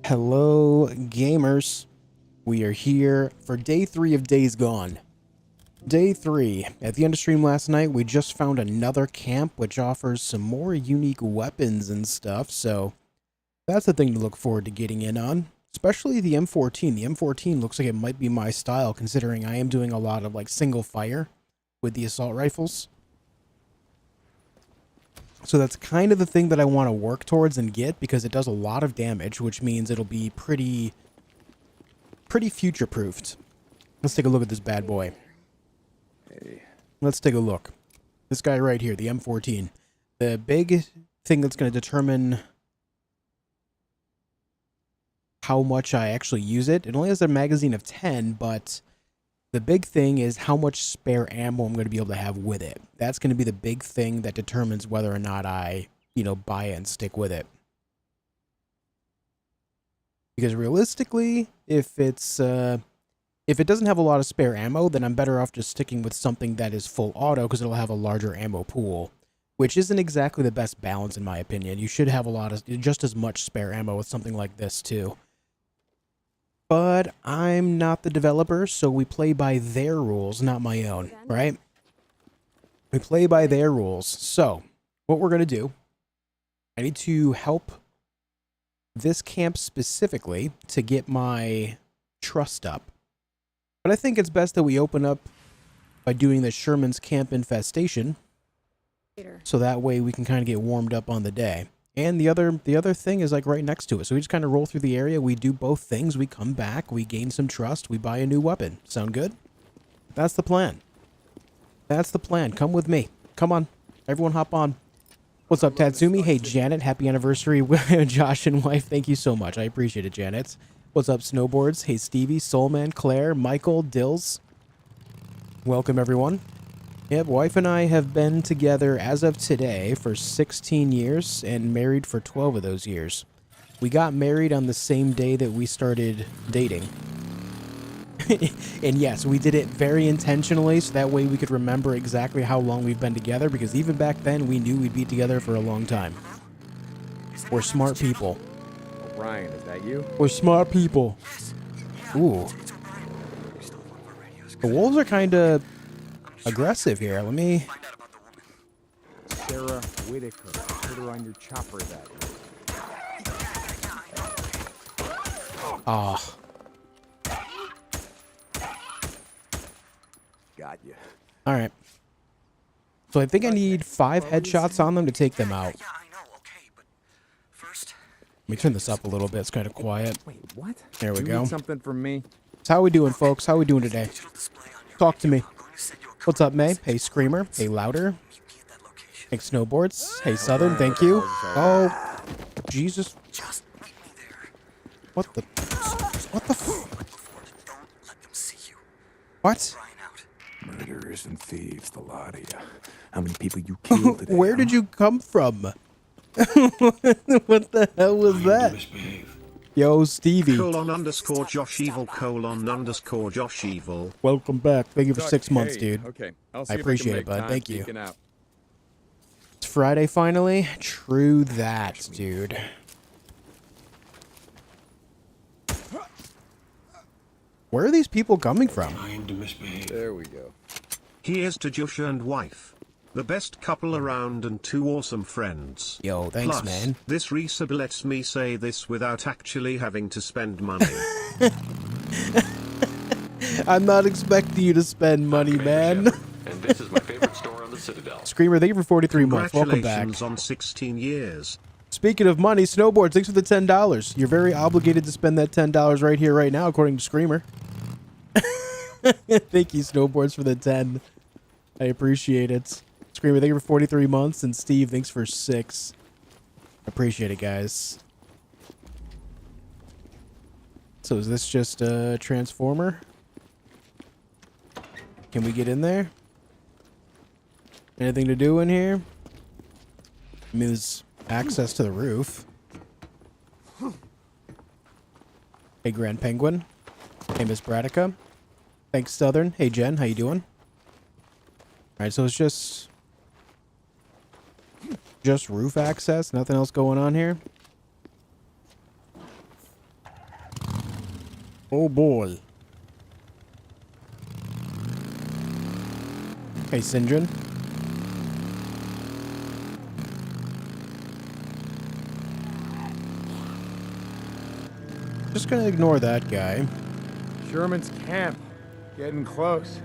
Hello, gamers. We are here for day 3 of Days Gone. Day 3. At the end of stream last night, we just found another camp which offers some more unique weapons and stuff, so that's a thing to look forward to getting in on. Especially the M14. The M14 looks like it might be my style, considering I am doing a lot of like single fire with the assault rifles. So that's kind of the thing that I want to work towards and get, because it does a lot of damage, which means it'll be pretty future-proofed. Let's take a look at this bad boy. Hey. Let's take a look. This guy right here, the M14. The big thing that's going to determine how much I actually use it. It only has a magazine of 10, but the big thing is how much spare ammo I'm going to be able to have with it. That's going to be the big thing that determines whether or not I, buy it and stick with it. Because realistically, if it doesn't have a lot of spare ammo, then I'm better off just sticking with something that is full auto, because it'll have a larger ammo pool, which isn't exactly the best balance in my opinion. You should have just as much spare ammo with something like this too. But I'm not the developer, so we play by their rules, not my own, right? We play by their rules. So, what we're going to do, I need to help this camp specifically to get my trust up. But I think it's best that we open up by doing the Sherman's camp infestation, so that way we can kind of get warmed up on the day. And the other thing is like right next to it. So we just kind of roll through the area. We do both things. We come back. We gain some trust. We buy a new weapon. Sound good? That's the plan. That's the plan. Come with me. Come on. Everyone hop on. What's up, Tatsumi? Hey, Janet. Happy anniversary, Josh and wife. Thank you so much. I appreciate it, Janet. What's up, Snowboards? Hey, Stevie, Soulman, Claire, Michael, Dills. Welcome, everyone. Yep, wife and I have been together as of today for 16 years and married for 12 of those years. We got married on the same day that we started dating. And yes, we did it very intentionally so that way we could remember exactly how long we've been together, because even back then we knew we'd be together for a long time. We're smart people. Ryan, is that you? We're smart people. Ooh. The wolves are kind of aggressive here. Let me... Sarah Whitaker. Put her on your chopper that way. Ah. Got you. Alright. So I think I need 5 headshots on them to take them out. Let me turn this up a little bit. It's kind of quiet. Wait, what? There we you go. Need something from me? So how we doing, folks? How we doing today? Talk to me. What's up, May? Hey, Screamer. Hey, Louder. Hey, Snowboards. Hey, Southern. Thank you. Oh, Jesus. What the? What the? What? Murderers and thieves, the lot of you. How many people you killed today? Where did you come from? What the hell was that? Yo, Stevie. _JoshEvil : Welcome back. Thank you for 6 months, Hey, dude. Okay. I appreciate it, bud. Thank you. Out. It's Friday finally. True that, dude. Where are these people coming from? There we go. Here's to Josh and wife, the best couple around and 2 awesome friends. Yo, thanks, Plus, man. this resub lets me say this without actually having to spend money. I'm not expecting you to spend money, man. And this is my favorite store on the Citadel. Screamer, thank you for 43 months. Welcome back. Congratulations on 16 years. Speaking of money, Snowboards, thanks for the $10. You're very obligated to spend that $10 right here, right now, according to Screamer. Thank you, Snowboards, for the 10. I appreciate it. Screamer, thank you for 43 months, and Steve, thanks for 6. Appreciate it, guys. So is this just a transformer? Can we get in there? Anything to do in here? I mean, there's access to the roof. Hey, Grand Penguin. Hey, Miss Bradica. Thanks, Southern. Hey, Jen. How you doing? Alright, so it's just roof access. Nothing else going on here. Oh boy. Hey, Sinjin. Just gonna ignore that guy. Sherman's camp. Getting close.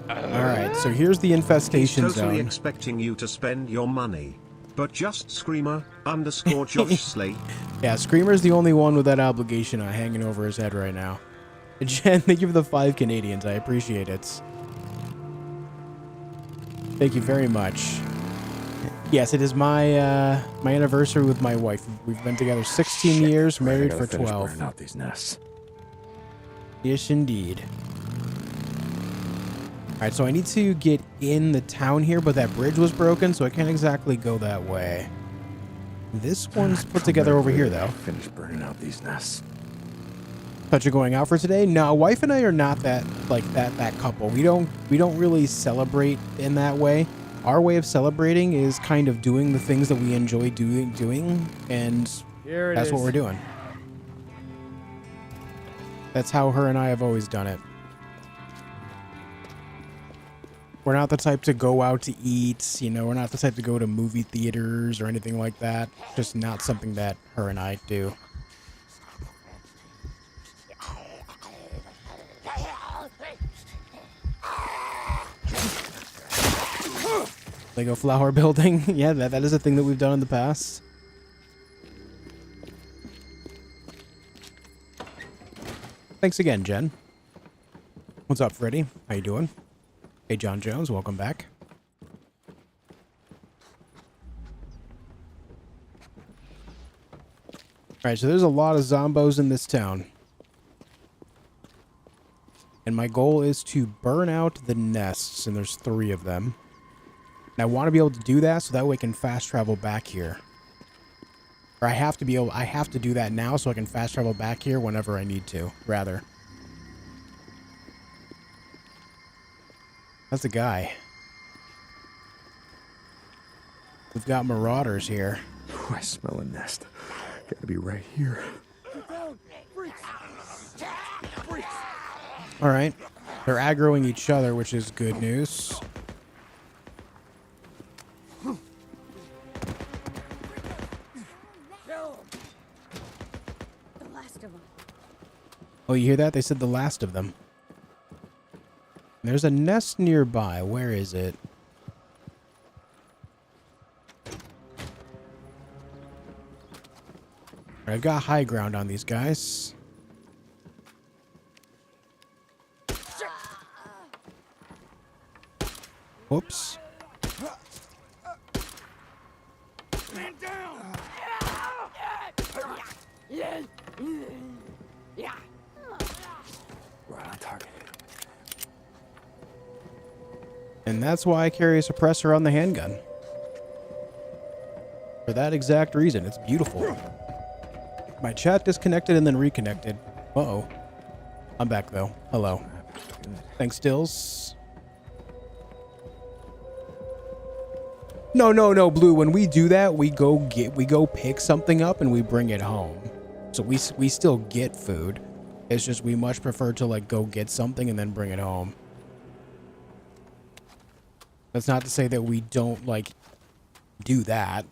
Alright, so here's the He's infestation totally zone. expecting you to spend your money. But just Screamer _ Josh Slay. Yeah, Screamer's the only one with that obligation hanging over his head right now. Jen, thank you for the 5 Canadians. I appreciate it. Thank you very much. Yes, it is my my anniversary with my wife. We've been together 16 years, married for 12. Burning out these nests. Yes, indeed. Alright, so I need to get in the town here, but that bridge was broken, so I can't exactly go that way. This one's put together over here, though. Finish burning out these nests. Thought you're going out for today? No, wife and I are not that that couple. We don't really celebrate in that way. Our way of celebrating is kind of doing the things that we enjoy doing, and that's what we're doing. That's how her and I have always done it. We're not the type to go out to eat, you know, we're not the type to go to movie theaters or anything like that. Just not something that her and I do. Lego flower building. Yeah, that is a thing that we've done in the past. Thanks again, Jen. What's up, Freddy? How you doing? Hey, John Jones, welcome back. Alright, so there's a lot of zombos in this town. And my goal is to burn out the nests, and there's 3 of them. And I want to be able to do that so that way I can fast travel back here. Or I have to do that now so I can fast travel back here whenever I need to, rather. That's a guy. We've got marauders here. Ooh, I smell a nest. Gotta be right here. Alright. They're aggroing each other, which is good news. Oh, you hear that? They said the last of them. There's a nest nearby. Where is it? I've got high ground on these guys. Whoops. Right on target. And that's why I carry a suppressor on the handgun. For that exact reason. It's beautiful. My chat disconnected and then reconnected. Uh-oh. I'm back, though. Hello. Thanks, Stills. No, Blue. When we do that, we go pick something up and we bring it home. So we still get food. It's just we much prefer to, like, go get something and then bring it home. That's not to say that we don't, like, do that.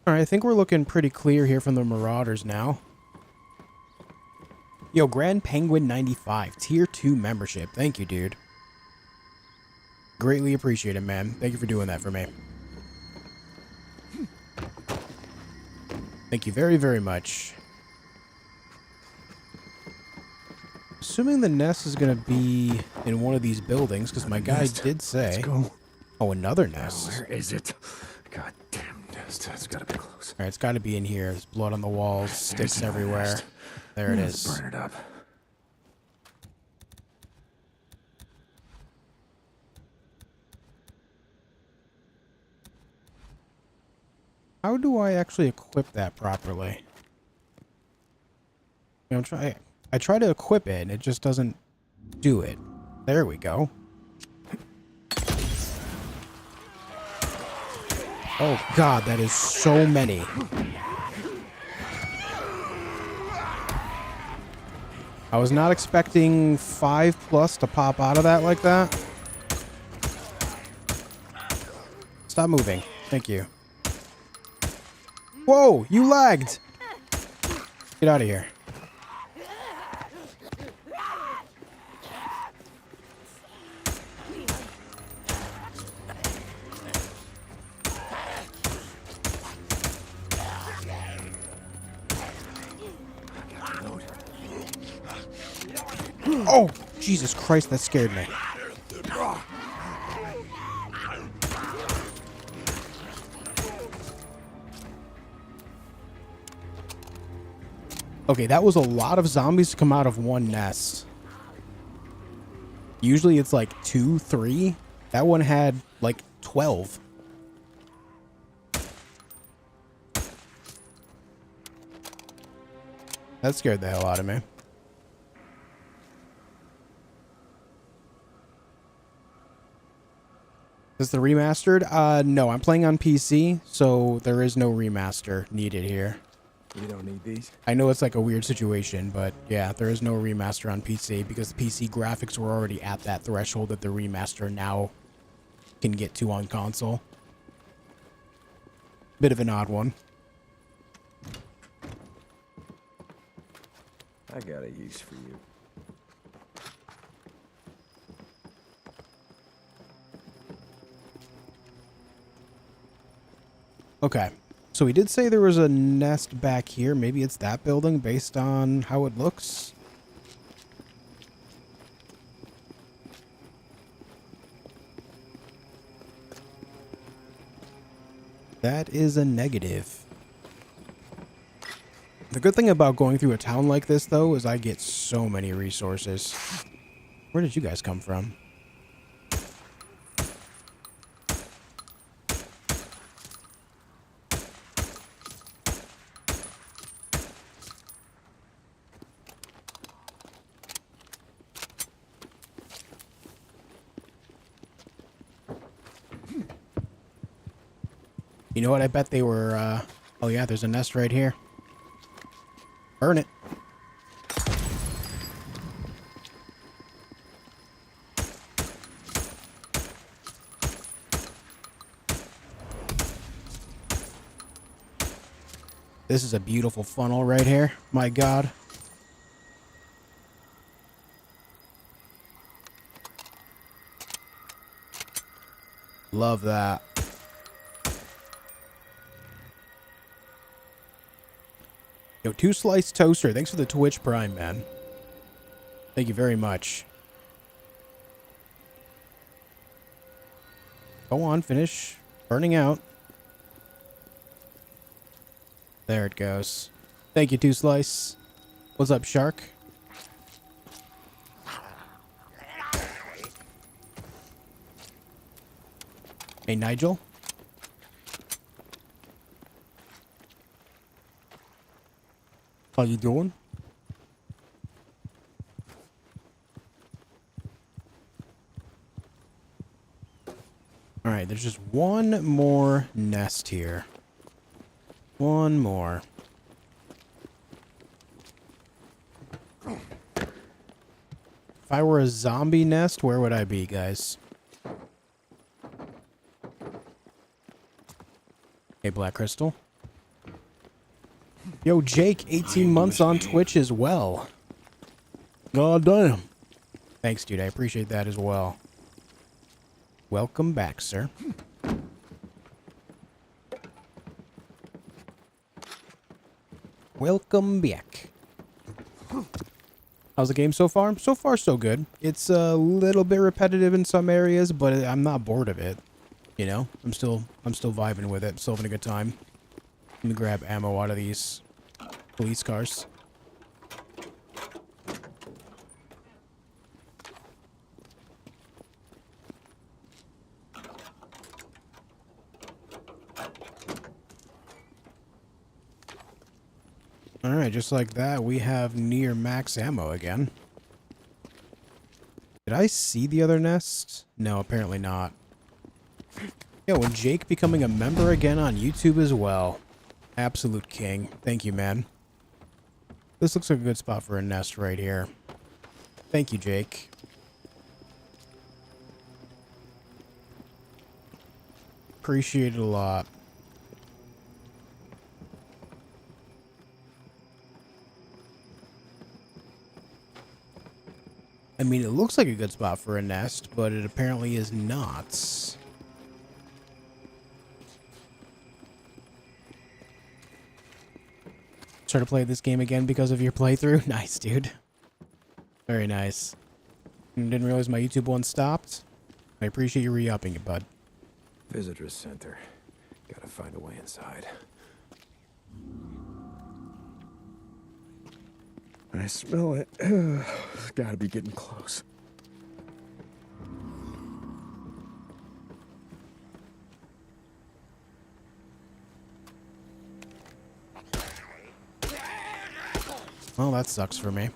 Alright, I think we're looking pretty clear here from the Marauders now. Yo, Grand Penguin 95, Tier 2 membership. Thank you, dude. Greatly appreciate it, man. Thank you for doing that for me. Thank you very, very much. Assuming the nest is going to be in one of these buildings, because my guy did say... Let's go. Oh, another nest. Where is it? God damn nest. It's gotta be close. Alright, it's got to be in here. There's blood on the walls, sticks There's another everywhere. nest. There it Let's is. burn it up. How do I actually equip that properly? You know, I try to equip it, and it just doesn't do it. There we go. Oh god, that is so many. I was not expecting 5+ to pop out of that like that. Stop moving. Thank you. Whoa, you lagged. Get out of here. Oh, Jesus Christ, that scared me. Okay, that was a lot of zombies to come out of one nest. Usually it's like 2, 3. That one had like 12. That scared the hell out of me. Is the remastered? No, I'm playing on PC, so there is no remaster needed here. You don't need these. I know it's like a weird situation, but yeah, there is no remaster on PC because the PC graphics were already at that threshold that the remaster now can get to on console. Bit of an odd one. I got a use for you. Okay, so he did say there was a nest back here. Maybe it's that building based on how it looks. That is a negative. The good thing about going through a town like this, though, is I get so many resources. Where did you guys come from? You know what? I bet they were, oh yeah, there's a nest right here. Burn it. This is a beautiful funnel right here. My God. Love that. Yo, 2 Slice Toaster. Thanks for the Twitch Prime, man. Thank you very much. Go on, finish burning out. There it goes. Thank you, 2 Slice. What's up, Shark? Hey, Nigel. How you doing? All right, there's just one more nest here. One more. If I were a zombie nest, where would I be, guys? Hey, Black Crystal. Yo, Jake, 18 months on Twitch as well. God damn. Thanks, dude. I appreciate that as well. Welcome back, sir. Welcome back. How's the game so far? So far, so good. It's a little bit repetitive in some areas, but I'm not bored of it. You know, I'm still vibing with it. Still having a good time. Let me grab ammo out of these police cars. Alright, just like that, we have near max ammo again. Did I see the other nest? No, apparently not. Yo, and Jake becoming a member again on YouTube as well. Absolute king. Thank you, man. This looks like a good spot for a nest right here. Thank you, Jake. Appreciate it a lot. I mean, it looks like a good spot for a nest, but it apparently is not. Try to play this game again because of your playthrough? Nice, dude. Very nice. Didn't realize my YouTube one stopped. I appreciate you re-upping it, bud. Visitor's center. Gotta find a way inside. I smell it. It's gotta be getting close. Well, that sucks for me.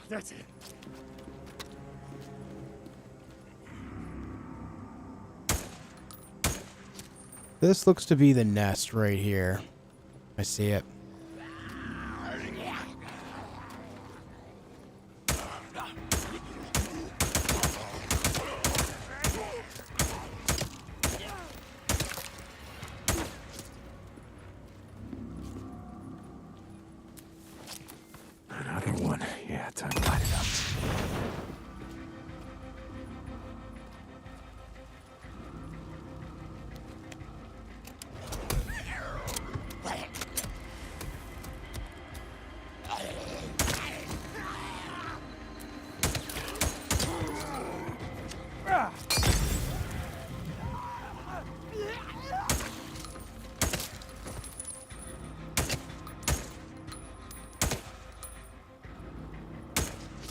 That's it. This looks to be the nest right here. I see it. Another one. Yeah, time to light it up.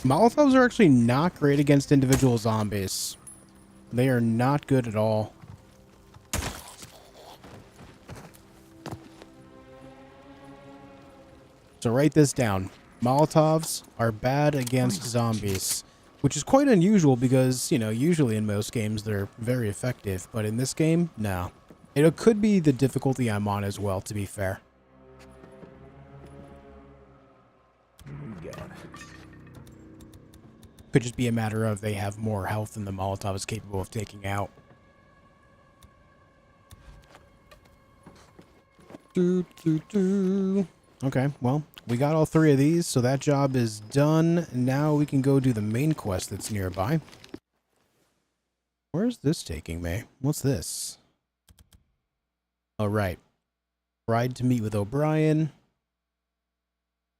Molotovs are actually not great against individual zombies. They are not good at all. So write this down. Molotovs are bad against zombies, which is quite unusual because, you know, usually in most games they're very effective, but in this game, no. It could be the difficulty I'm on as well, to be fair. Could just be a matter of they have more health than the Molotov is capable of taking out. Okay, well, we got all three of these, so that job is done. Now we can go do the main quest that's nearby. Where's this taking me? What's this? Oh, right. Ride to meet with O'Brien.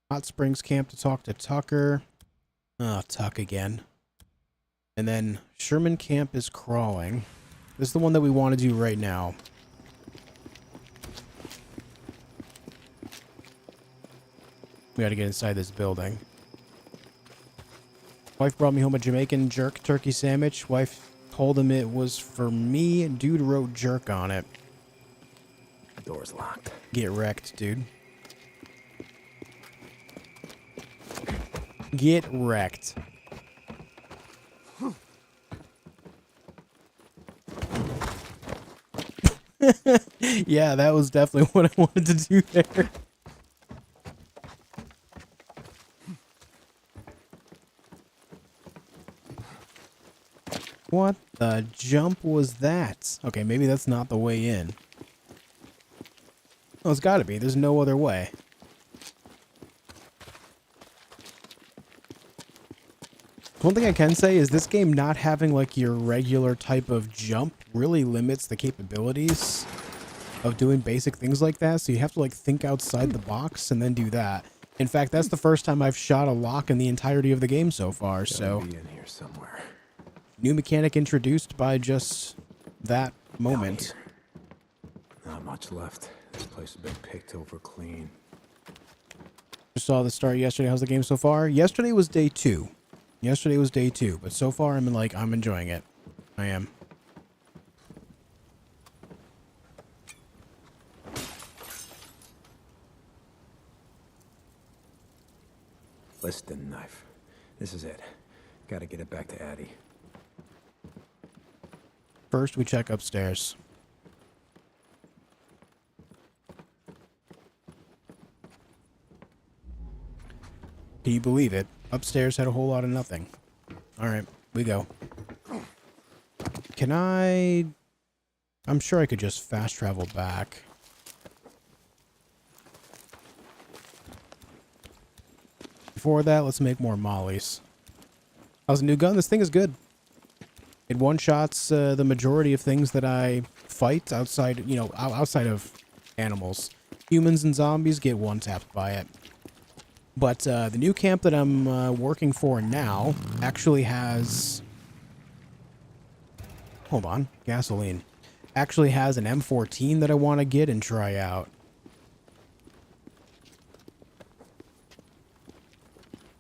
Hot Springs Camp to talk to Tucker. Oh, Tuck again. And then Sherman Camp is crawling. This is the one that we want to do right now. We gotta get inside this building. Wife brought me home a Jamaican jerk turkey sandwich. Wife told him it was for me. Dude wrote jerk on it. Door's locked. Get wrecked, dude. Get wrecked. Yeah, that was definitely what I wanted to do there. What the jump was that? Okay, maybe that's not the way in. Oh, it's gotta be. There's no other way. One thing I can say is this game not having like your regular type of jump really limits the capabilities of doing basic things like that. So you have to like think outside the box and then do that. In fact, that's the first time I've shot a lock in the entirety of the game so far. So Gotta be in here somewhere. new mechanic introduced by just that moment. Not much left. This place has been picked over clean. Just saw the start yesterday. How's the game so far? Yesterday was day 2. Yesterday was day 2, but so far I'm enjoying it. I am. Less than a knife. This is it. Gotta get it back to Addie. First, we check upstairs. Can you believe it? Upstairs had a whole lot of nothing. Alright, we go. Can I... I'm sure I could just fast travel back. Before that, let's make more mollies. How's the new gun? This thing is good. It one-shots the majority of things that I fight outside, you know, outside of animals. Humans and zombies get one-tapped by it. But the new camp that I'm working for now actually has... Hold on. Gasoline. Actually has an M14 that I want to get and try out.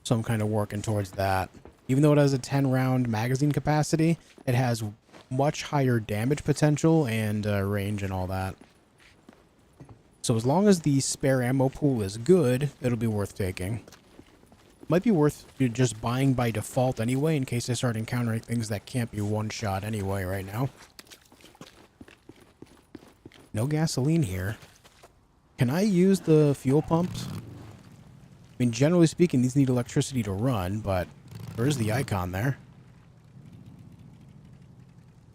So I'm kind of working towards that. Even though it has a 10-round magazine capacity, it has much higher damage potential and range and all that. So as long as the spare ammo pool is good, it'll be worth taking. Might be worth just buying by default anyway, in case I start encountering things that can't be one-shot anyway right now. No gasoline here. Can I use the fuel pumps? I mean, generally speaking, these need electricity to run, but there is the icon there.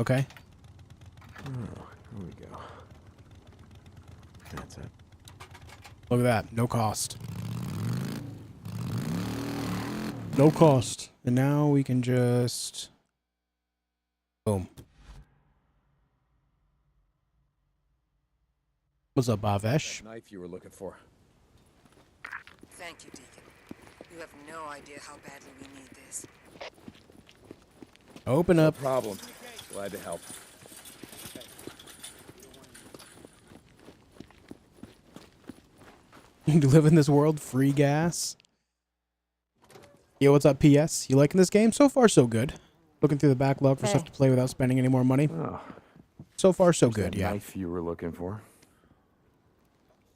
Okay. Oh, here we go. That's it. Look at that. No cost. No cost. And now we can just... Boom. What's up, Bavesh? Knife you were looking for. Thank you, Deacon. You have no idea how badly we need this. Open up. No problem. Glad to help. You live in this world, free gas. Yo, what's up, PS? You liking this game? So far, so good. Looking through the backlog for stuff to play without spending any more money. Oh, So far, so good, yeah. Knife you were looking for.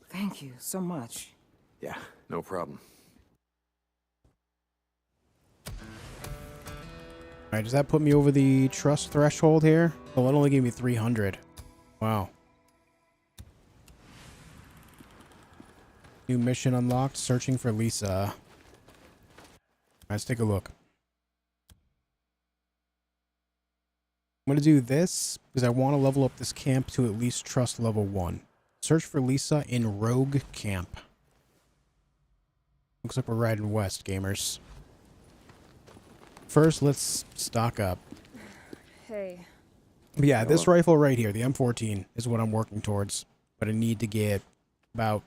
Thank you so much. Yeah, no problem. Alright, does that put me over the trust threshold here? Oh, it only gave me 300. Wow. New mission unlocked, searching for Lisa. Let's take a look. I'm going to do this because I want to level up this camp to at least trust level 1. Search for Lisa in Rogue Camp. Looks like we're riding west, gamers. First, let's stock up. Hey. But yeah, this rifle right here, the M14, is what I'm working towards. But I need to get about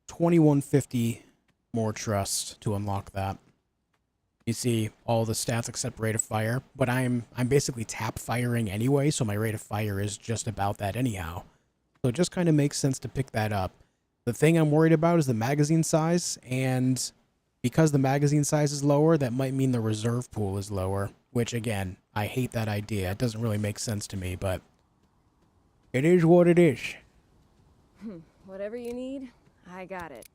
2150 more trust to unlock that. You see all the stats except rate of fire, but I'm basically tap firing anyway, so my rate of fire is just about that anyhow. So it just kind of makes sense to pick that up. The thing I'm worried about is the magazine size, and because the magazine size is lower, that might mean the reserve pool is lower, which again, I hate that idea. It doesn't really make sense to me, but it is what it is. Whatever you need, I got it.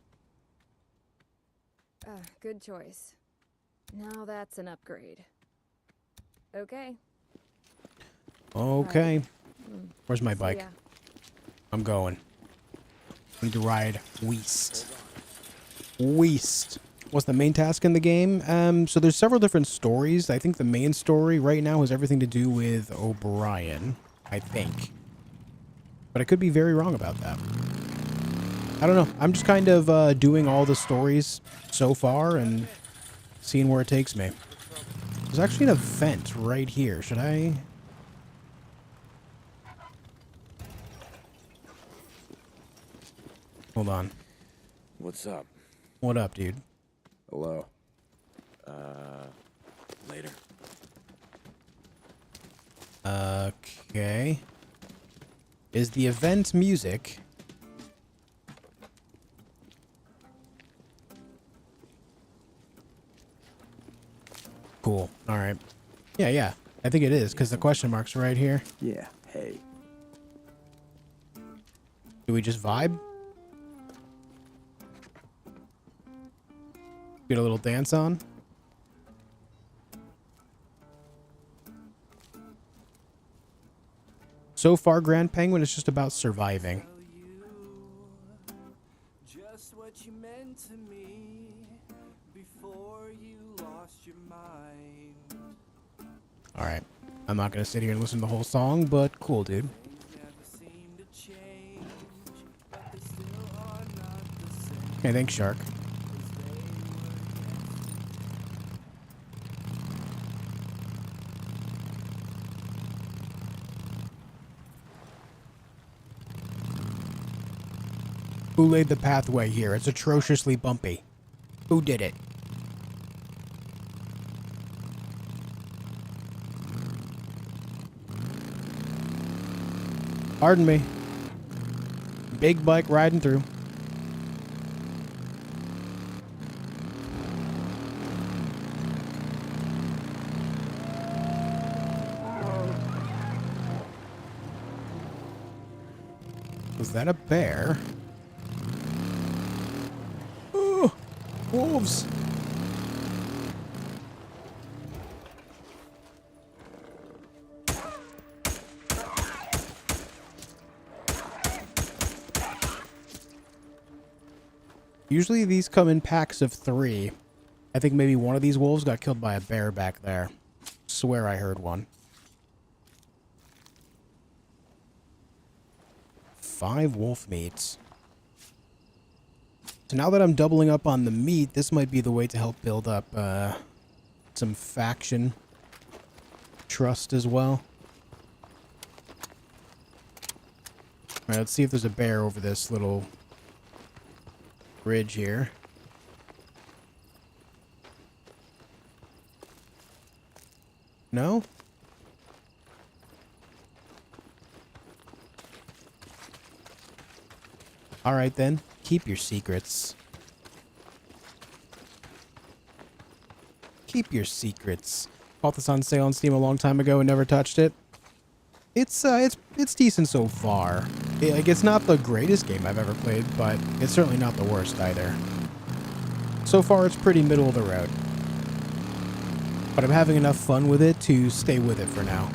Good choice. Now that's an upgrade. Okay. Okay. Where's my bike? Yeah. I'm going. I need to ride West. West. What's the main task in the game? So there's several different stories. I think the main story right now has everything to do with O'Brien, I think. But I could be very wrong about that. I don't know. I'm just kind of doing all the stories so far and seeing where it takes me. There's actually an event right here. Should I... Hold on. What's up? What up, dude? Hello. Later. Okay. Is the event music? Cool. All right. Yeah. I think it is, because the question mark's right here. Yeah. Hey. Do we just vibe? Get a little dance on. So far, Grand Penguin is just about surviving. Just what you meant to me before you lost your mind. Alright. I'm not gonna sit here and listen to the whole song, but cool, dude. Things never seem to change, but they still are not the same Okay, thanks, Shark. as they were yesterday. Who laid the pathway here? It's atrociously bumpy. Who did it? Pardon me. Big bike riding through. Was that a bear? Oh, wolves. Usually these come in packs of 3. I think maybe one of these wolves got killed by a bear back there. Swear I heard one. 5 wolf meats. So now that I'm doubling up on the meat, this might be the way to help build up some faction trust as well. Alright, let's see if there's a bear over this little bridge here. No? Alright then, keep your secrets. Keep your secrets. Bought this on sale on Steam a long time ago and never touched it. It's decent so far. Like, it's not the greatest game I've ever played, but it's certainly not the worst either. So far, it's pretty middle of the road. But I'm having enough fun with it to stay with it for now.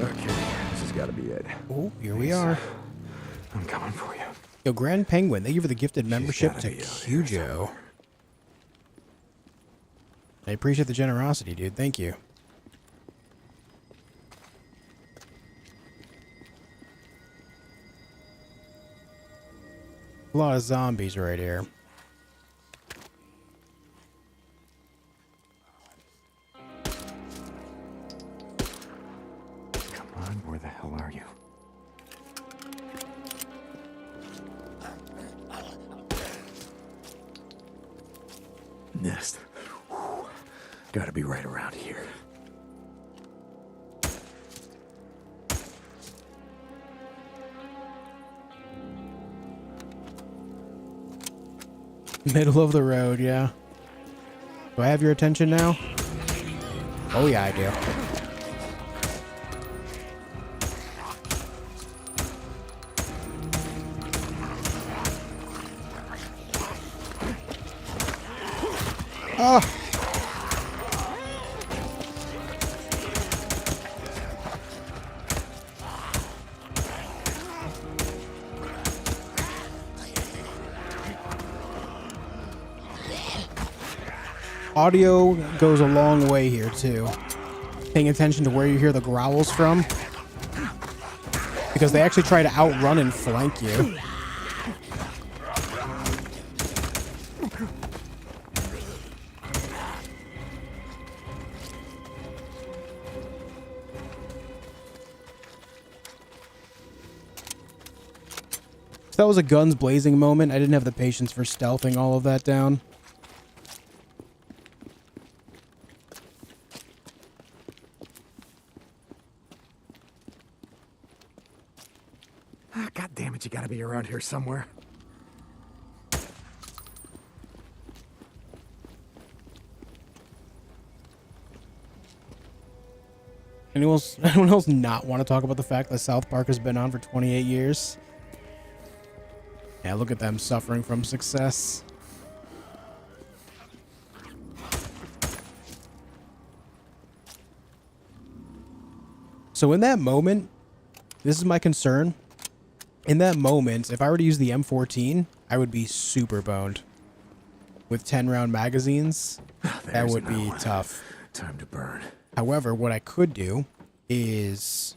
Okay, this has got to be it. Oh, here we are. I'm coming for you. Yo, Grand Penguin, thank you for the gifted membership gotta to be out here Cujo. I appreciate the generosity, dude. Thank you. A lot of zombies right here. Come on, where the hell are you? Nest. Whew. Gotta be right around here. Middle of the road, yeah. Do I have your attention now? Oh yeah, I do. Ah! Audio goes a long way here, too. Paying attention to where you hear the growls from. Because they actually try to outrun and flank you. So that was a guns blazing moment. I didn't have the patience for stealthing all of that down. Ah, God damn it, you gotta be around here somewhere. Anyone else not want to talk about the fact that South Park has been on for 28 years? Yeah, look at them suffering from success. So in that moment, this is my concern. In that moment, if I were to use the M14, I would be super boned. With 10-round magazines, that There's would be another one. tough. Time to burn. However, what I could do is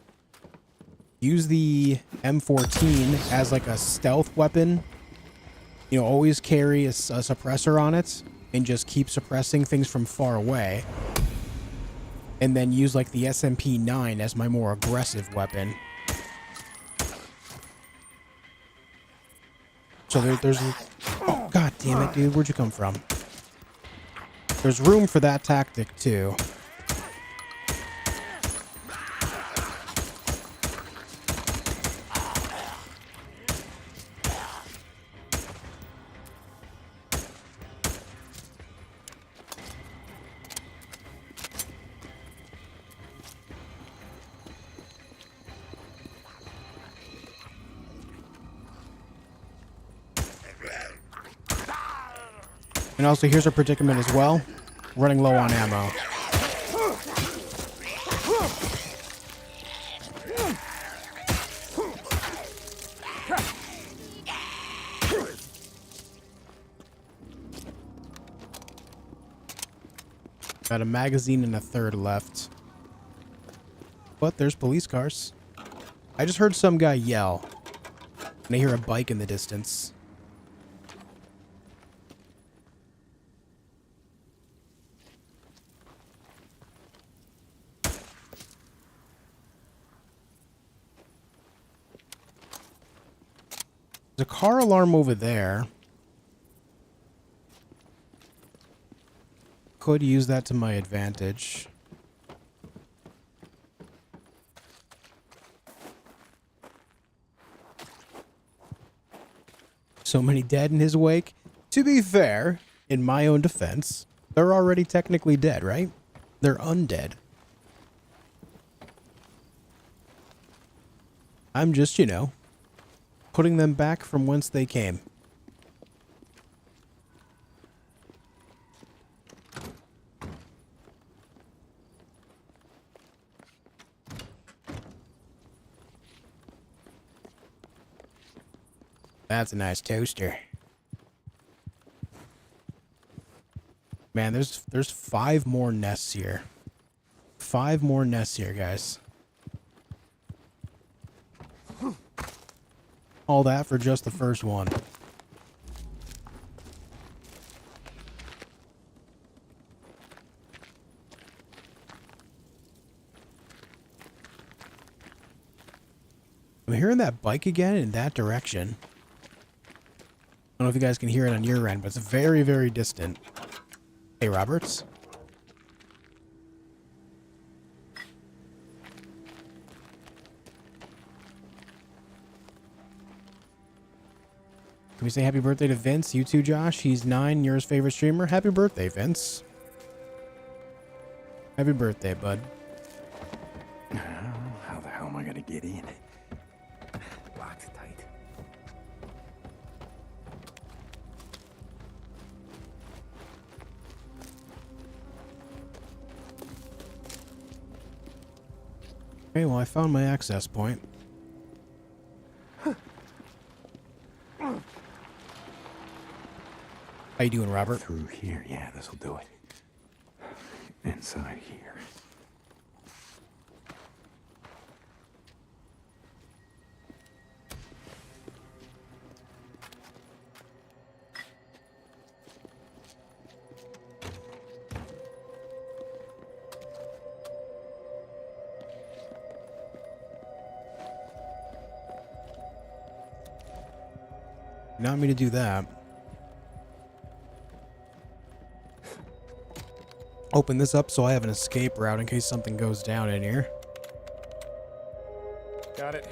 use the M14 as like a stealth weapon. You know, always carry a suppressor on it and just keep suppressing things from far away. And then use like the SMP-9 as my more aggressive weapon. So there's... Oh, god damn it, dude. Where'd you come from? There's room for that tactic, too. And also, here's our predicament as well. Running low on ammo. Got a magazine and a third left. But there's police cars. I just heard some guy yell. And I hear a bike in the distance. There's a car alarm over there. Could use that to my advantage. So many dead in his wake. To be fair, in my own defense, they're already technically dead, right? They're undead. I'm just, you know, putting them back from whence they came. That's a nice toaster. Man, there's 5 more nests here. 5 more nests here, guys. All that for just the first one. I'm hearing that bike again in that direction. I don't know if you guys can hear it on your end, but it's very, very distant. Hey, Roberts? Can we say happy birthday to Vince? You too, Josh. He's 9, you're his favorite streamer. Happy birthday, Vince. Happy birthday, bud. How the hell am I gonna get in? Locked tight. Okay, well, I found my access point. How you doing, Robert? Through here, yeah, this'll do it. Inside here. Not me to do that. Open this up so I have an escape route in case something goes down in here. Got it.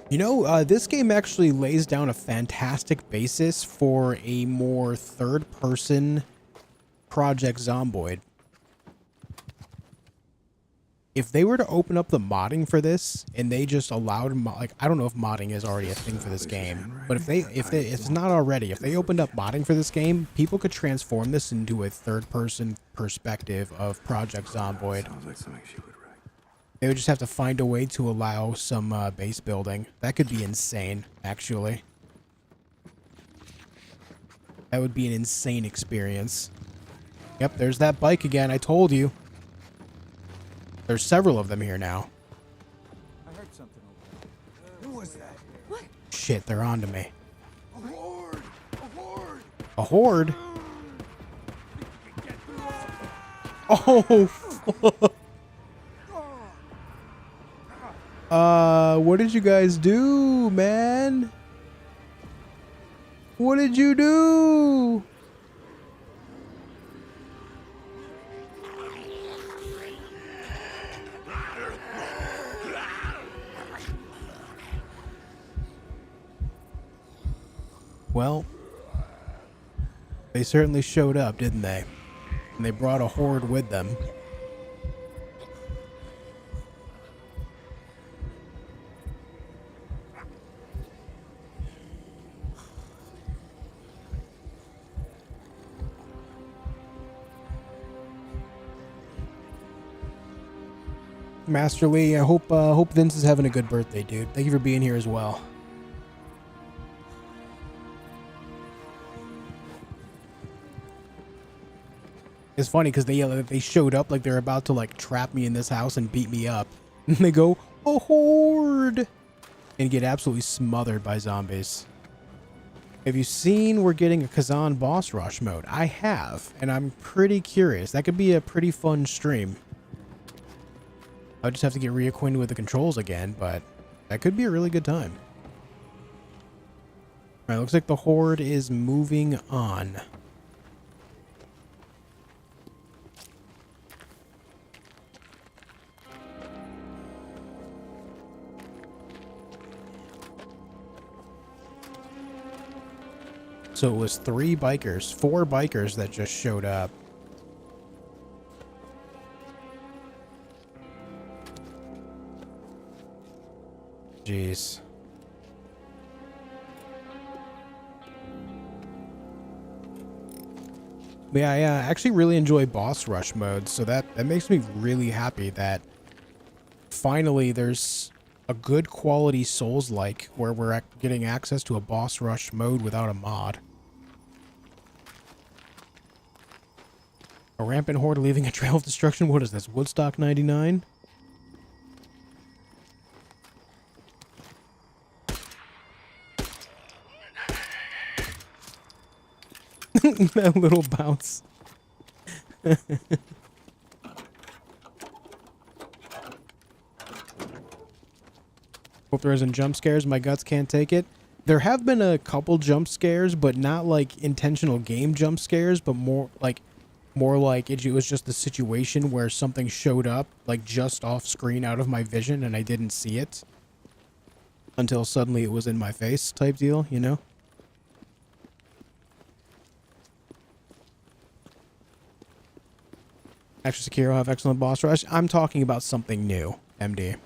You know, this game actually lays down a fantastic basis for a more third-person Project Zomboid. if they were to open up the modding for this and they just allowed like, I don't know if modding is already a thing for this game, but if it's not already, if they opened up modding for this game, people could transform this into a third-person perspective of Project Zomboid. Sounds like something she would write. They would just have to find a way to allow some base building. That could be insane, actually. That would be an insane experience. Yep, there's that bike again. I told you. There's several of them here now. I heard something over there. Who was that? What? Shit, they're onto me. A horde! A horde! A horde? Oh, fuck. What did you guys do, man? What did you do? Well, they certainly showed up, didn't they? And they brought a horde with them. Master Lee, I hope Vince is having a good birthday, dude. Thank you for being here as well. It's funny because they showed up like they're about to like trap me in this house and beat me up. And they go, "A horde!" and get absolutely smothered by zombies. Have you seen we're getting a Kazan boss rush mode? I have, and I'm pretty curious. That could be a pretty fun stream. I'll just have to get reacquainted with the controls again, but that could be a really good time. Alright, looks like the horde is moving on. So it was four bikers that just showed up. Jeez. Yeah, I actually really enjoy boss rush mode, so that makes me really happy that finally there's a good quality Souls-like where we're getting access to a boss rush mode without a mod. A rampant horde leaving a trail of destruction. What is this? Woodstock 99? That little bounce. Hope there isn't jump scares. My guts can't take it. There have been a couple jump scares, but not like intentional game jump scares, but more like it was just the situation where something showed up like just off screen out of my vision and I didn't see it until suddenly it was in my face type deal, you know? Extra Sekiro have excellent boss rush. I'm talking about something new, MD.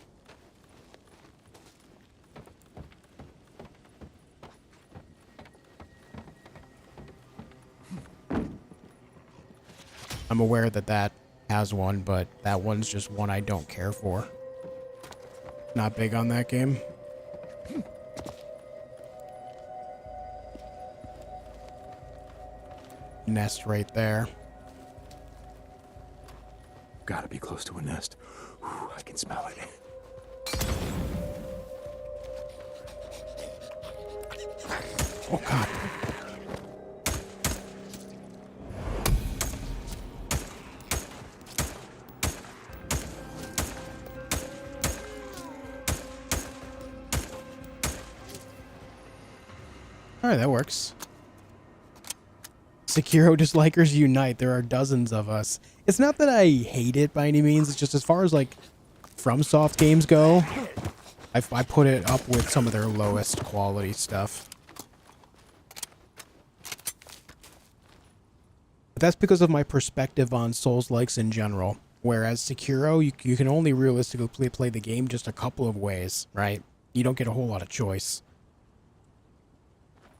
I'm aware that that has one, but that one's just one I don't care for. Not big on that game. Nest right there. Gotta be close to a nest. Whew, I can smell it. Oh, God. Alright, that works. Sekiro dislikers unite. There are dozens of us. It's not that I hate it by any means. It's just as far as like FromSoft games go, I put it up with some of their lowest quality stuff. But that's because of my perspective on Souls-likes in general. Whereas Sekiro, you can only realistically play the game just a couple of ways, right? You don't get a whole lot of choice.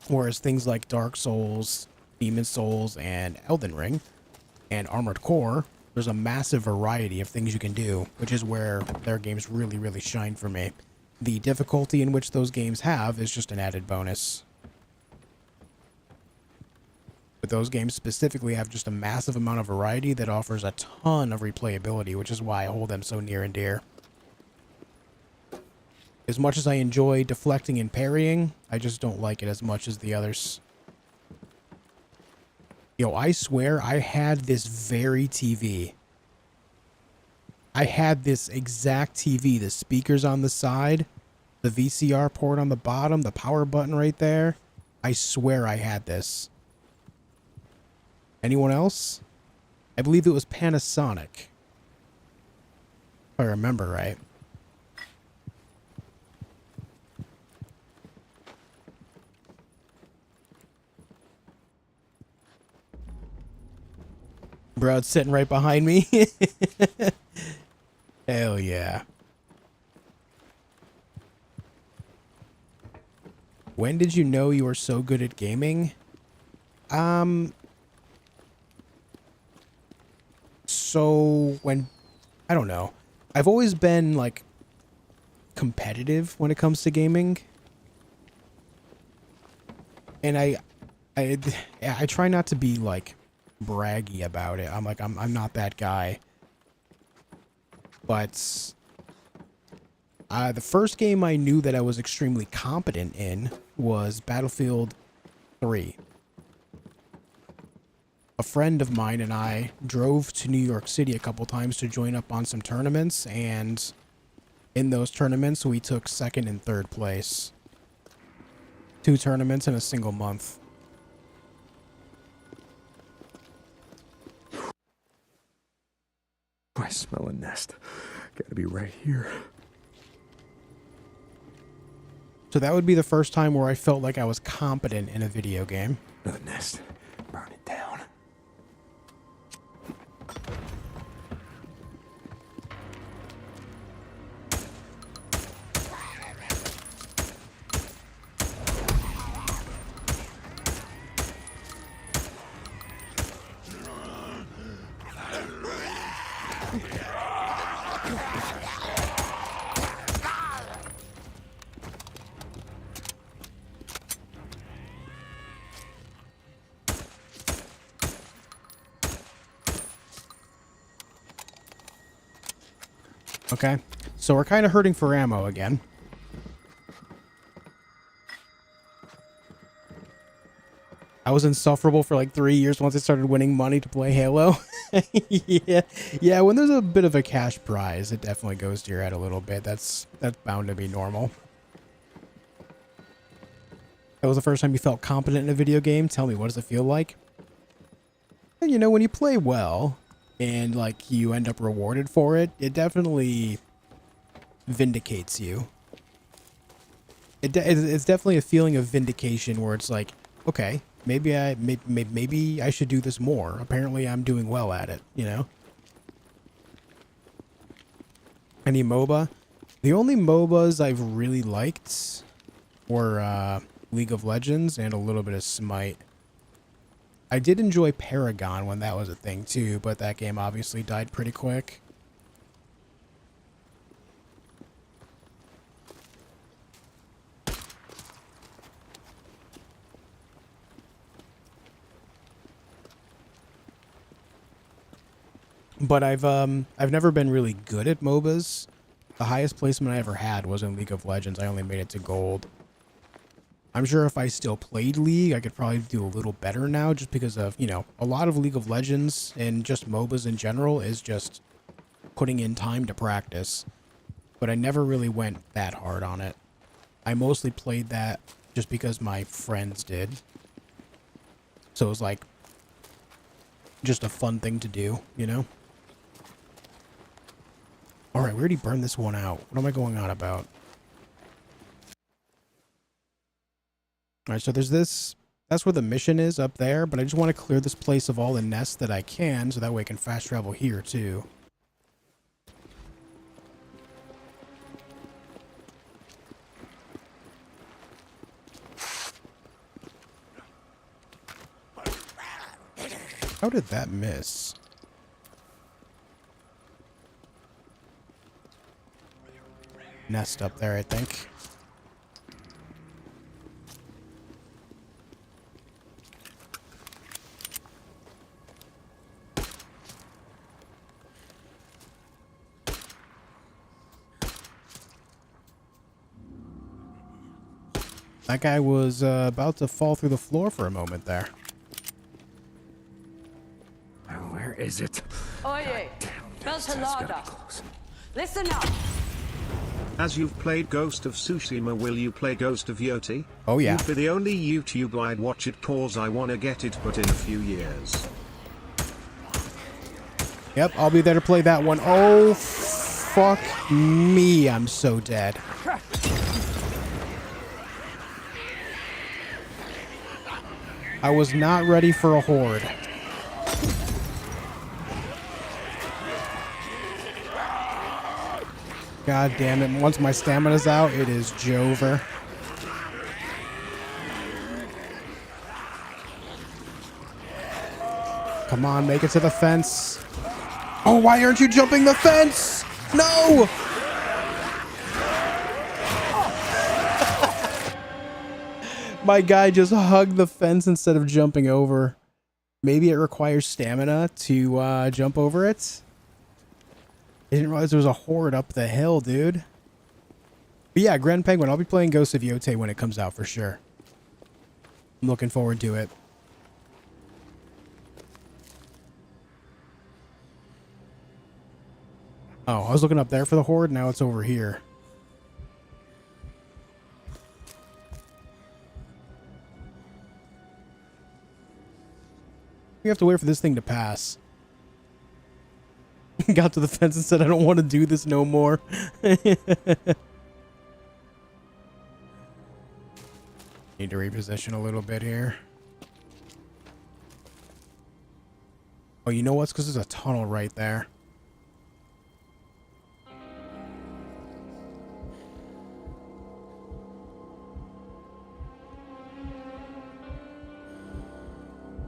Whereas things like Dark Souls, Demon Souls, and Elden Ring, and Armored Core, there's a massive variety of things you can do, which is where their games really, really shine for me. The difficulty in which those games have is just an added bonus. But those games specifically have just a massive amount of variety that offers a ton of replayability, which is why I hold them so near and dear. As much as I enjoy deflecting and parrying, I just don't like it as much as the others. Yo, I swear I had this very TV. I had this exact TV, the speakers on the side, the VCR port on the bottom, the power button right there. I swear I had this. Anyone else? I believe it was Panasonic. If I remember right. Bro, it's sitting right behind me. Hell yeah. When did you know you were so good at gaming? So when, I don't know. I've always been like competitive when it comes to gaming. And I try not to be like braggy about it. I'm not that guy. But the first game I knew that I was extremely competent in was Battlefield 3. A friend of mine and I drove to New York City a couple times to join up on some tournaments, and in those tournaments we took second and third place. 2 tournaments in a single month. I smell a nest. Gotta be right here. So that would be the first time where I felt like I was competent in a video game. Another nest. Burn it down. Okay, so we're kind of hurting for ammo again. I was insufferable for like 3 years once I started winning money to play Halo. Yeah, when there's a bit of a cash prize, it definitely goes to your head a little bit. That's bound to be normal. That was the first time you felt competent in a video game? Tell me, what does it feel like? And, you know, when you play well and like you end up rewarded for it, it definitely vindicates you. It's definitely a feeling of vindication where it's like, okay, maybe I should do this more. Apparently I'm doing well at it, you know? Any MOBA? The only MOBAs I've really liked were League of Legends and a little bit of Smite. I did enjoy Paragon when that was a thing too, but that game obviously died pretty quick. But I've never been really good at MOBAs. The highest placement I ever had was in League of Legends. I only made it to gold. I'm sure if I still played League, I could probably do a little better now just because of, you know, a lot of League of Legends and just MOBAs in general is just putting in time to practice. But I never really went that hard on it. I mostly played that just because my friends did. So it was like just a fun thing to do, you know? Alright, we already burned this one out. What am I going on about? Alright, so there's this. That's where the mission is, up there. But I just want to clear this place of all the nests that I can, so that way I can fast travel here, too. How did that miss? Nest up there, I think. That guy was about to fall through the floor for a moment there. Where is it? Oye, Beltalada. Listen up. As you've played Ghost of Tsushima, will you play Ghost of Yoti? Oh yeah. You'd be the only YouTube I'd watch it cause I wanna get it, but in a few years. Yep, I'll be there to play that one. Oh, fuck me. I'm so dead. I was not ready for a horde. God damn it. Once my stamina's out, it is Jover. Come on, make it to the fence. Oh, why aren't you jumping the fence? No! My guy just hugged the fence instead of jumping over. Maybe it requires stamina to jump over it. I didn't realize there was a horde up the hill, dude. But yeah, Grand Penguin, I'll be playing Ghost of Yotei when it comes out for sure. I'm looking forward to it. Oh, I was looking up there for the horde, now it's over here. We have to wait for this thing to pass. Got to the fence and said, I don't want to do this no more. Need to reposition a little bit here. Oh, you know what's because there's a tunnel right there.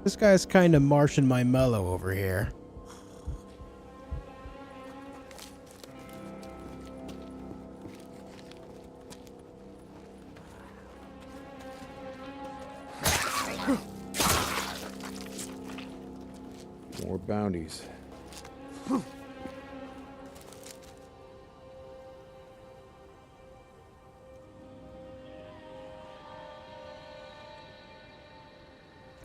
This guy's kind of marching my mellow over here. More bounties.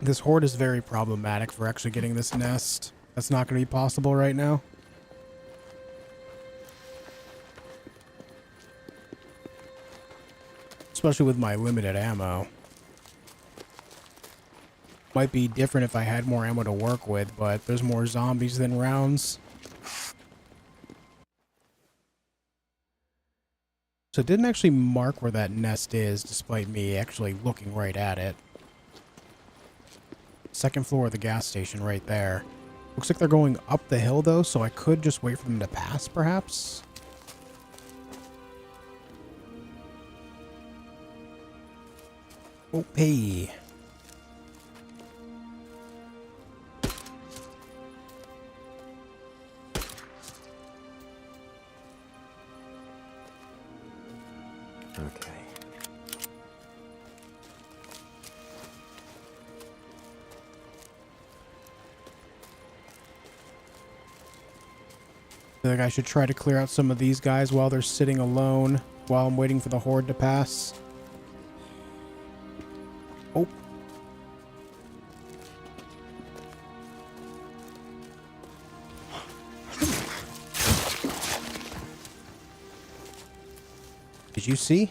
This horde is very problematic for actually getting this nest. That's not going to be possible right now. Especially with my limited ammo. Might be different if I had more ammo to work with, but there's more zombies than rounds. So it didn't actually mark where that nest is, despite me actually looking right at it. Second floor of the gas station right there. Looks like they're going up the hill though, so I could just wait for them to pass, perhaps. Oh, hey. Okay. I feel like I should try to clear out some of these guys while they're sitting alone, while I'm waiting for the horde to pass. Oh. Did you see?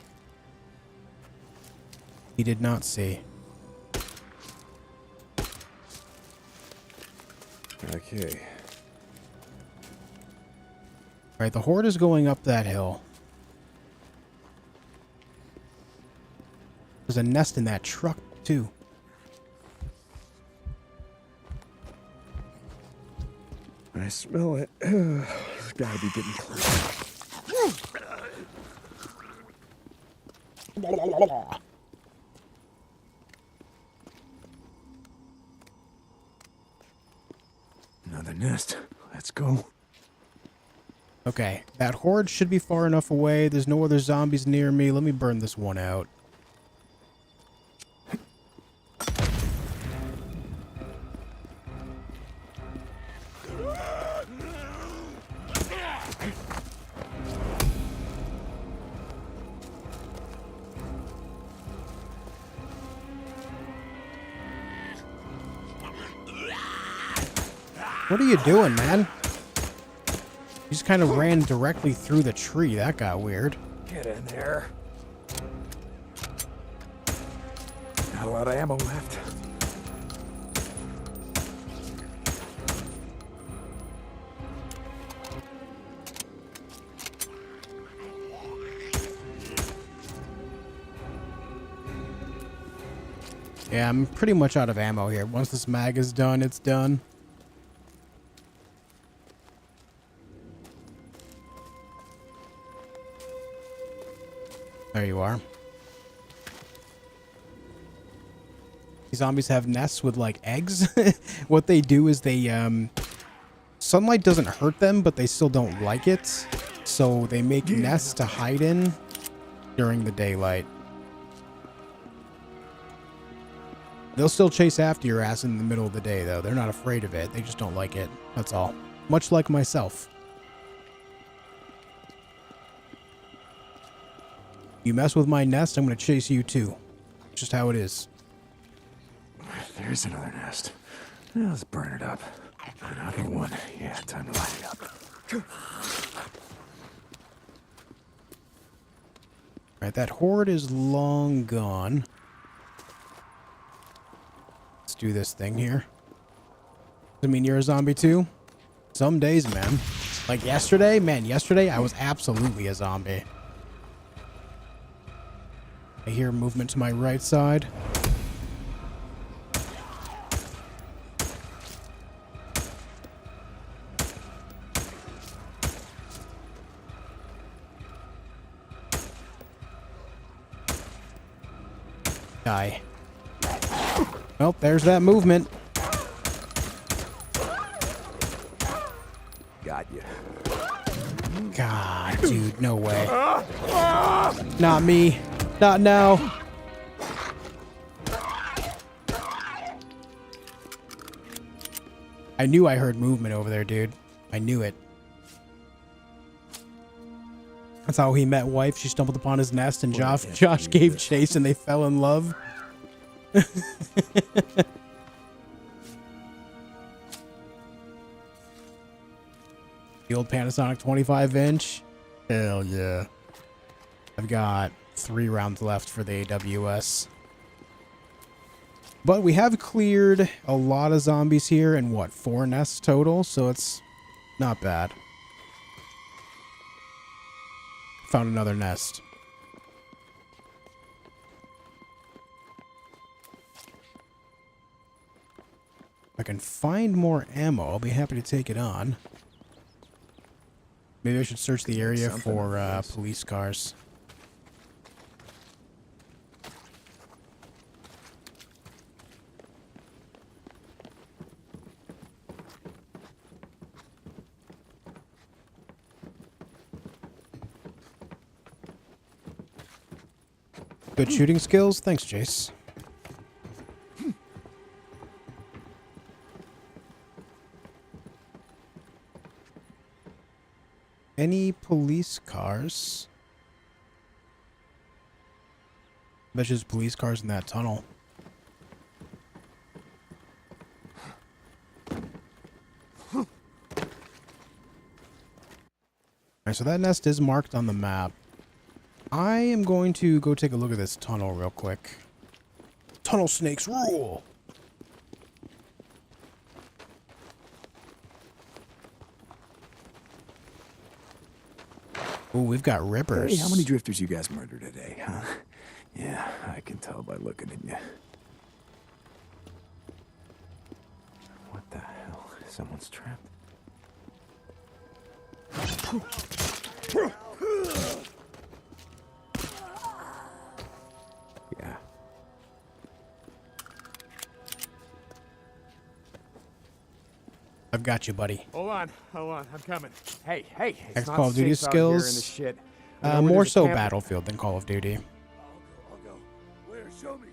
He did not see. Okay. Alright, the horde is going up that hill. There's a nest in that truck, too. I smell it. It's gotta be getting close. nest. Let's go. Okay, that horde should be far enough away. There's no other zombies near me. Let me burn this one out. What are you doing, man? You just kind of ran directly through the tree. That got weird. Get in there. Not a lot of ammo left. Yeah, I'm pretty much out of ammo here. Once this mag is done, it's done. There you are. These zombies have nests with, like, eggs. What they do is they, sunlight doesn't hurt them, but they still don't like it. So they make nests to hide in during the daylight. They'll still chase after your ass in the middle of the day, though. They're not afraid of it. They just don't like it. That's all. Much like myself. You mess with my nest, I'm going to chase you too. Just how it is. There's another nest. Now let's burn it up. Another one. Yeah, time to light it up. Alright, that horde is long gone. Let's do this thing here. I mean, you're a zombie too? Some days, man. Like yesterday? Man, yesterday I was absolutely a zombie. I hear movement to my right side. Die. Well, there's that movement. Got you. God, dude, no way. Not me. Not now. I knew I heard movement over there, dude. I knew it. That's how he met wife. She stumbled upon his nest and Josh gave chase and they fell in love. The old Panasonic 25-inch. Hell yeah. I've got 3 rounds left for the AWS. But we have cleared a lot of zombies here and what, 4 nests total, so it's not bad. Found another nest. If I can find more ammo, I'll be happy to take it on. Maybe I should search the area for police cars. Good shooting skills? Thanks, Jace. Any police cars? I bet there's police cars in that tunnel. Alright, so that nest is marked on the map. I am going to go take a look at this tunnel real quick. Tunnel snakes rule! Ooh, we've got rippers. Hey, how many drifters you guys murdered today, huh? Yeah, I can tell by looking at you. What the hell? Someone's trapped. Yeah. I've got you, buddy. Hold on, I'm coming. Hey, it's Next not Call of Duty safe out here in skills. this shit. You know, when More there's a so camp- Battlefield than Call of Duty. I'll go. Where? Show me.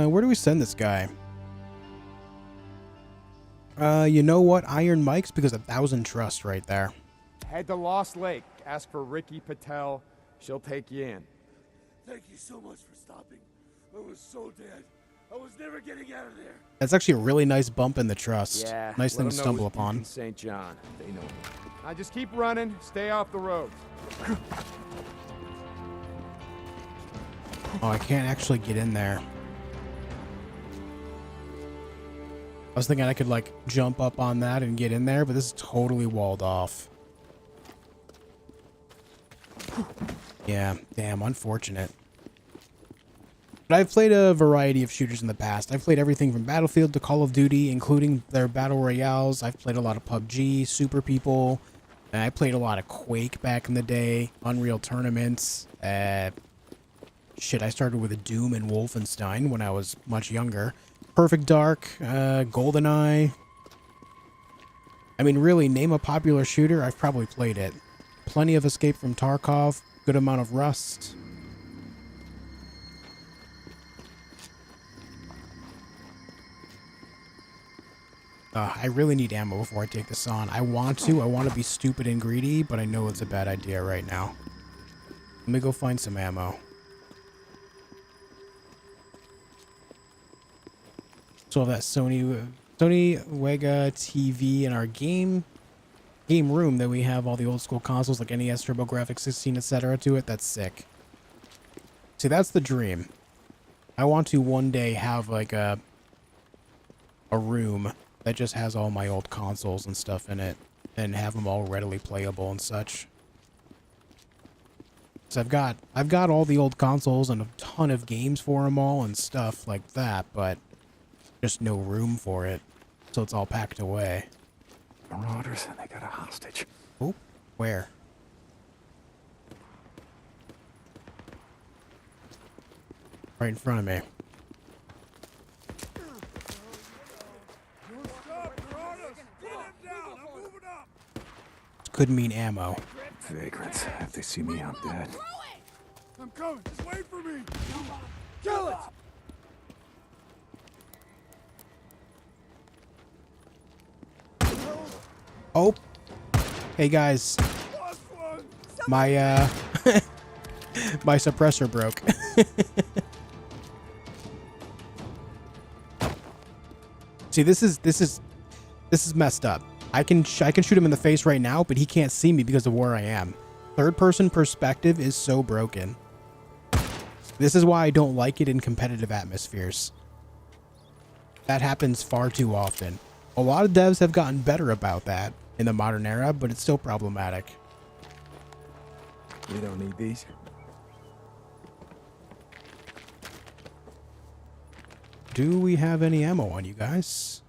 Where do we send this guy? You know what? Iron Mike's because 1,000 trust right there. Head to Lost Lake. Ask for Ricky Patel. She'll take you in. Thank you so much for stopping. I was so dead. I was never getting out of there. That's actually a really nice bump in the trust. Yeah. Nice thing to stumble In upon. St. John. They know me. Now just keep running. Stay off the roads. Oh, I can't actually get in there. I was thinking I could like jump up on that and get in there, but this is totally walled off. Yeah, damn, unfortunate. But I've played a variety of shooters in the past. I've played everything from Battlefield to Call of Duty, including their Battle Royales. I've played a lot of PUBG, Super People, and I played a lot of Quake back in the day, Unreal Tournaments. Shit, I started with a Doom and Wolfenstein when I was much younger. Perfect Dark, GoldenEye. I mean, really, name a popular shooter, I've probably played it. Plenty of Escape from Tarkov, good amount of Rust. I really need ammo before I take this on. I want to be stupid and greedy, but I know it's a bad idea right now. Let me go find some ammo. So that Sony Wega TV in our game room that we have all the old school consoles like NES, TurboGrafx 16, etc. to it. That's sick. See, that's the dream. I want to one day have like a room that just has all my old consoles and stuff in it and have them all readily playable and such. So I've got all the old consoles and a ton of games for them all and stuff like that, but just no room for it. So it's all packed away. Marauders, and they got a hostage. Oh, where? Right in front of me. Could mean ammo. Vagrants. If they see me, I'm dead. I'm coming. Just wait for me. Kill it! Oh. Hey guys. My my suppressor broke. See, this is messed up. I can shoot him in the face right now, but he can't see me because of where I am. Third person perspective is so broken. This is why I don't like it in competitive atmospheres. That happens far too often. A lot of devs have gotten better about that in the modern era, but it's still problematic. You don't need these. Do we have any ammo on you guys?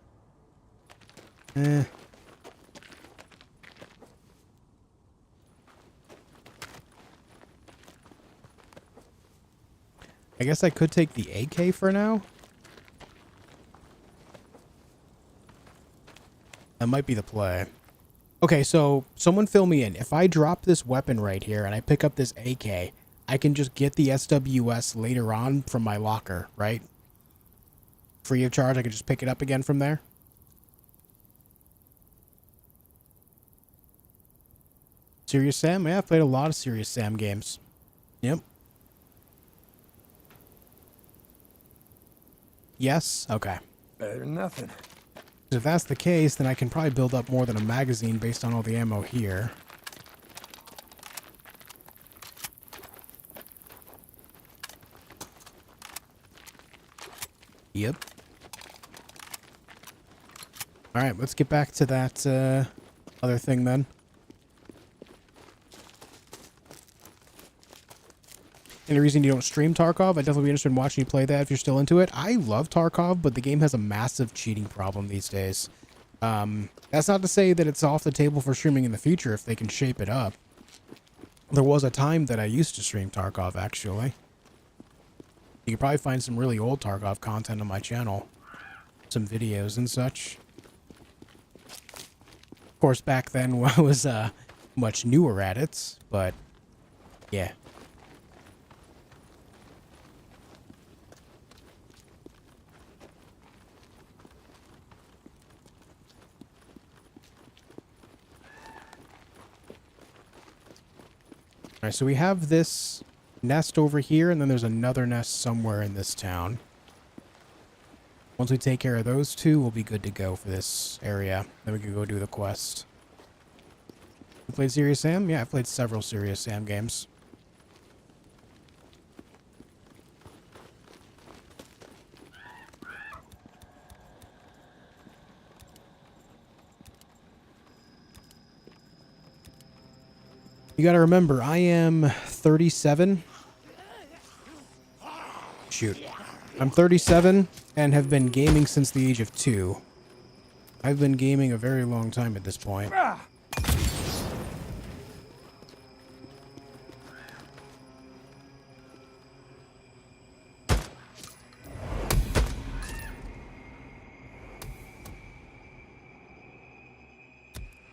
I guess I could take the AK for now. That might be the play. Okay, so someone fill me in. If I drop this weapon right here and I pick up this AK, I can just get the SWS later on from my locker, right? Free of charge, I can just pick it up again from there. Serious Sam? Yeah, I've played a lot of Serious Sam games. Yep. Yes? Okay. Better than nothing. If that's the case, then I can probably build up more than a magazine based on all the ammo here. Yep. Alright, let's get back to that other thing then. Any reason you don't stream Tarkov? I'd definitely be interested in watching you play that if you're still into it. I love Tarkov, but the game has a massive cheating problem these days. That's not to say that it's off the table for streaming in the future if they can shape it up. There was a time that I used to stream Tarkov, actually. You can probably find some really old Tarkov content on my channel. some videos and such. Of course, back then I was much newer at it, but yeah. Alright, so we have this nest over here, and then there's another nest somewhere in this town. Once we take care of those two, we'll be good to go for this area. Then we can go do the quest. You played Serious Sam? Yeah, I've played several Serious Sam games. You gotta remember, I am 37. Shoot. I'm 37 and have been gaming since the age of 2. I've been gaming a very long time at this point.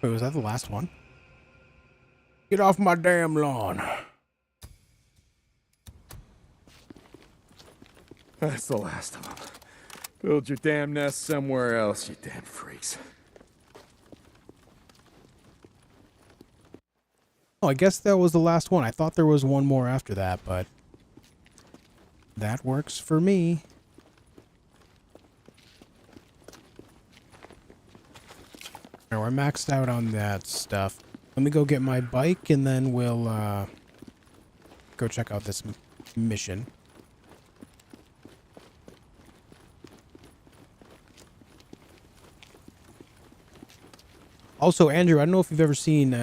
Wait, was that the last one? Get off my damn lawn. That's the last of them. Build your damn nest somewhere else, you damn freaks. Oh, I guess that was the last one. I thought there was one more after that, but that works for me. Alright, we're maxed out on that stuff. Let me go get my bike, and then we'll go check out this mission. Also, Andrew, I don't know if you've ever seen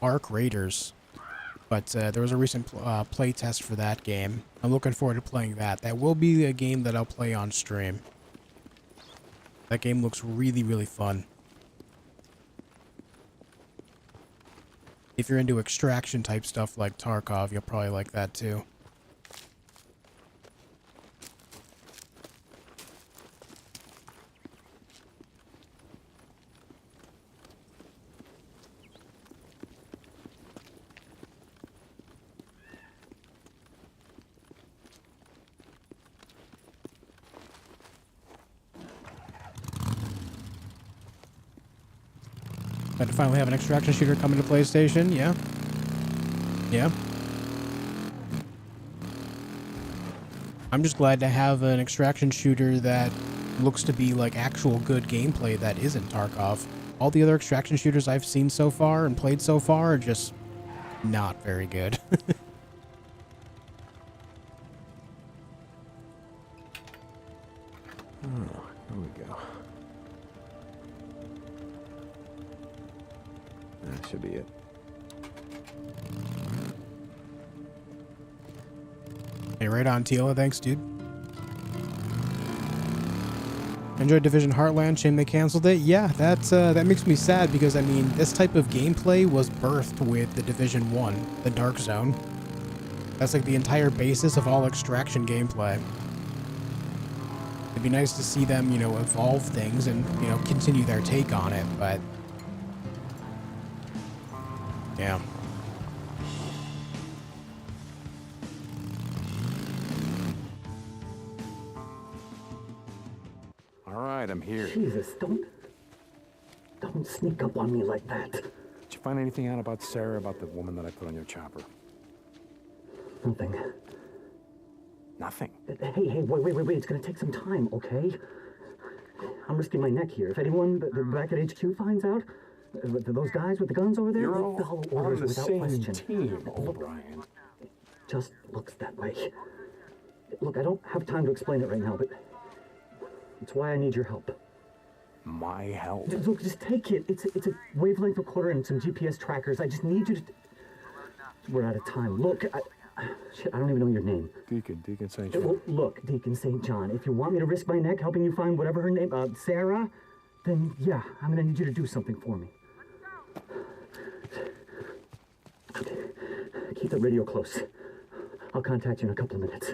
Ark Raiders, but there was a recent play test for that game. I'm looking forward to playing that. That will be a game that I'll play on stream. That game looks really, really fun. If you're into extraction type stuff like Tarkov, you'll probably like that too. Glad to finally have an extraction shooter coming to PlayStation, yeah. Yeah. I'm just glad to have an extraction shooter that looks to be like actual good gameplay that isn't Tarkov. All the other extraction shooters I've seen so far and played so far are just not very good. Oh, here we go. That should be it. Hey, right on, Tila. Thanks, dude. Enjoyed Division Heartland. Shame they canceled it. Yeah, that makes me sad because, I mean, this type of gameplay was birthed with the Division 1, the Dark Zone. That's like the entire basis of all extraction gameplay. It'd be nice to see them, you know, evolve things and, you know, continue their take on it, but... yeah. All right, I'm here. Jesus, don't sneak up on me like that. Did you find anything out about Sarah, about the woman that I put on your chopper? Nothing. Nothing. Hey, wait. It's gonna take some time, okay? I'm risking my neck here. If anyone back at HQ finds out, those guys with the guns over there, You're they'll follow orders on the without same question. team, O'Brien. It just looks that way. Look, I don't have time to explain it right now, but it's why I need your help. My help? Look, just take it. It's a wavelength recorder and some GPS trackers. I just need you to... We're out of time. Look, shit, I don't even know your name. Deacon St. John. Well, look, Deacon St. John, if you want me to risk my neck helping you find whatever her name, Sarah, then yeah, I'm gonna need you to do something for me. Keep the radio close. I'll contact you in a couple of minutes.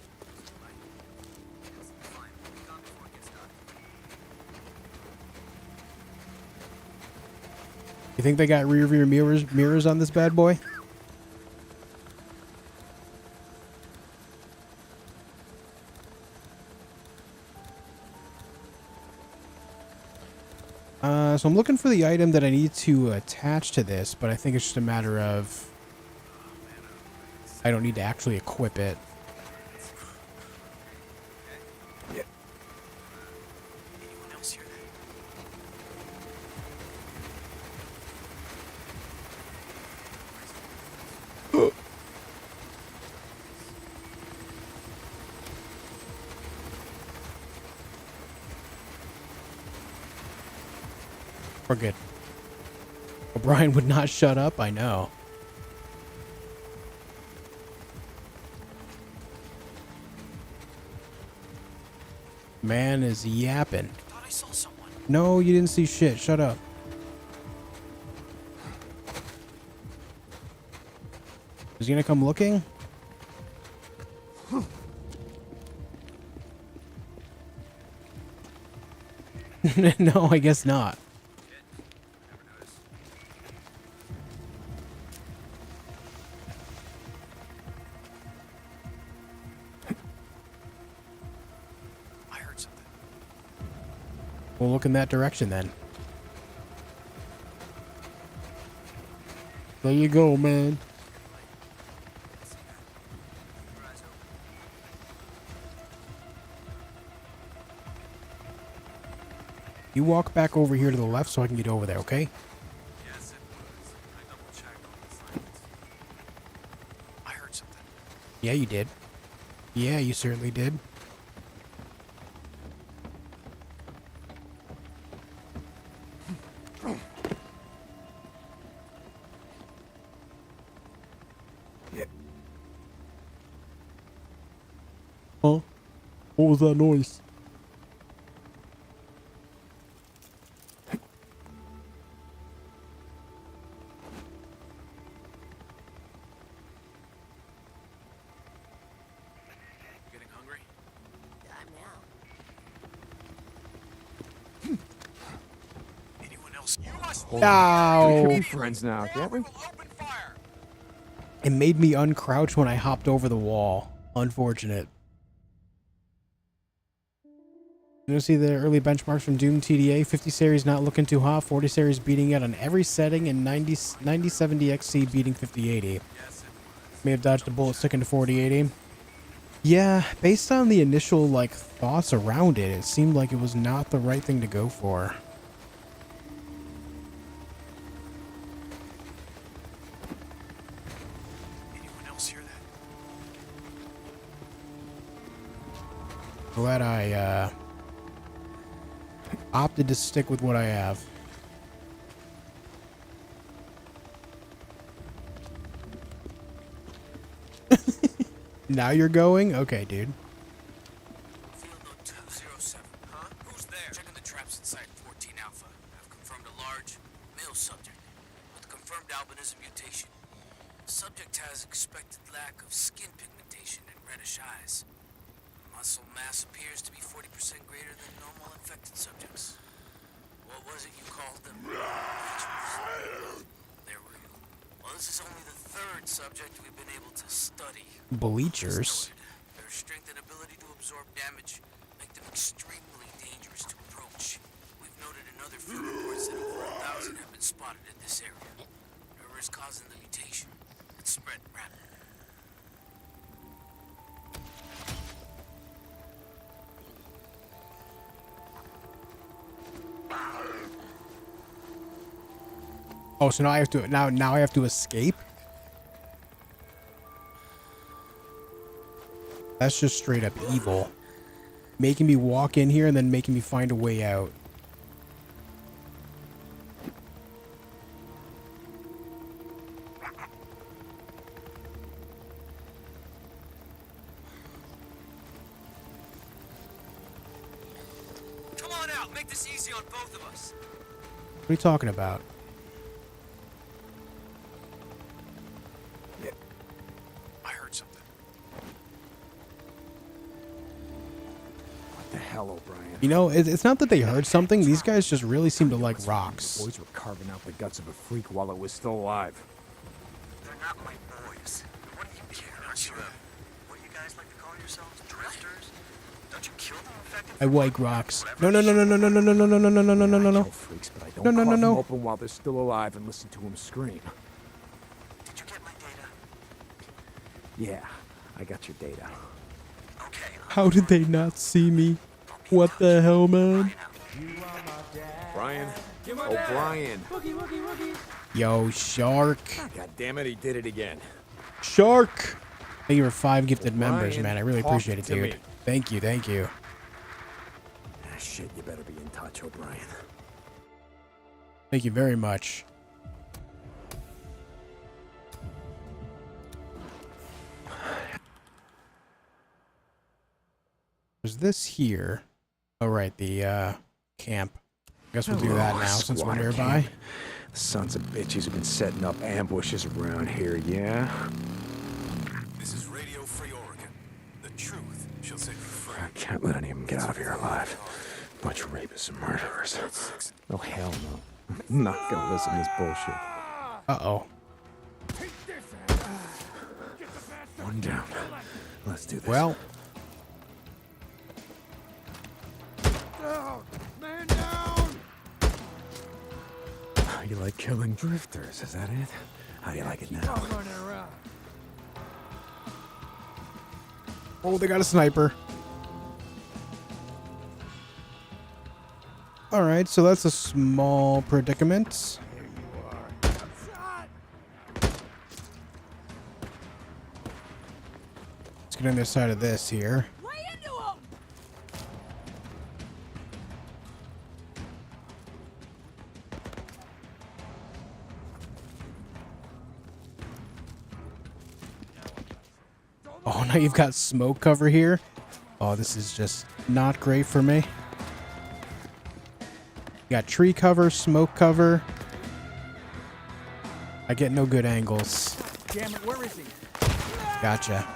You think they got rear view mirrors on this bad boy? So I'm looking for the item that I need to attach to this, but I think it's just a matter of I don't need to actually equip it. Anyone else hear that? We're good. O'Brien would not shut up, I know. Man is yapping. I thought I saw someone. No, you didn't see shit. Shut up. Is he gonna come looking? No, I guess not. I heard something. We'll look in that direction then. There you go, man. You walk back over here to the left so I can get over there, okay? Yes, it was. I double-checked all the signs. I heard something. Yeah, you did. Yeah, you certainly did. Huh? What was that noise? Getting hungry? Time now. Anyone else? You must We Ow! can be friends now, can't we? open fire. It made me uncrouch when I hopped over the wall. Unfortunate. You see the early benchmarks from Doom TDA. 50 series not looking too hot. 40 series beating it on every setting, and 9070 XC beating 5080. May have dodged a bullet sticking to 4080. Yeah, based on the initial like thoughts around it, it seemed like it was not the right thing to go for. Anyone else hear that? Glad I opted to stick with what I have. Now you're going? Okay, dude. Field note 207. Huh? Who's there? Checking the traps inside 14 Alpha. I've confirmed a large male subject with confirmed albinism mutation. The subject has expected lack of skin pigmentation and reddish eyes. Muscle mass appears to be 40% greater than normal infected subjects. What was it you called them? Bleachers. They're real. Well, this is only the third subject we've been able to study. Bleachers. Their strength and ability to absorb damage make them extremely dangerous to approach. We've noted in other field reports that over 1,000 have been spotted in this area. Whoever is causing the mutation, it's spread rapidly. Oh, so now I have to now I have to escape? That's just straight up evil. Making me walk in here and then making me find a way out. Come on out, make this easy on both of us. What are you talking about? I heard something. What the hell, O'Brien? You know, it's not that they heard something. These guys just really seem to like rocks. Boys were carving out the guts of a freak while it was still alive. They're not my boys. What do you care? Aren't you, what do you guys like to call yourselves? Drifters? Don't you kill them infected? I like rocks. No, no, no, no, no, no, no, no, no, no, no, no, no, no, no, no. Freaks, but I don't No, no, no, carve them no. open while they're still alive and listen to them scream. Did you get my data? Yeah, I got your data. Okay. How did they not see me? What the hell, man? Brian? O'Brien. Yo, Shark. God damn it, he did it again. Shark. Thank you for 5 gifted members, Brian, man. I really talk appreciate it, to dude. me. Thank you, thank you. Ah, shit, you better be in touch, O'Brien. Thank you very much. There's this here. Oh, right, the camp. I guess we'll do that now since we're Squatter nearby. camp. The sons of bitches have been setting up ambushes around here, yeah? This is Radio Free Oregon. The truth shall set you free. I can't let any of them get out of here alive. Bunch of rapists and murderers. Oh, hell no. I'm not gonna listen to this bullshit. Uh-oh. One down. Let's do this. Well, Man down! You like killing drifters, is that it? How do you like it now? Running around. oh, they got a sniper. All right, so that's a small predicament. Let's get on the other side of this here. Oh, now you've got smoke cover here. Oh, this is just not great for me. You got tree cover, smoke cover. I get no good angles. Damn it, where is he? Gotcha.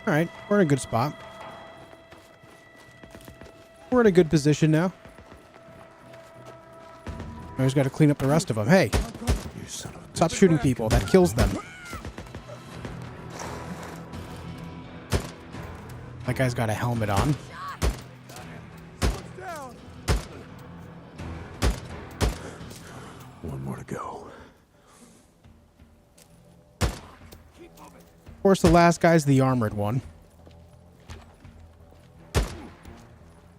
All right, we're in a good spot. We're in a good position now. I just got to clean up the rest of them. Hey, stop shooting people. That kills them. That guy's got a helmet on. One more to go. Of course, the last guy's the armored one.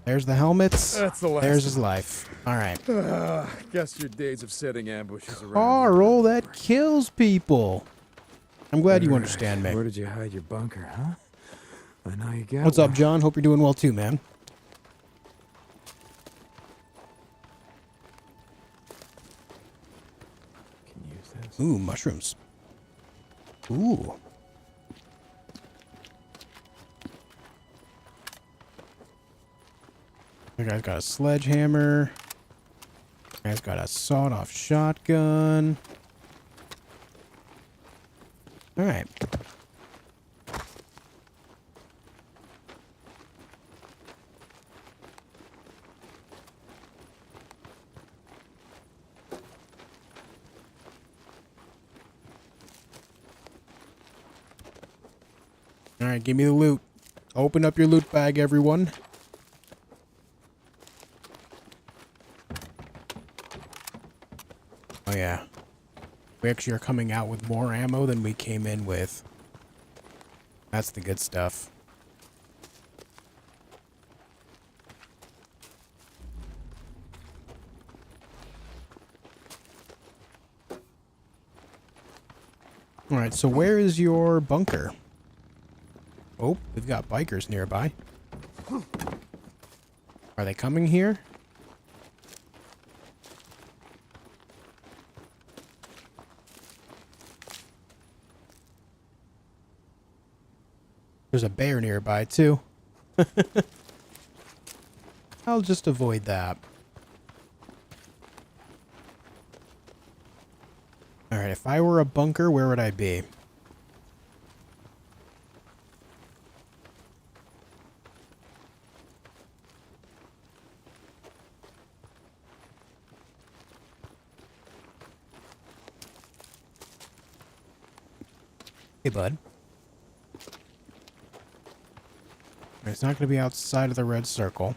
There's the helmets. That's the last There's his life. All right. Guess your days of setting ambushes around. Carl, that kills people. I'm glad you understand me. Where did you hide your bunker, huh? I know you got What's up, one. John? Hope you're doing well too, man. Can you use this? Ooh, mushrooms. Ooh. That guy's got a sledgehammer. That guy's got a sawed-off shotgun. All right. All right, give me the loot. Open up your loot bag, everyone. Oh, yeah. We actually are coming out with more ammo than we came in with. That's the good stuff. All right, so where is your bunker? Oh, we've got bikers nearby. Are they coming here? There's a bear nearby, too. I'll just avoid that. Alright, if I were a bunker, where would I be? Hey, bud. It's not going to be outside of the red circle.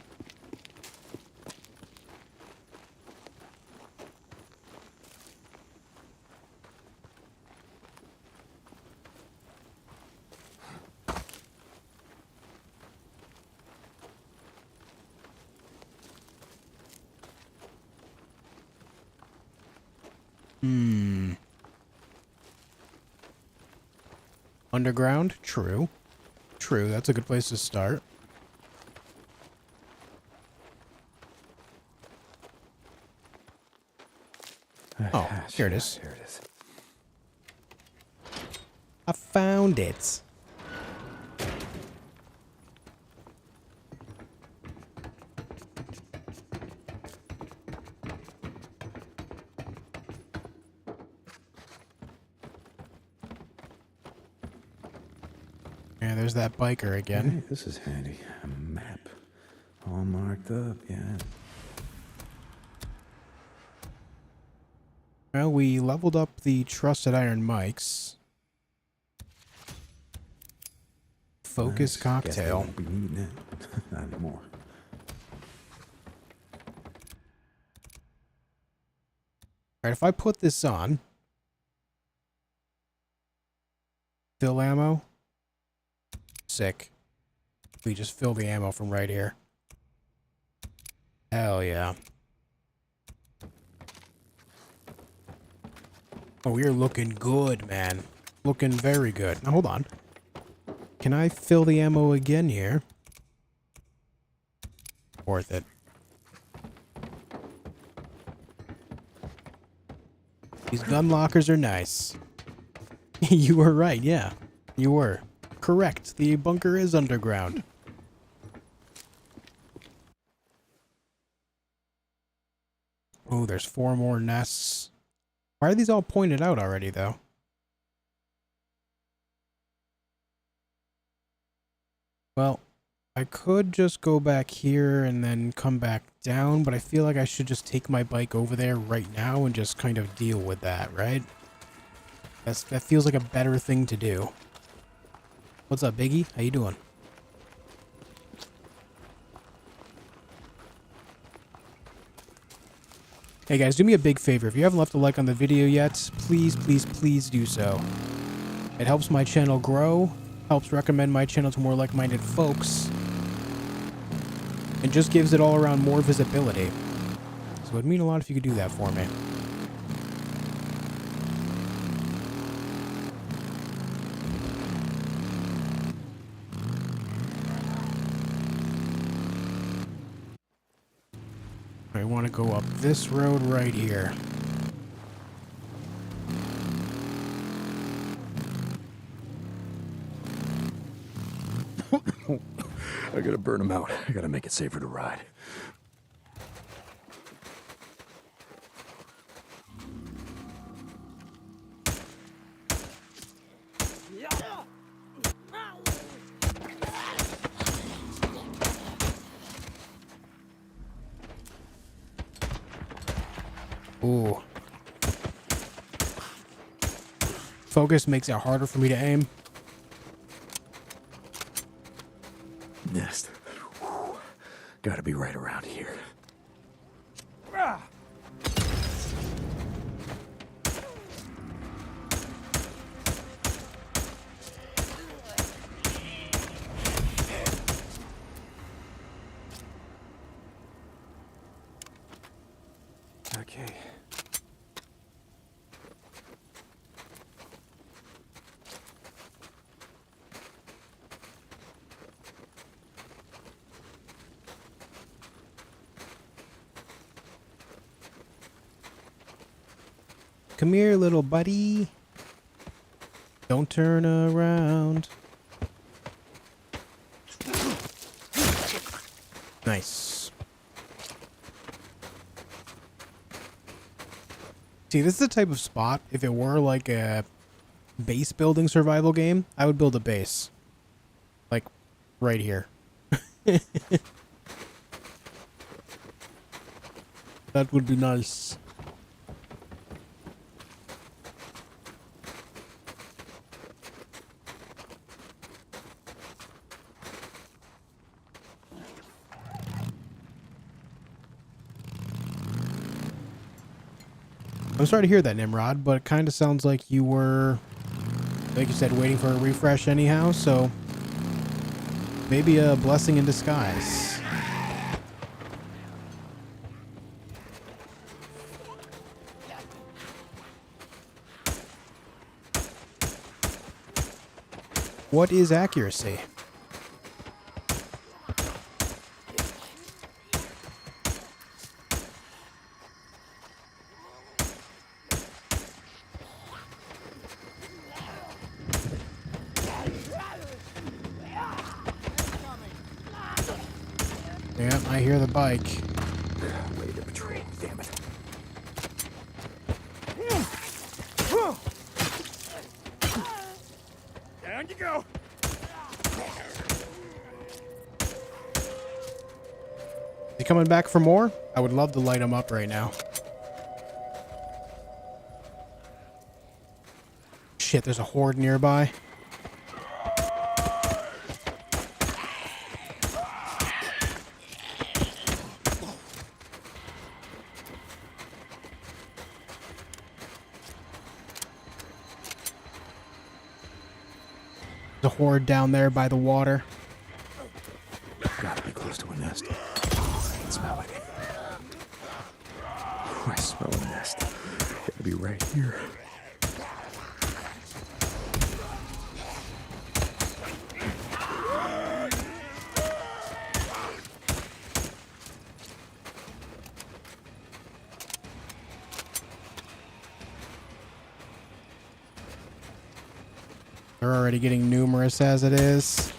Underground? True. True, that's a good place to start. Oh, here it is. Here it is. I found it. Yeah, there's that biker again. Hey, this is handy. A map. All marked up, yeah. Well, we leveled up the trusted iron mics. Focus Nice. Guess they cocktail. won't be needing it. Not anymore. Alright, if I put this on. Fill ammo. Sick. We just fill the ammo from right here. Hell yeah. Oh, you're looking good, man. Looking very good. Now, hold on. Can I fill the ammo again here? Worth it. These gun lockers are nice. You were right, yeah. You were. Correct. The bunker is underground. Oh, there's 4 more nests. Why are these all pointed out already, though? Well, I could just go back here and then come back down, but I feel like I should just take my bike over there right now and just kind of deal with that, right? That feels like a better thing to do. What's up, Biggie? How you doing? Hey guys, do me a big favor. If you haven't left a like on the video yet, please, please, please do so. It helps my channel grow, helps recommend my channel to more like-minded folks, and just gives it all around more visibility. So it'd mean a lot if you could do that for me. I want to go up this road right here. I gotta burn them out. I gotta make it safer to ride. Ooh. Focus makes it harder for me to aim. Nest. Whew. Gotta be right around here. Okay. Come here, little buddy. Don't turn around. Nice. See, this is the type of spot, if it were like a base building survival game, I would build a base. Like, right here. That would be nice. I'm sorry to hear that, Nimrod, but it kind of sounds like you were, like you said, waiting for a refresh anyhow, so maybe a blessing in disguise. What is accuracy? Yeah, I hear the bike. Ready to betray. Damn it. Down you go. You coming back for more? I would love to light them up right now. Shit, there's a horde nearby. The horde down there by the water. Gotta be close to a nest. I can smell it. I smell a nest. Gotta be right here. They're already getting numerous as it is.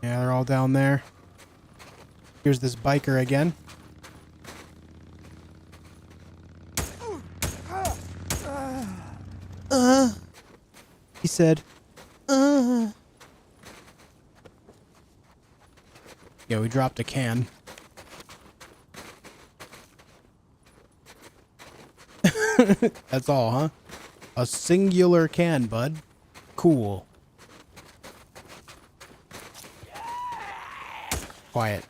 Yeah, they're all down there. Here's this biker again. He said, Yeah, we dropped a can. That's all, huh? A singular can, bud. Cool. Quiet.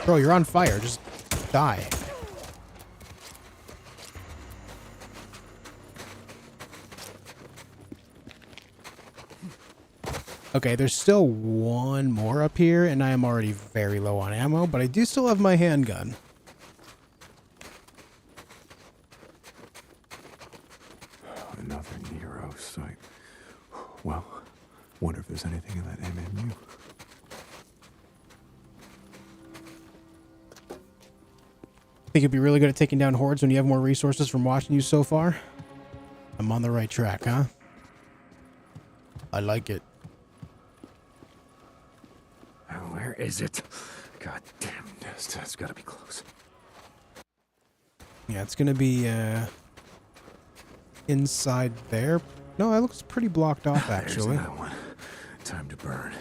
Bro, you're on fire. Just die. Okay, there's still one more up here, and I am already very low on ammo, but I do still have my handgun. Another NERO site. Well, wonder if there's anything in that MMU. Think you'd be really good at taking down hordes when you have more resources from watching you so far? I'm on the right track, huh? I like it. Where is it? God damn nest. That's gotta be close. Yeah, it's gonna be inside there. No, that looks pretty blocked off, actually. There's that one. Time to burn.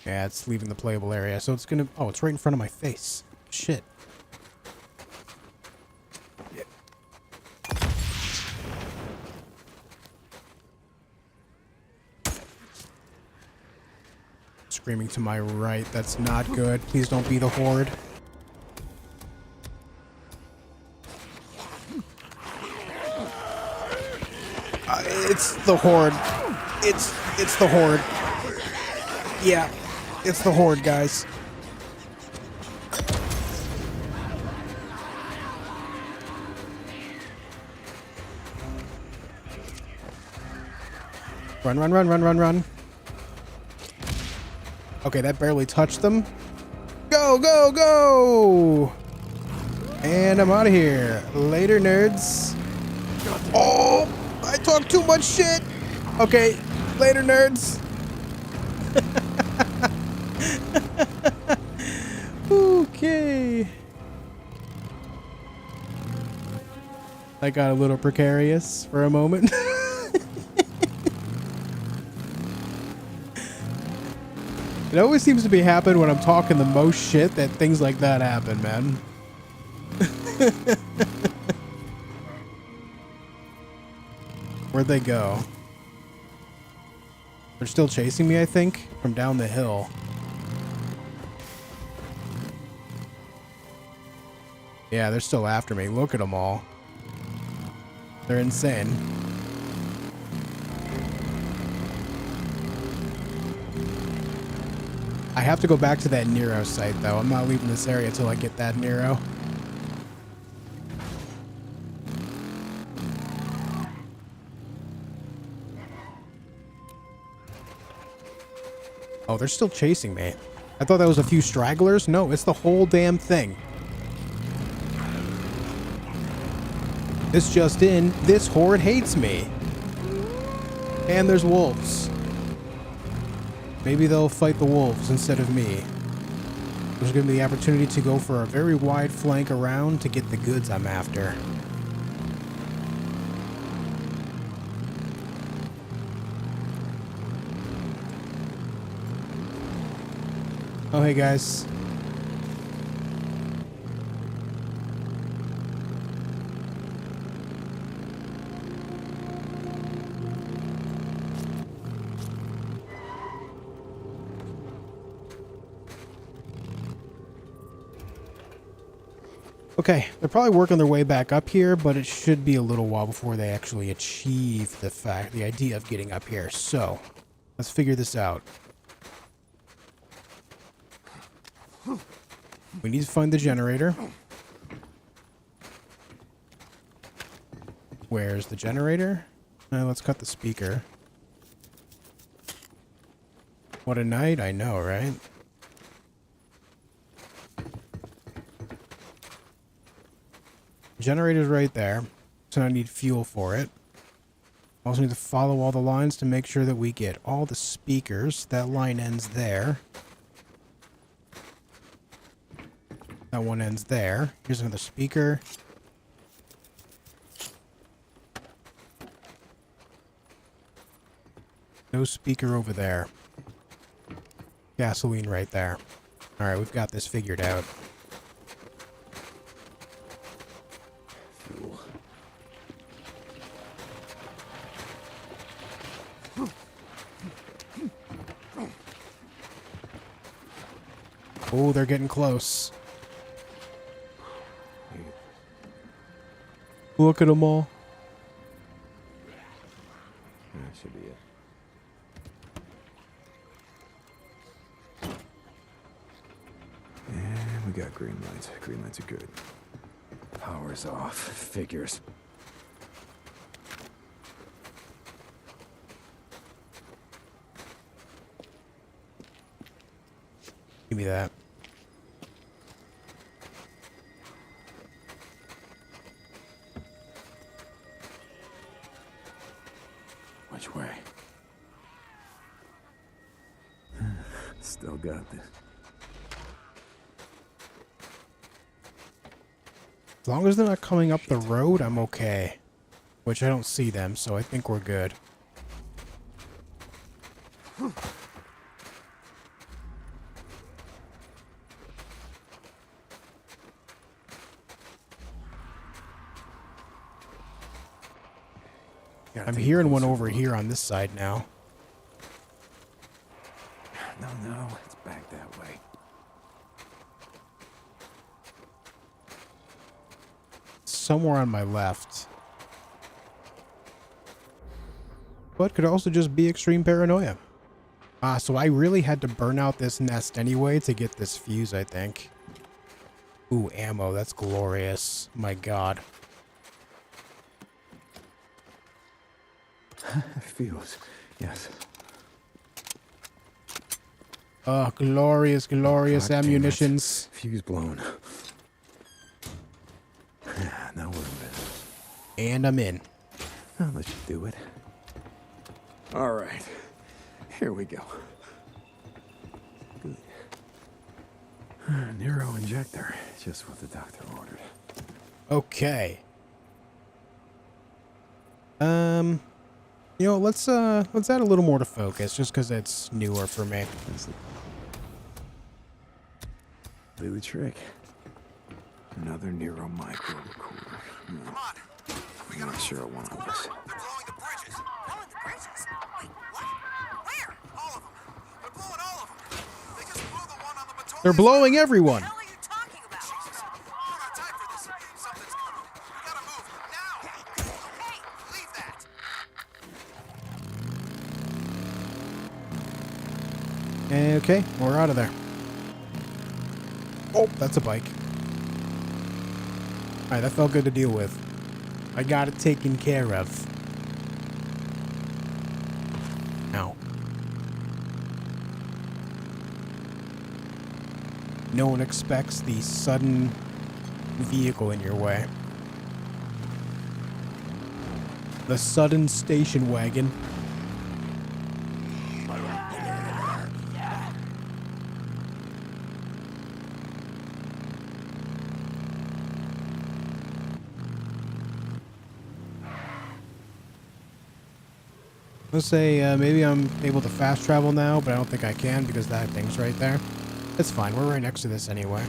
Yeah, it's leaving the playable area, so it's gonna... Oh, it's right in front of my face. Shit. Screaming to my right. That's not good. Please don't be the horde. It's the Horde. It's the Horde. Yeah, it's the Horde, guys. Run, run, run, run, run, run. Okay, that barely touched them. Go, go, go! And I'm out of here. Later, nerds. Oh, I talk too much shit. Okay, later, nerds. Okay. I got a little precarious for a moment. It always seems to be happening when I'm talking the most shit that things like that happen, man. Where'd they go? They're still chasing me, I think, from down the hill. Yeah, they're still after me. Look at them all. They're insane. I have to go back to that NERO site, though. I'm not leaving this area until I get that NERO. Oh, they're still chasing me. I thought that was a few stragglers. No, it's the whole damn thing. This just in, this horde hates me. And there's wolves. Maybe they'll fight the wolves instead of me. There's going to be the opportunity to go for a very wide flank around to get the goods I'm after. Oh, hey guys. Okay, they're probably working their way back up here, but it should be a little while before they actually achieve the idea of getting up here. So, let's figure this out. We need to find the generator. Where's the generator? Let's cut the speaker. What a night, I know, right? Generator's right there, so I need fuel for it. Also need to follow all the lines to make sure that we get all the speakers. That line ends there. That one ends there. Here's another speaker. No speaker over there. Gasoline right there. Alright, we've got this figured out. Oh, they're getting close. Look at them all. That should be it. And we got green lights. Green lights are good. Power's off. Figures. Give me that. Which way? Still got this. As long as they're not coming up the road, I'm okay. Which I don't see them, so I think we're good. I'm hearing one over here on this side now. No, it's back that way. Somewhere on my left. but could also just be extreme paranoia. So I really had to burn out this nest anyway to get this fuse, I think. Ooh, ammo. That's glorious. My god. Fuse. Yes. Oh, glorious, glorious God damn it. ammunitions. Fuse blown. Now we're in business. And I'm in. I'll let you do it. All right. Here we go. Good. NERO injector. Just what the doctor ordered. Okay. You know, let's add a little more to focus, just because it's newer for me. Do the trick. Another NERO micro recorder. No. I'm not sure I want all this. They're blowing the bridges. Blowing the bridges? Wait, what? Where? All of them. They're blowing all of them. They just blew the one on the Matoli. They're blowing everyone. What the hell are you talking about? Jesus, we don't have time for this. Something's coming. We gotta move now. Okay, leave that. Okay, we're out of there. Oh, that's a bike. Alright, that felt good to deal with. I got it taken care of. Ow. No one expects the sudden vehicle in your way. The sudden station wagon. Let's say maybe I'm able to fast travel now, but I don't think I can because that thing's right there. It's fine. We're right next to this anyway.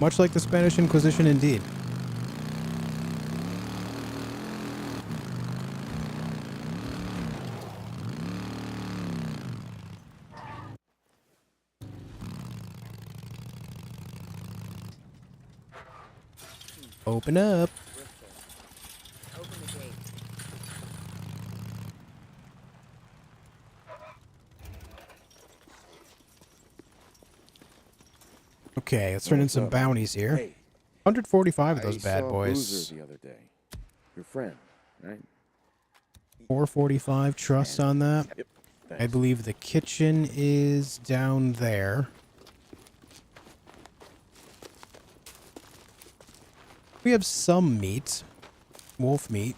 Much like the Spanish Inquisition, indeed. Open up. Open the gate. Okay, let's turn in some bounties here. 145 of those bad boys. The other day. Your friend, right? 445 trust on that. Yep. I Thanks. believe the kitchen is down there. We have some meat. Wolf meat.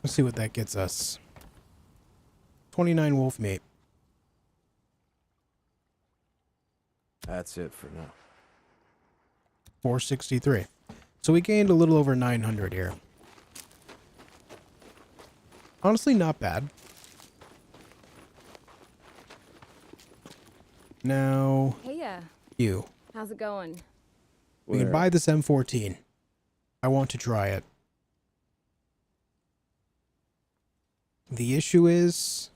Let's see what that gets us. 29 wolf meat. That's it for now. 463. So we gained a little over 900 here. Honestly, not bad. Now, Hey, you. how's it going? We can buy this M14. I want to try it. The issue is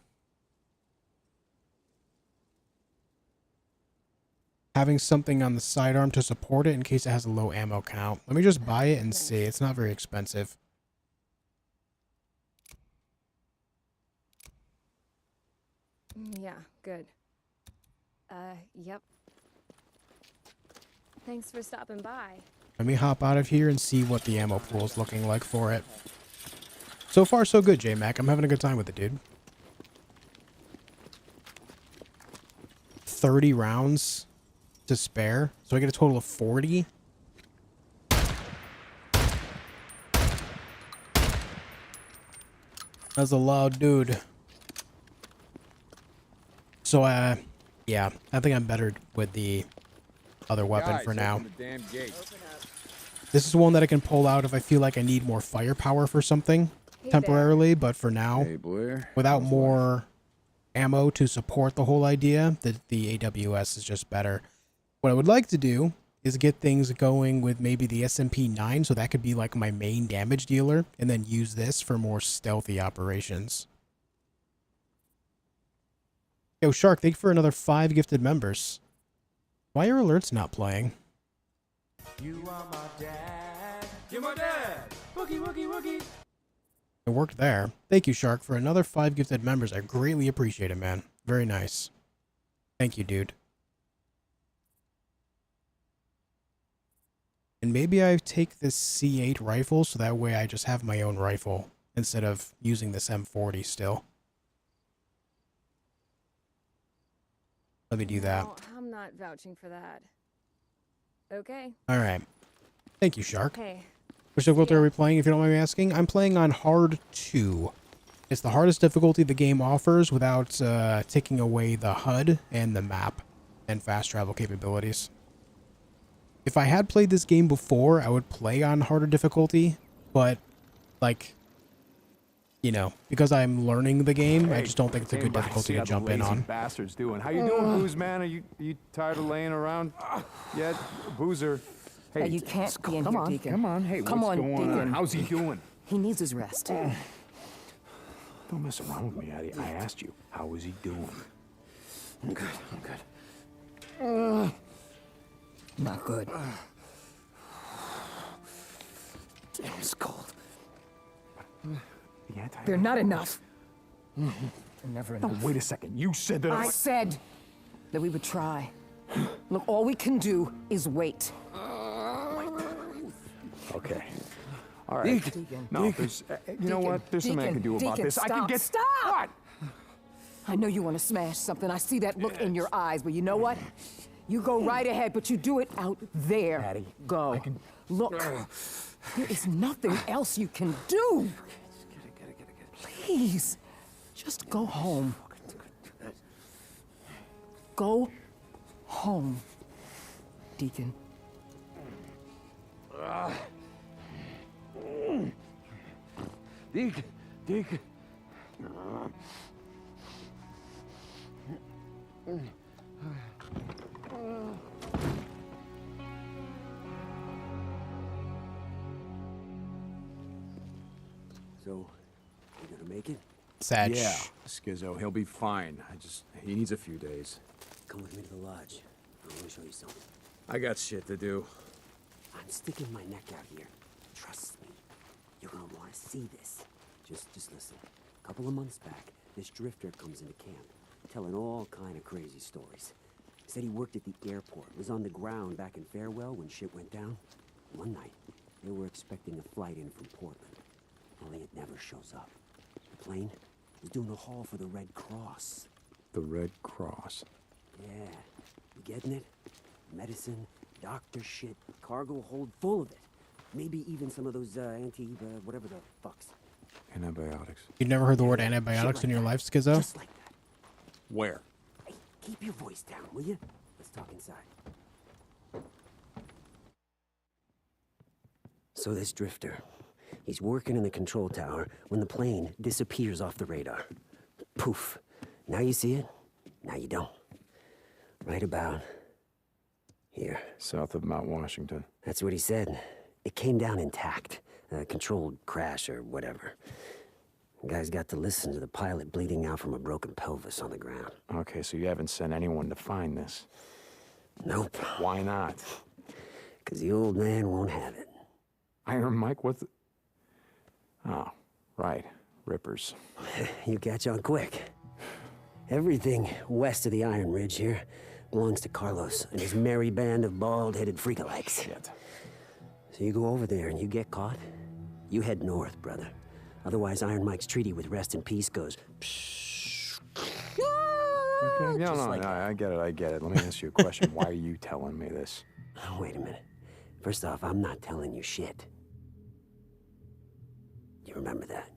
having something on the sidearm to support it in case it has a low ammo count. Let me just buy it and see. It's not very expensive. Yeah, good. Yep. Thanks for stopping by. Let me hop out of here and see what the ammo pool is looking like for it. So far, so good, J-Mac. I'm having a good time with it, dude. 30 rounds to spare. So I get a total of 40. That's a loud dude. So, yeah. I think I'm better with the other weapon for now. This is one that I can pull out if I feel like I need more firepower for something temporarily, but for now, without more ammo to support the whole idea, the AWS is just better. What I would like to do is get things going with maybe the SMP-9, so that could be like my main damage dealer, and then use this for more stealthy operations. Yo, Shark, thank you for another 5 gifted members. Why are alerts not playing? You are my dad. You're my dad. Woogie, woogie, woogie. It worked there. Thank you, Shark, for another 5 gifted members. I greatly appreciate it, man. Very nice. Thank you, dude. And maybe I take this C8 rifle so that way I just have my own rifle instead of using this M40 still. Let me do that. No, I'm not vouching for that. Okay. All right. Thank you, Shark. Hey. Which difficulty are we playing, if you don't mind me asking? I'm playing on Hard 2. It's the hardest difficulty the game offers without taking away the HUD and the map and fast travel capabilities. If I had played this game before, I would play on harder difficulty, but, like, you know, because I'm learning the game, I just don't think it's a good difficulty to jump in on. Bastards doing. How you doing, Booze Man? Are you tired of laying around yet, Boozer? Hey, you can't be in here, Deacon. Come on. Hey, Come what's on, going on? Deacon. How's he doing? He needs his rest. Don't mess around with me, Addie. I asked you, how is he doing? I'm good. Not good. Damn, it's cold. They're not enough. They're never enough. No, wait a second. You said that I said that we would try. Look, all we can do is wait. Okay. All right. Deacon. No, there's... you know what? There's something I can do about this. Stop. I can get... Stop! What? I know you want to smash something. I see that look in your eyes, but you know what? You go right ahead, but you do it out there. Addie, go. Look, there is nothing else you can do. Please, just go home. Go home, Deacon. Deacon. So, you gonna make it? Sad. Yeah, Skizzo, he'll be fine. He needs a few days. Come with me to the lodge. I want to show you something. I got shit to do. I'm sticking my neck out here. Trust me. You're gonna want to see this. Just listen. A couple of months back, this drifter comes into camp, telling all kind of crazy stories. Said he worked at the airport, was on the ground back in Farewell when shit went down. One night, they were expecting a flight in from Portland. Only it never shows up. The plane was doing a haul for the Red Cross. The Red Cross? Yeah. You getting it? Medicine, doctor shit, cargo hold full of it. Maybe even some of those whatever the fucks. Antibiotics. You've never heard the word antibiotics in your life, Skizzo? Just like that. Where? Hey, keep your voice down, will you? Let's talk inside. So this drifter, he's working in the control tower when the plane disappears off the radar. Poof. Now you see it, now you don't. Right about here. South of Mount Washington. That's what he said. It came down intact. A controlled crash or whatever. The guy's got to listen to the pilot bleeding out from a broken pelvis on the ground. Okay, so you haven't sent anyone to find this? Nope. Why not? Because the old man won't have it. Iron Mike, what's the... Oh, right. Rippers. You catch on quick. Everything west of the Iron Ridge here belongs to Carlos and his merry band of bald-headed freakalikes. Shit. So you go over there and you get caught, you head north, brother. Otherwise, Iron Mike's treaty with Rest in Peace goes... Okay, no, I get it. Let me ask you a question. Why are you telling me this? Oh, wait a minute. First off, I'm not telling you shit. You remember that.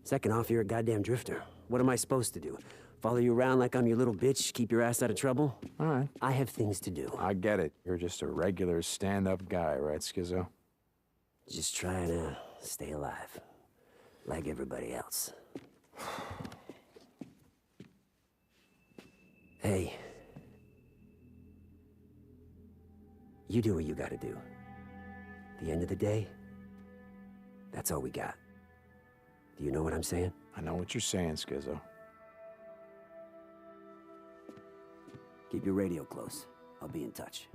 Second off, you're a goddamn drifter. What am I supposed to do? Follow you around like I'm your little bitch, keep your ass out of trouble? All right. I have things to do. I get it. You're just a regular stand-up guy, right, Skizzo? Just trying to stay alive. Like everybody else. Hey. You do what you gotta do. At the end of the day, that's all we got. Do you know what I'm saying? I know what you're saying, Skizzo. Keep your radio close. I'll be in touch.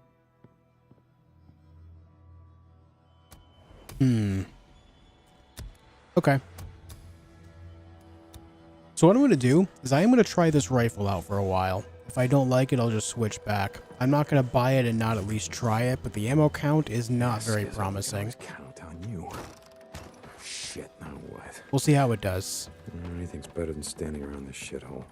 Okay. So what I'm going to do is I am going to try this rifle out for a while. If I don't like it, I'll just switch back. I'm not going to buy it and not at least try it, but the ammo count is not very promising. Count on you. Shit, now what? We'll see how it does. Anything's better than standing around this shithole.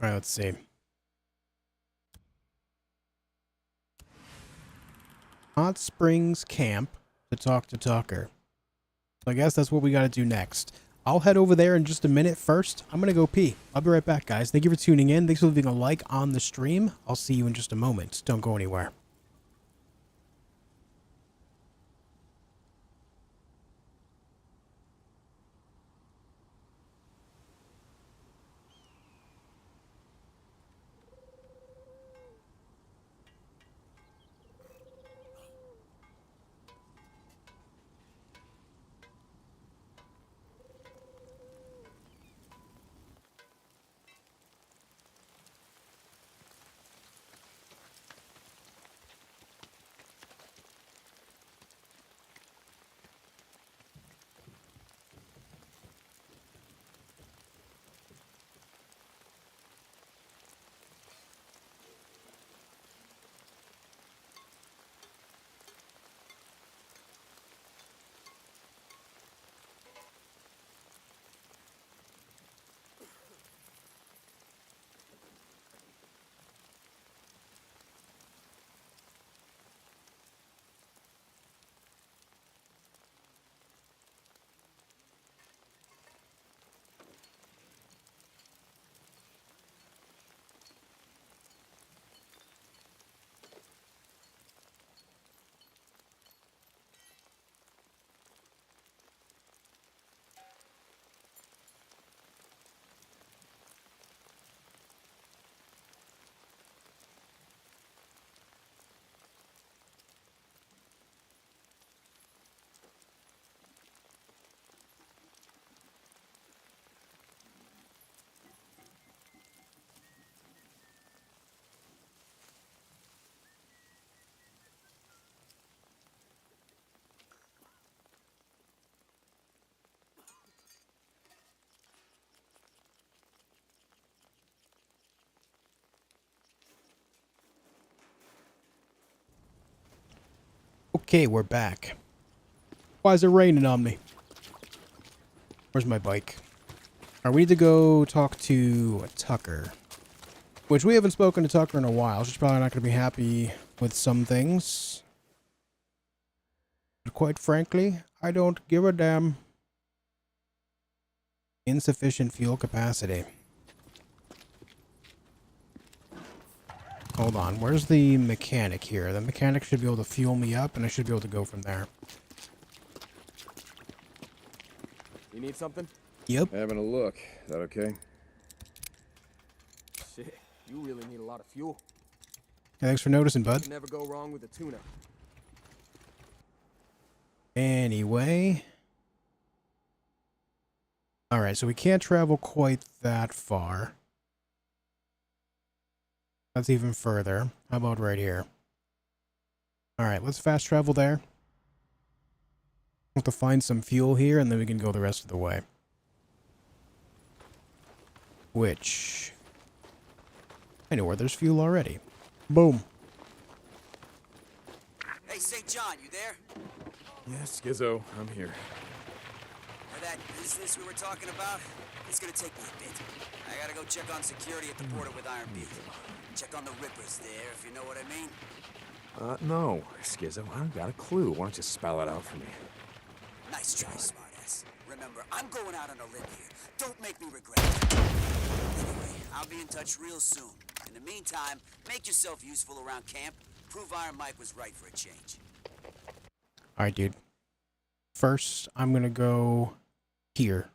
All right, let's see. Hot Springs Camp to talk to Tucker. So I guess that's what we got to do next. I'll head over there in just a minute. First, I'm going to go pee. I'll be right back, guys. Thank you for tuning in. Thanks for leaving a like on the stream. I'll see you in just a moment. Don't go anywhere. Okay, we're back. Why is it raining on me? Where's my bike? Alright, we need to go talk to Tucker. Which we haven't spoken to Tucker in a while. She's probably not going to be happy with some things. But quite frankly, I don't give a damn. Insufficient fuel capacity. Hold on, where's the mechanic here? The mechanic should be able to fuel me up, and I should be able to go from there. You need something? Yep. Having a look. Is that okay? Shit, you really need a lot of fuel. Yeah, thanks for noticing, bud. You never go wrong with a tuna. Anyway. Alright, so we can't travel quite that far. That's even further. How about right here? Alright, let's fast travel there. We'll have to find some fuel here, and then we can go the rest of the way. Which... I know where there's fuel already. Boom. Hey, St. John, you there? Yes, Skizzo, I'm here. For that business we were talking about, it's gonna take me a bit. I gotta go check on security at the border with Iron Beak. Check on the Rippers there, if you know what I mean. No, Skizzo, I don't got a clue. Why don't you spell it out for me? Nice try, smartass. Remember, I'm going out on a limb here. Don't make me regret it. Anyway, I'll be in touch real soon. In the meantime, make yourself useful around camp. Prove Iron Mike was right for a change. Alright, dude. First, I'm gonna go here.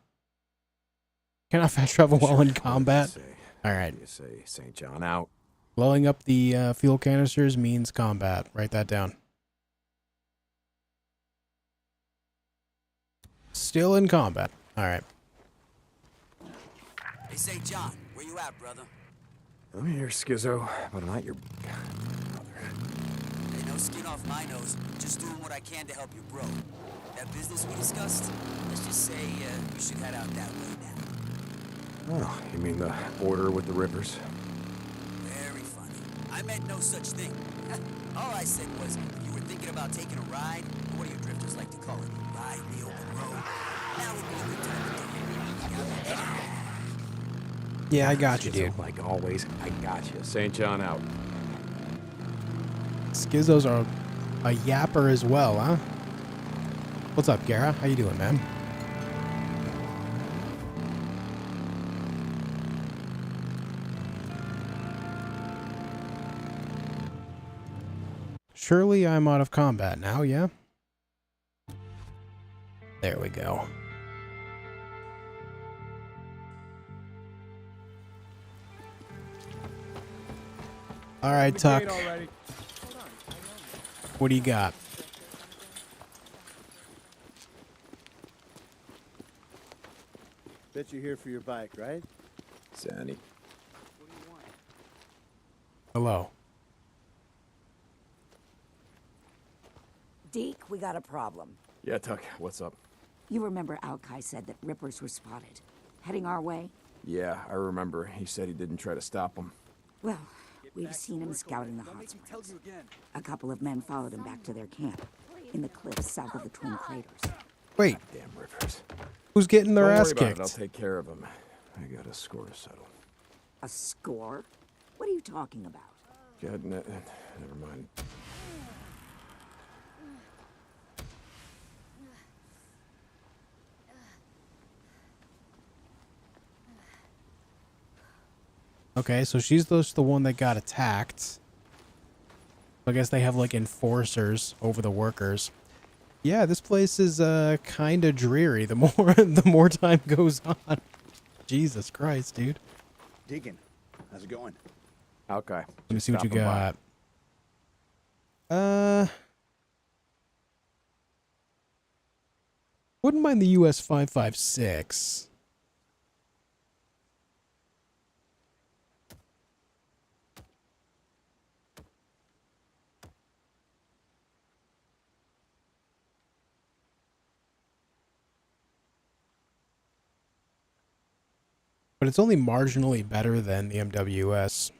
Can I fast travel while in combat? Alright. You say St. John out. Blowing up the fuel canisters means combat. Write that down. Still in combat. Alright. Hey, St. John, Where you at, brother? I'm here, Schizo, but I'm not your... Hey, no skin off my nose. Just doing what I can to help you, bro. That business we discussed, let's just say you should head out that way now. Oh, you mean the border with the rivers? Very funny. I meant no such thing. All I said was, if you were thinking about taking a ride, or what do you drifters like to call it? Ride the open road. Now would be a good time to do it. Yeah, I got you, dude. Like always, I got you. St. John out. Schizzos are a yapper as well, huh? What's up, Gara? How you doing, man? Surely I'm out of combat now, yeah? There we go. All right, Tuck. What do you got? Bet you're here for your bike, right? Sandy. Hello. Deke, we got a problem. Yeah, Tuck, what's up? You remember Alkai said that Rippers were spotted, heading our way? Yeah, I remember. He said he didn't try to stop them. Well, we've seen him scouting the hot springs. A couple of men followed him back to their camp, in the cliffs south of the Twin Craters. Wait. Damn Rivers. Who's getting their Don't ass worry about kicked? it. I'll take care of him. I got a score to settle. A score? What are you talking about? God, never mind. Okay, so she's just the one that got attacked. I guess they have like enforcers over the workers. Yeah, this place is kind of dreary the more time goes on. Jesus Christ, dude. Deacon, how's it going? Okay. Let me see what you got. Wouldn't mind the US 556. But it's only marginally better than the MWS.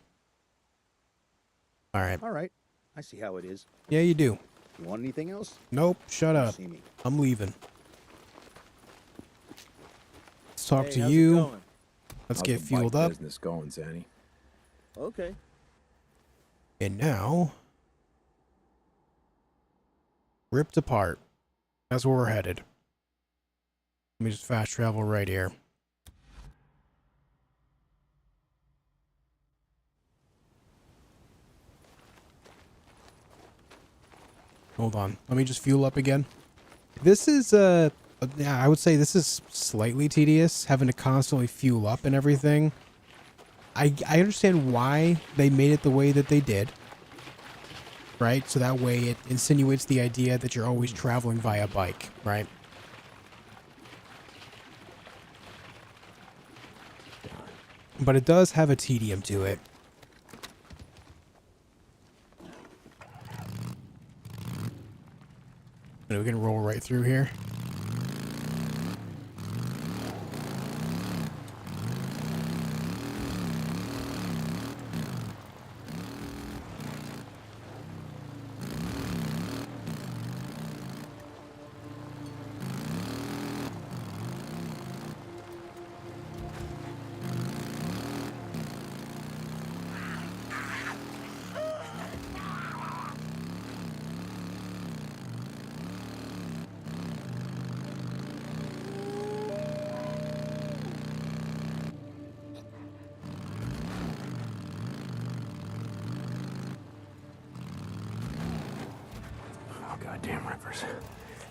All right. All right. I see how it is. Yeah, you do. You want anything else? Nope. Shut up. See me. I'm leaving. Let's talk Hey, to how's it you. going? Let's How's get the fueled bike up. business going, Zanny? Okay. And now, ripped apart. That's where we're headed. Let me just fast travel right here. Hold on. Let me just fuel up again. This is, yeah, I would say this is slightly tedious, having to constantly fuel up and everything. I understand why they made it the way that they did. Right? So that way it insinuates the idea that you're always traveling via bike, right? But it does have a tedium to it. And we can roll right through here. Goddamn Rivers.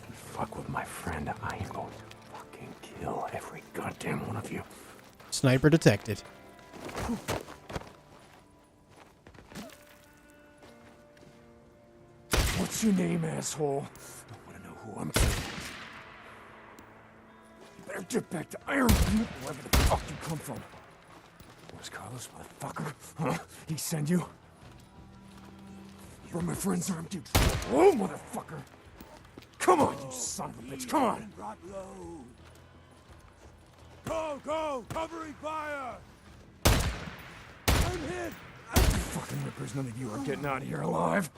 You fuck with my friend, I am going to fucking kill every goddamn one of you. Sniper detected. What's your name, asshole? I want to know who I'm killing. You better get back to Iron Butte, wherever the fuck you come from. Or Los Carlos, motherfucker. Huh? He send you? You're my friends armed, you. Oh, motherfucker. Come on, you son of a bitch. Come on. Go, go! Covering fire! I'm hit! Fucking rippers, none of you are getting out of here alive.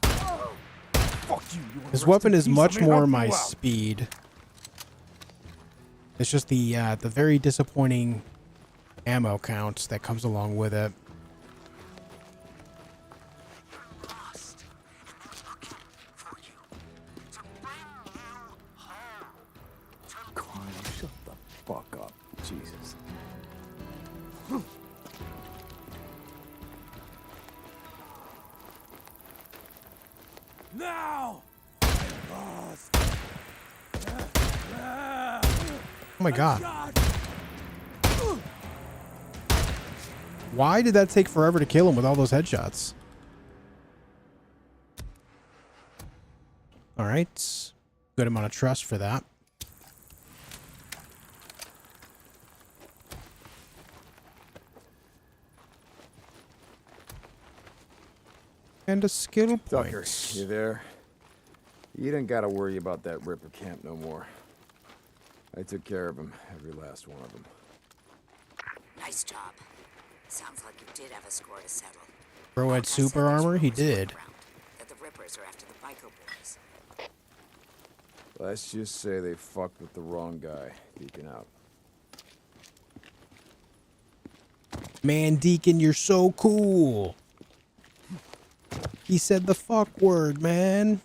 Fuck you. His weapon is much more my speed. It's just the very disappointing ammo count that comes along with it. Shut the fuck up. Jesus. Now! Oh my god. Why did that take forever to kill him with all those headshots? Alright. Good amount of trust for that. And a skill Tucker, point. you there? You don't gotta worry about that Ripper camp no more. I took care of him, every last one of them. Nice job. Sounds like you did have a score to settle. Bro had super armor? He did. That the Rippers are after the Bico boys. Let's just say they fucked with the wrong guy, Deacon out. Man, Deacon, you're so cool. He said the fuck word, man.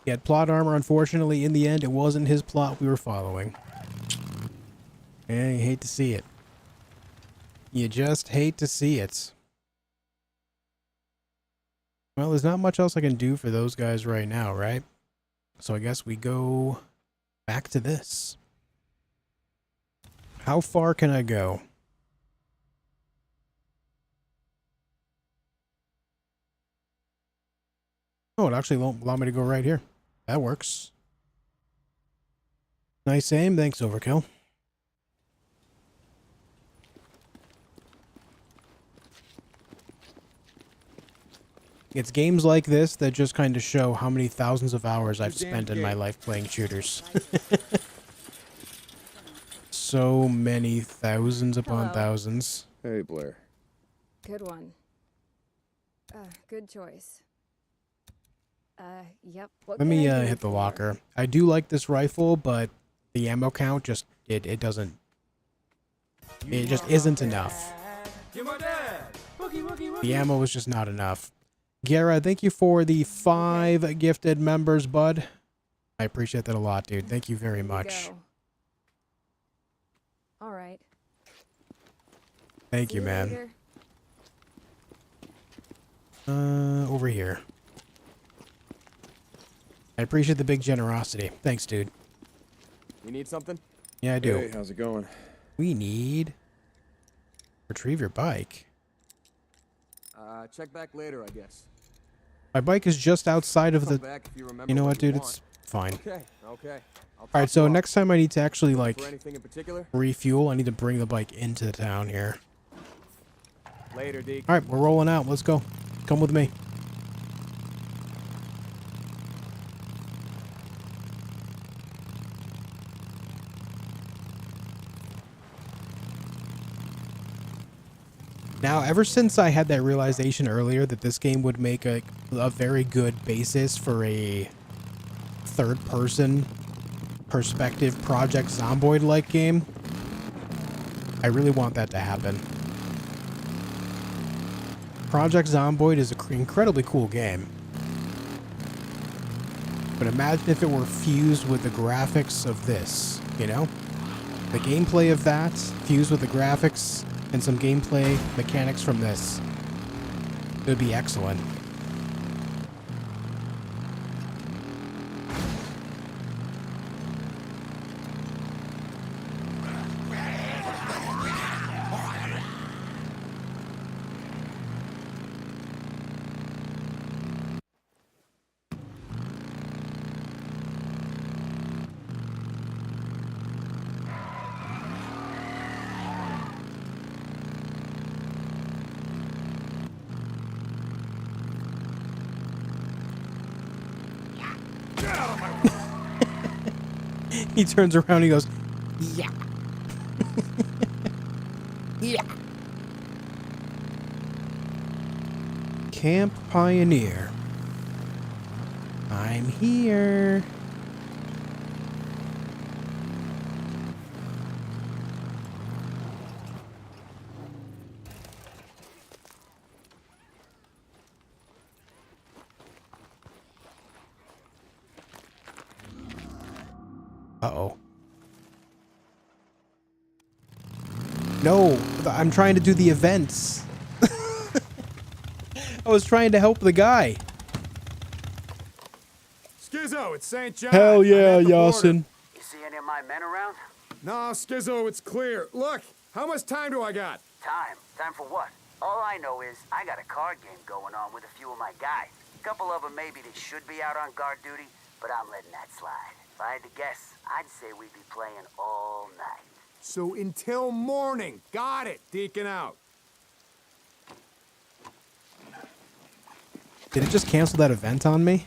He had plot armor. Unfortunately, in the end, it wasn't his plot we were following. And you hate to see it. You just hate to see it. Well, there's not much else I can do for those guys right now, right? So I guess we go back to this. How far can I go? Oh, it actually won't allow me to go right here. That works. Nice aim. Thanks, Overkill. It's games like this that just kind of show how many thousands of hours I've spent in my life playing shooters. So many thousands upon thousands. Hey, Blair. Good one. Good choice. Yep. Let me hit the locker. I do like this rifle, but the ammo count just it doesn't. It just isn't enough. The ammo is just not enough. Gara, thank you for the 5 gifted members, bud. I appreciate that a lot, dude. Thank you very much. All right. Thank you, man. Over here. I appreciate the big generosity. Thanks, dude. You need something? Yeah, I do. Hey, how's it going? We need... Retrieve your bike. Check back later, I guess. My bike is just outside of Come the... back if you remember You know what what, you dude? want. It's fine. Okay. Alright, so next time I need to actually, like, For anything in particular? refuel, I need to bring the bike into the town here. Later, Deke. Alright, we're rolling out. Let's go. Come with me. Now, ever since I had that realization earlier that this game would make a very good basis for a third-person perspective Project Zomboid-like game, I really want that to happen. Project Zomboid is an incredibly cool game. But imagine if it were fused with the graphics of this, you know? The gameplay of that, fused with the graphics, and some gameplay mechanics from this. It would be excellent. He turns around and he goes, yeah. Yeah. Camp Pioneer. I'm here. Uh-oh. No, I'm trying to do the events. I was trying to help the guy. Skizzo, it's St. John. Hell yeah, I'm at the border. Yasin. You see any of my men around? No, Skizzo, it's clear. Look, how much time do I got? Time? Time for what? All I know is I got a card game going on with a few of my guys. A couple of them maybe they should be out on guard duty, but I'm letting that slide. If I had to guess, I'd say we'd be playing all night. So until morning. Got it. Deacon out. Did it just cancel that event on me?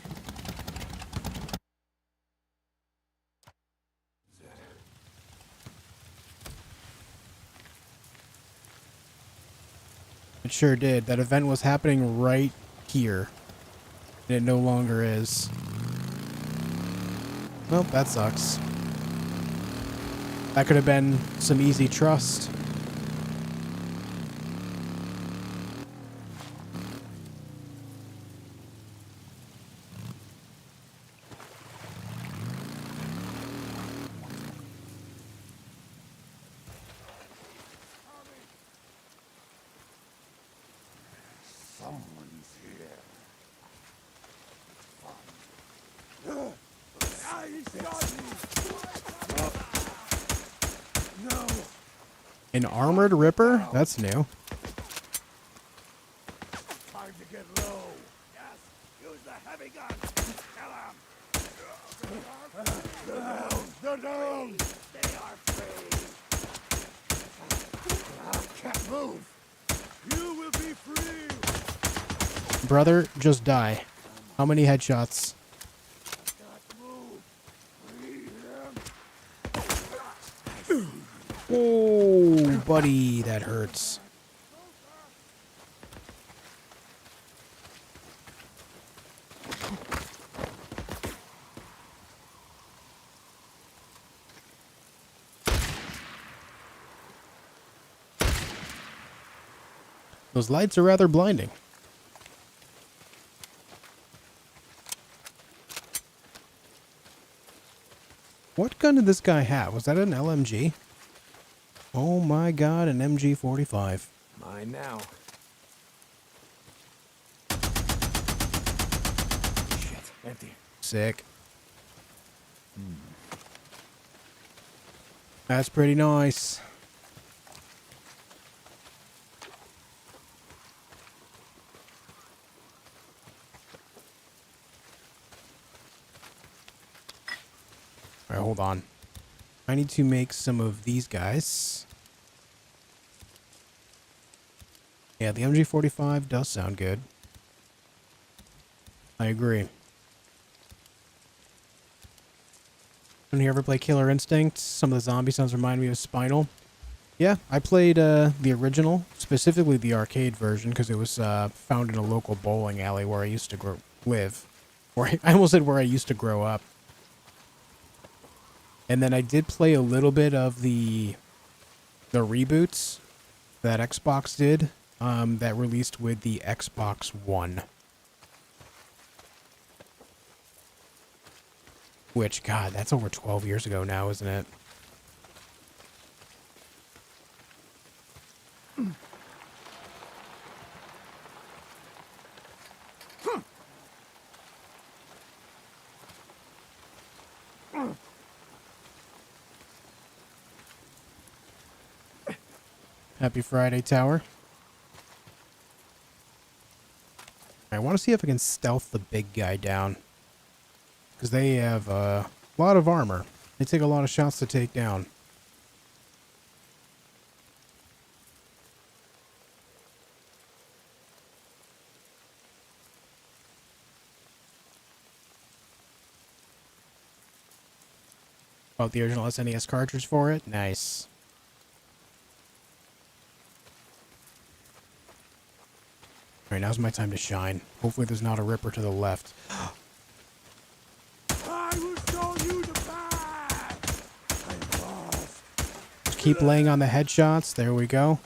It sure did. That event was happening right here. And it no longer is. Well, that sucks. That could have been some easy trust. An armored ripper? That's new. Time to get low. Yes, use the heavy gun. Kill him. They're down. They are free. Can't move. You will be free. Brother, just die. How many headshots? Oh, buddy, that hurts. Those lights are rather blinding. What gun did this guy have? Was that an LMG? Oh my god, an MG45. Mine now. Shit, empty. Sick. That's pretty nice. Alright, hold on. I need to make some of these guys. Yeah, the MG45 does sound good. I agree. When you ever play Killer Instinct, some of the zombie sounds remind me of Spinal. Yeah, I played the original, specifically the arcade version, because it was found in a local bowling alley where I used to live. Or I almost said where I used to grow up. And then I did play a little bit of the reboots that Xbox did, that released with the Xbox One. Which, God, that's over 12 years ago now, isn't it? Happy Friday, Tower. I want to see if I can stealth the big guy down. Because they have a lot of armor. They take a lot of shots to take down. Oh, the original SNES cartridge for it? Nice. Alright, now's my time to shine. Hopefully there's not a Ripper to the left. I will show you the path. I lost. Just keep laying on the headshots. There we go.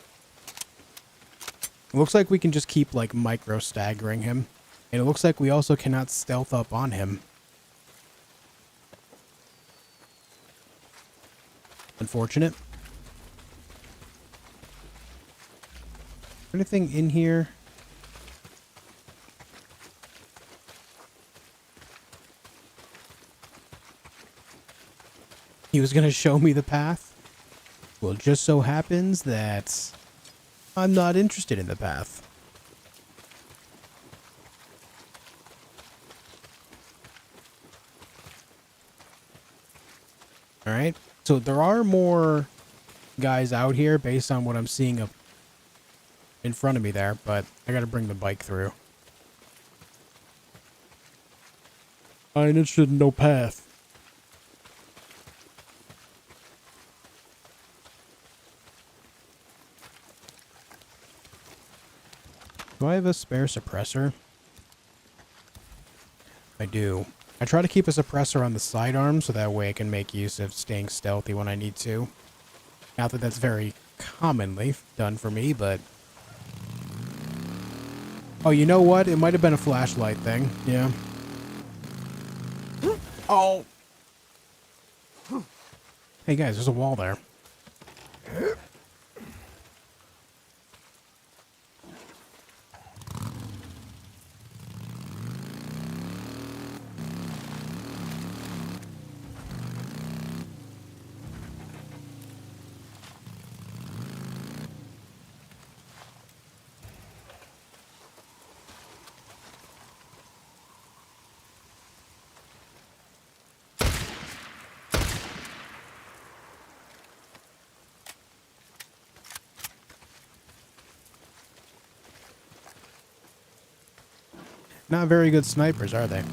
It looks like we can just keep, like, micro-staggering him. And it looks like we also cannot stealth up on him. Unfortunate. Anything in here? He was going to show me the path. Well, it just so happens that I'm not interested in the path. Alright, so there are more guys out here based on what I'm seeing up in front of me there, but I gotta bring the bike through. I ain't interested in no path. Do I have a spare suppressor? I do. I try to keep a suppressor on the sidearm so that way I can make use of staying stealthy when I need to. Not that that's very commonly done for me, but... Oh, you know what? It might have been a flashlight thing. Yeah. Oh! Hey guys, there's a wall there. Not very good snipers, are they?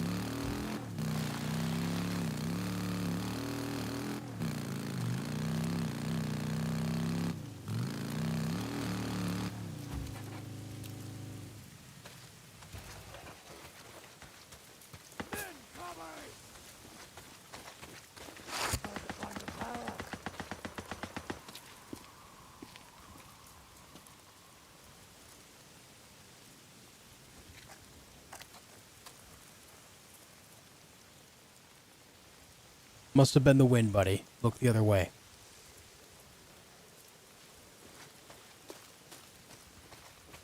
Must have been the wind, buddy. Look the other way.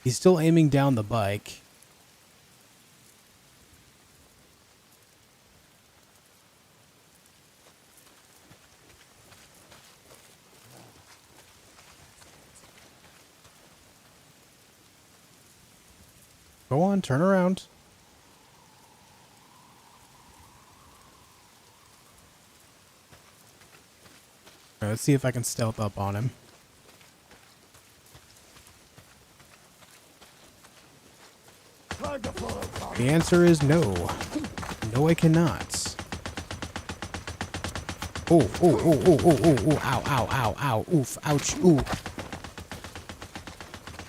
He's still aiming down the bike. Go on, turn around. Alright, let's see if I can stealth up on him. The answer is no. No, I cannot. Oh, ow, ow, ow, ow, oof, ouch, ooh.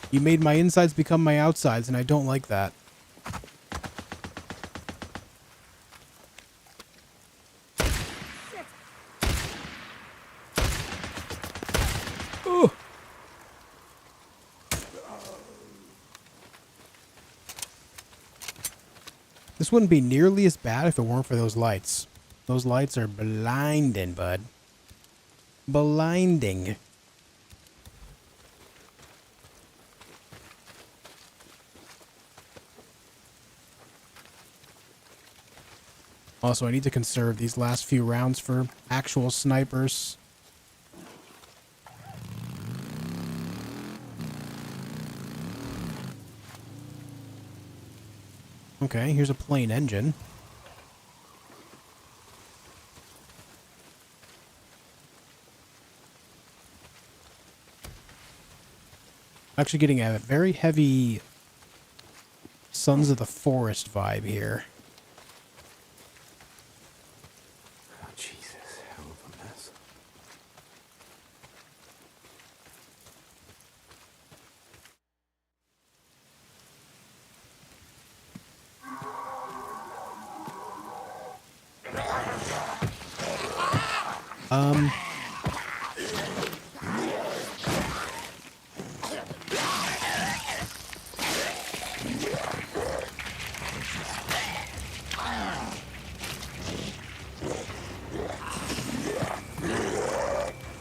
You made my insides become my outsides, and I don't like that. This wouldn't be nearly as bad if it weren't for those lights. Those lights are blinding, bud. Blinding. Also, I need to conserve these last few rounds for actual snipers. Okay, here's a plane engine. Actually getting a very heavy Sons of the Forest vibe here. Oh, Jesus, hell of a mess.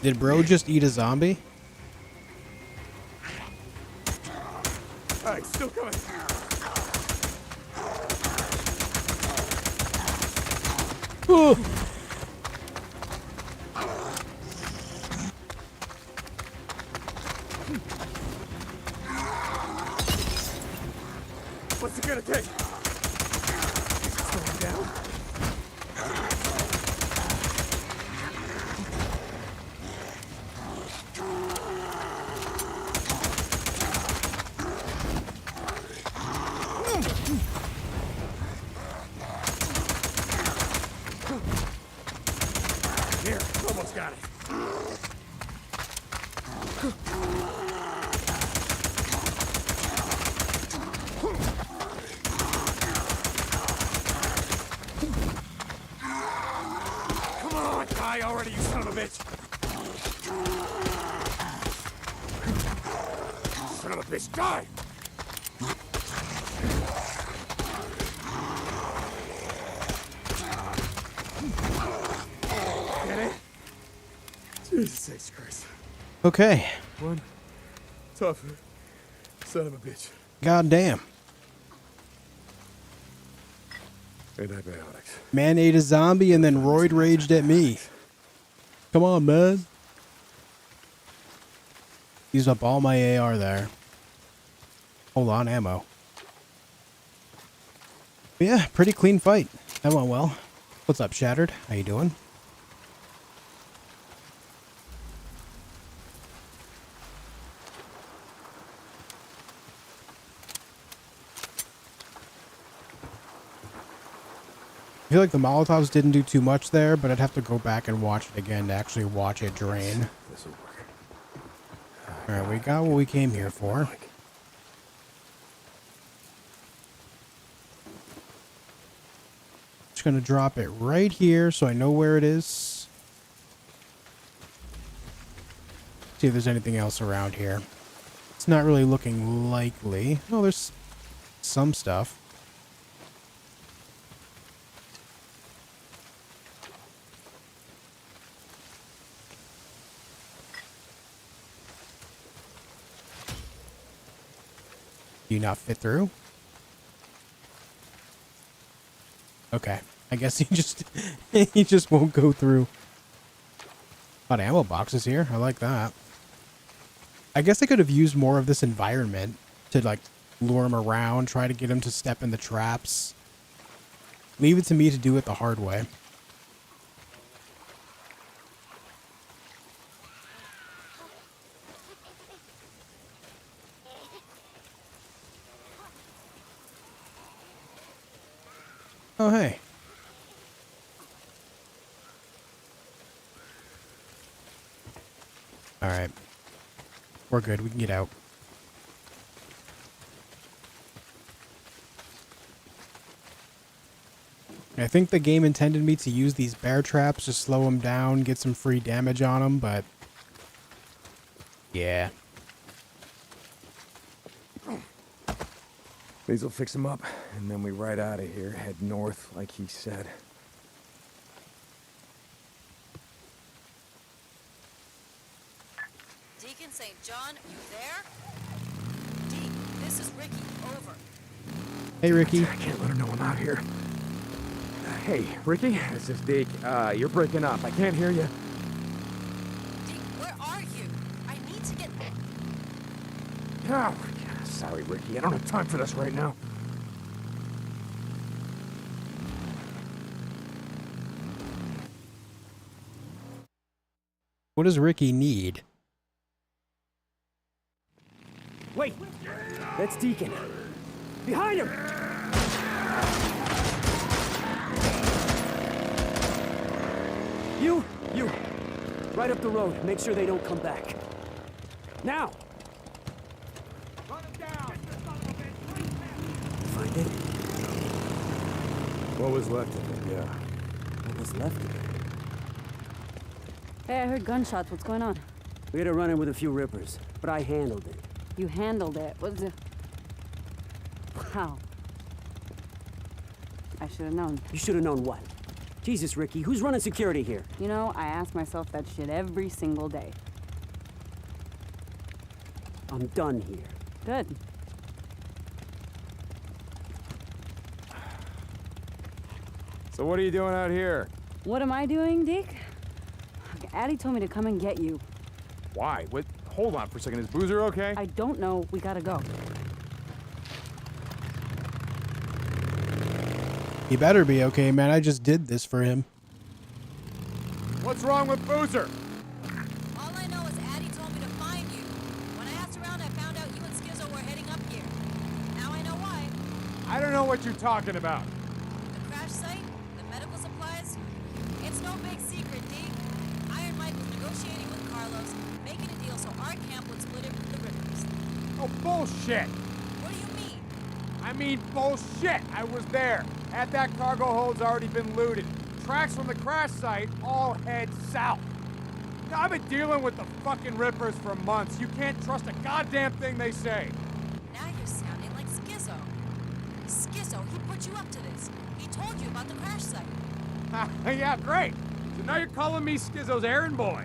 Did bro just eat a zombie? Alright, still coming. Oh. What's it gonna take? Slow him down. Here, almost got it. Come on, die already, you son of a bitch! Son of a bitch, die! Get it? Jesus Christ. Okay. One tough son of a bitch. God damn. Antibiotics. Man ate a zombie and then roid raged at me. Come on, man. Used up all my AR there. Hold on, ammo. But yeah, pretty clean fight. That went well. What's up, Shattered? How you doing? I feel like the Molotovs didn't do too much there, but I'd have to go back and watch it again to actually watch it drain. This'll work. Alright, we got what we came here for. Just gonna drop it right here so I know where it is. See if there's anything else around here. It's not really looking likely. Oh, there's some stuff. Do you not fit through? Okay. I guess he just won't go through. A lot of ammo boxes here. I like that. I guess I could have used more of this environment to like lure him around, try to get him to step in the traps. Leave it to me to do it the hard way. Oh, hey. Alright. We're good. We can get out. I think the game intended me to use these bear traps to slow him down, get some free damage on him, but... yeah. These will fix him up, and then we ride out of here, head north, like he said. Deacon St. John, you there? Deke, this is Ricky. Over. Hey, Ricky. I can't let her know I'm out here. Hey, Ricky, this is Deke. You're breaking up. I can't hear you. Deke, where are you? I need to get... Oh, sorry, Ricky. I don't have time for this right now. What does Ricky need? Wait! That's Deacon. Behind him! You! Right up the road. Make sure they don't come back. Now! Run him down! Find it? What was left of it, yeah. What was left of it? Hey, I heard gunshots. What's going on? We had a run-in with a few rippers, but I handled it. You handled it. What's it? How? I should have known. You should have known what? Jesus, Ricky, who's running security here? You know, I ask myself that shit every single day. I'm done here. Good. So what are you doing out here? What am I doing, Deke? Addie told me to come and get you. Why? What? Hold on for a second. Is Boozer okay? I don't know. We gotta go. He better be okay, man. I just did this for him. What's wrong with Boozer? All I know is Addie told me to find you. When I asked around, I found out you and Skizzo were heading up here. Now I know why. I don't know what you're talking about. The crash site, the medical supplies. It's no big secret, Deke. Iron Mike was negotiating with Carlos, making a deal so our camp would split it with the Rippers. Oh, bullshit! What do you mean? I mean bullshit! I was there. At that cargo hold's already been looted. Tracks from the crash site all head south. Now, I've been dealing with the fucking Rippers for months. You can't trust a goddamn thing they say. Now you're sounding like Skizzo. Skizzo, he put you up to this. He told you about the crash site. Yeah, great. So now you're calling me Skizzo's errand boy.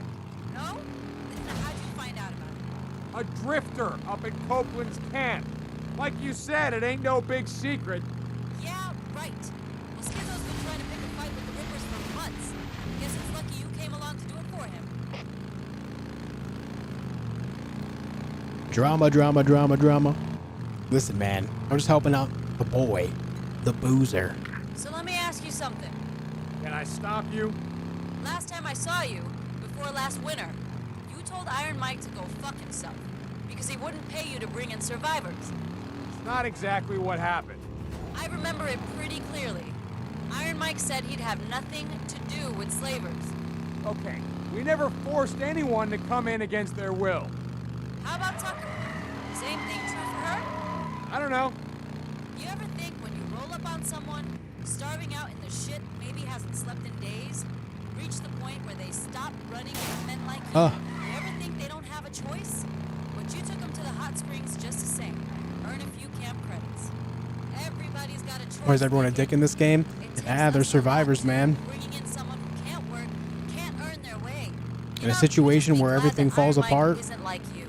No? Then how'd you find out about it? A drifter up in Copeland's camp. Like you said, it ain't no big secret. Yeah, right. Well, Skizzo's been trying to pick a fight with the Rippers for months. Guess it's lucky you came along to do it for him. Drama, drama, drama, drama. Listen, man. I'm just helping out the boy. The Boozer. So let me ask you something. Can I stop you? Last time I saw you, before last winter, you told Iron Mike to go fuck himself. Because he wouldn't pay you to bring in survivors. It's not exactly what happened. I remember it pretty clearly. Iron Mike said he'd have nothing to do with slavers. Okay, we never forced anyone to come in against their will. How about Tucker? Same thing true for her? I don't know. You ever think when you roll up on someone, starving out in the shit, maybe hasn't slept in days, reach the point where they stop running from men like you? You ever think they don't have a choice? But you took them to the hot springs just the same. Earn a few camp credits. Everybody's got a choice. Why is everyone a dick in this game? They're survivors, man. Bringing in someone who can't work, can't earn their way. In a situation where everything falls apart, Isn't like you.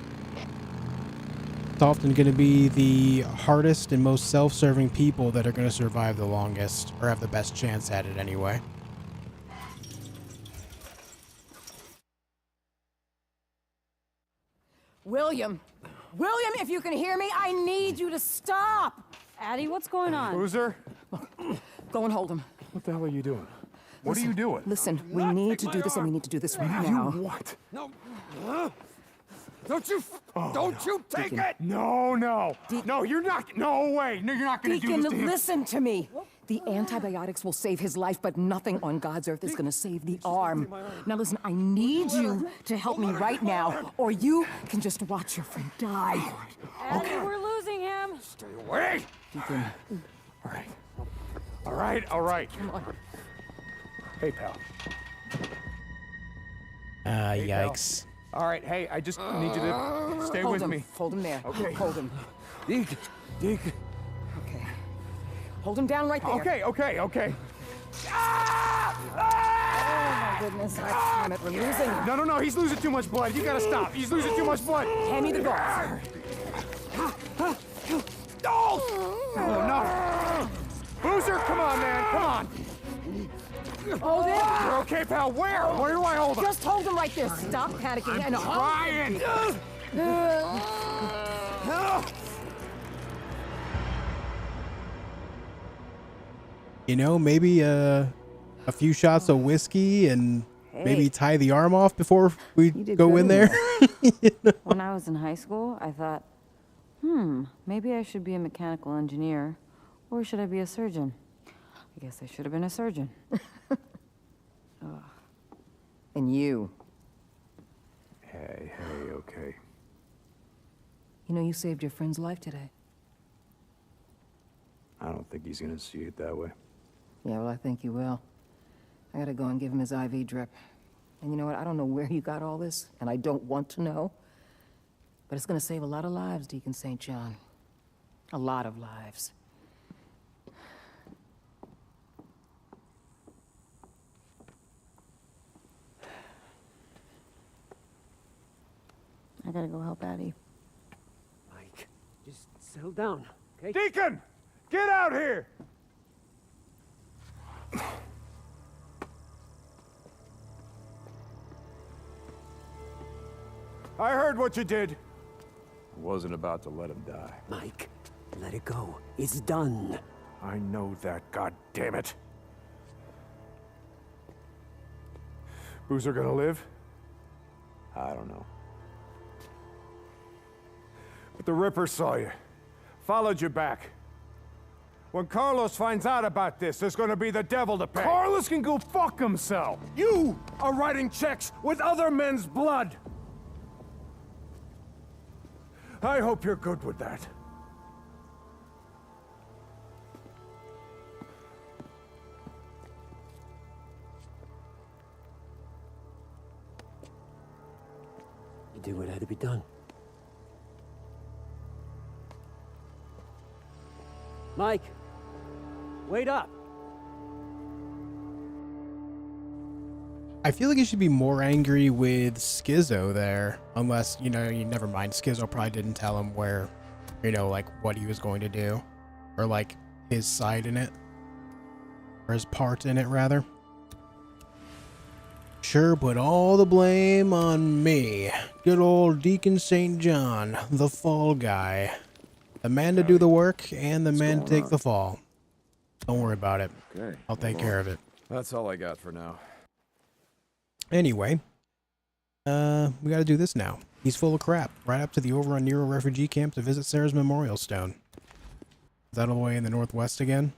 it's often going to be the hardest and most self-serving people that are going to survive the longest, or have the best chance at it anyway. William! William, if you can hear me, I need you to stop! Addie, what's going on? Boozer? Go and hold him. What the hell are you doing? What are you doing? Listen, we need to do this, and we need to do this right now. You what? No. Don't you take it! No. No, you're not. No way. No, you're not going to do Deacon, this to him. listen to me. The antibiotics will save his life, but nothing on God's earth is going to save the arm. Now listen, I need you to help me right now, or you can just watch your friend die. Addie, we're losing him. Stay away. Deacon. All right. Come on. Hey, pal. Yikes. All right, hey, I just need you to stay Hold with him. me. Hold him there. Okay. Hold him. Deke. Okay. Hold him down right there. Okay. Oh, my goodness. Damn it, we're losing him. No, he's losing too much blood. You gotta stop. He's losing too much blood. Hand me the gauze. No! Boozer, come on, man, come on. Hold him. You're okay, pal. Where? Where do I hold him? Just hold him right there. Stop panicking and Trying. You know, maybe a few shots of whiskey and maybe tie the arm off before we go in there. You know? When I was in high school, I thought, maybe I should be a mechanical engineer, or should I be a surgeon? I guess I should have been a surgeon. And you. Hey, okay. You know, you saved your friend's life today. I don't think he's gonna see it that way. Yeah, well, I think you will. I gotta go and give him his IV drip. And you know what? I don't know where you got all this, and I don't want to know. But it's gonna save a lot of lives, Deacon St. John. A lot of lives. I gotta go help Addie. Mike, just settle down, okay? Deacon! Get out here! I heard what you did. I wasn't about to let him die. Mike, let it go. It's done. I know that, god damn it. Boozer gonna live? I don't know. But the Ripper saw you. Followed you back. When Carlos finds out about this, there's gonna be the devil to pay. Carlos can go fuck himself! You are writing checks with other men's blood! I hope you're good with that. You did what had to be done. Mike, wait up. I feel like you should be more angry with Schizo there. Unless, you know, you never mind. Schizo probably didn't tell him where, you know, like what he was going to do. Or like his side in it. Or his part in it, rather. Sure, put all the blame on me. Good old Deacon St. John, the fall guy. The man to do the work and the man to take the fall. Don't worry about it. Okay. I'll take care of it. That's all I got for now. Anyway, we gotta do this now. He's full of crap. Right up to the Over on Nero refugee camp to visit Sarah's memorial stone. Is that all the way in the northwest again?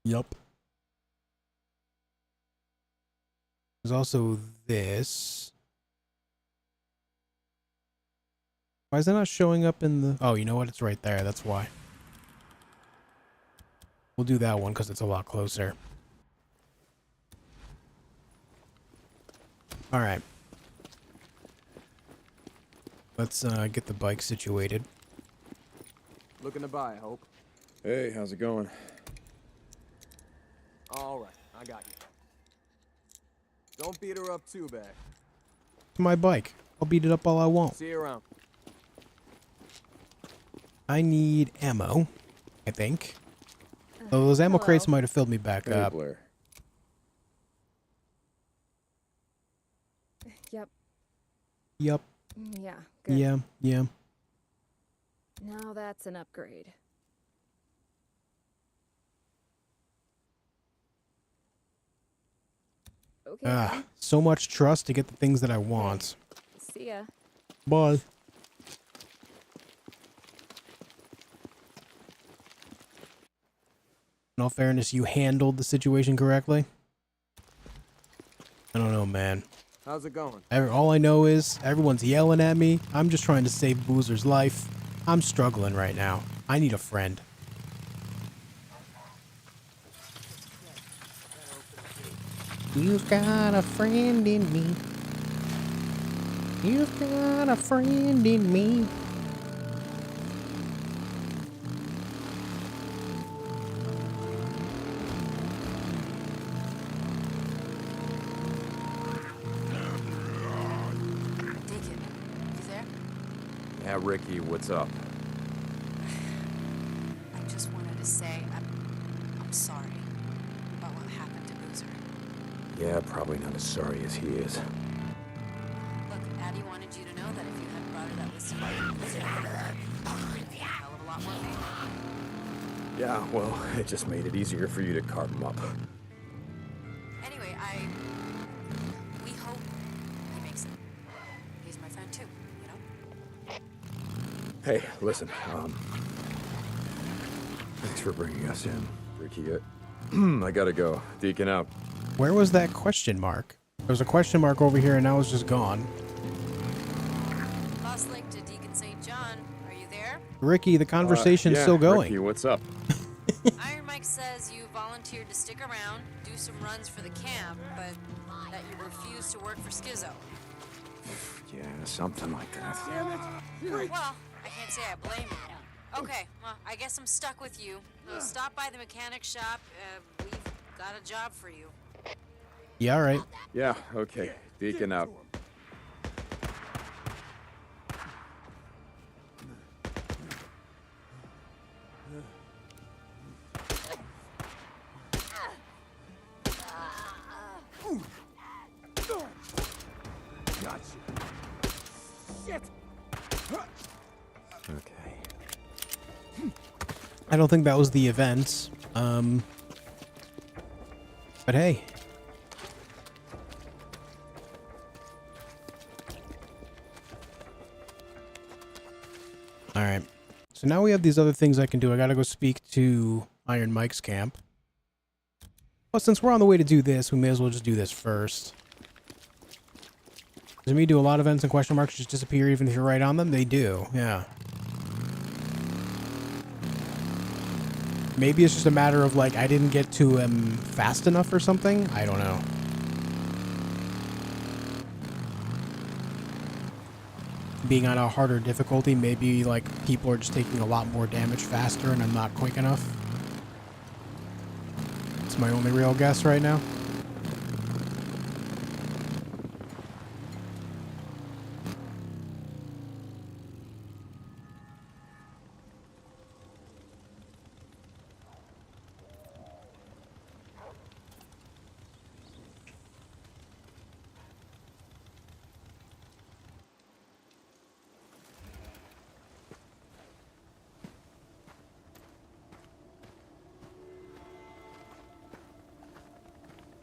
Yup. There's also this. Why is that not showing up in the... Oh, you know what? It's right there. That's why. We'll do that one because it's a lot closer. Alright. Let's get the bike situated. Looking to buy, Hope. Hey, how's it going? All right, I got you. Don't beat her up too bad. It's my bike. I'll beat it up all I want. See you around. I need ammo, I think. Though those ammo crates might have filled me back Hey, up. Blair. Yep. Yup. Yeah, good. Yeah. Now that's an upgrade. Okay. So much trust to get the things that I want. See ya. Bye. In all fairness, you handled the situation correctly. I don't know, man. How's it going? All I know is everyone's yelling at me. I'm just trying to save Boozer's life. I'm struggling right now. I need a friend. You've got a friend in me. You've got a friend in me. Deacon, you there? Yeah, Ricky, what's up? I just wanted to say I'm sorry about what happened to Boozer. Yeah, probably not as sorry as he is. Look, Addie wanted you to know that if you hadn't brought her that list of items, it'd be a hell of a lot more pain. Yeah, well, it just made it easier for you to carve him up. Anyway, we hope he makes it. He's my friend too, you know? Hey, listen, thanks for bringing us in, Ricky. I gotta go. Deacon out. Where was that question mark? There was a question mark over here and now it's just gone. Lost link to Deacon St. John. Are you there? Ricky, the conversation's still going. Ricky, what's up? Iron Mike Mike says you volunteered to stick around, do some runs for the camp, but that you refused to work for Schizo. Yeah, something like that. Damn it! Well, I can't say I blame you. Okay, well, I guess I'm stuck with you. So stop by the mechanic shop. We've got a job for you. Yeah, all right. Yeah, okay. Deacon out. Gotcha. Shit. Okay. I don't think that was the event. But hey. Alright. So now we have these other things I can do. I gotta go speak to Iron Mike's camp. Well, since we're on the way to do this, we may as well just do this first. Does it mean do a lot of events and question marks just disappear even if you're right on them? They do, yeah. Maybe it's just a matter of, like, I didn't get to him fast enough or something? I don't know. Being on a harder difficulty, maybe, like, people are just taking a lot more damage faster and I'm not quick enough. It's my only real guess right now.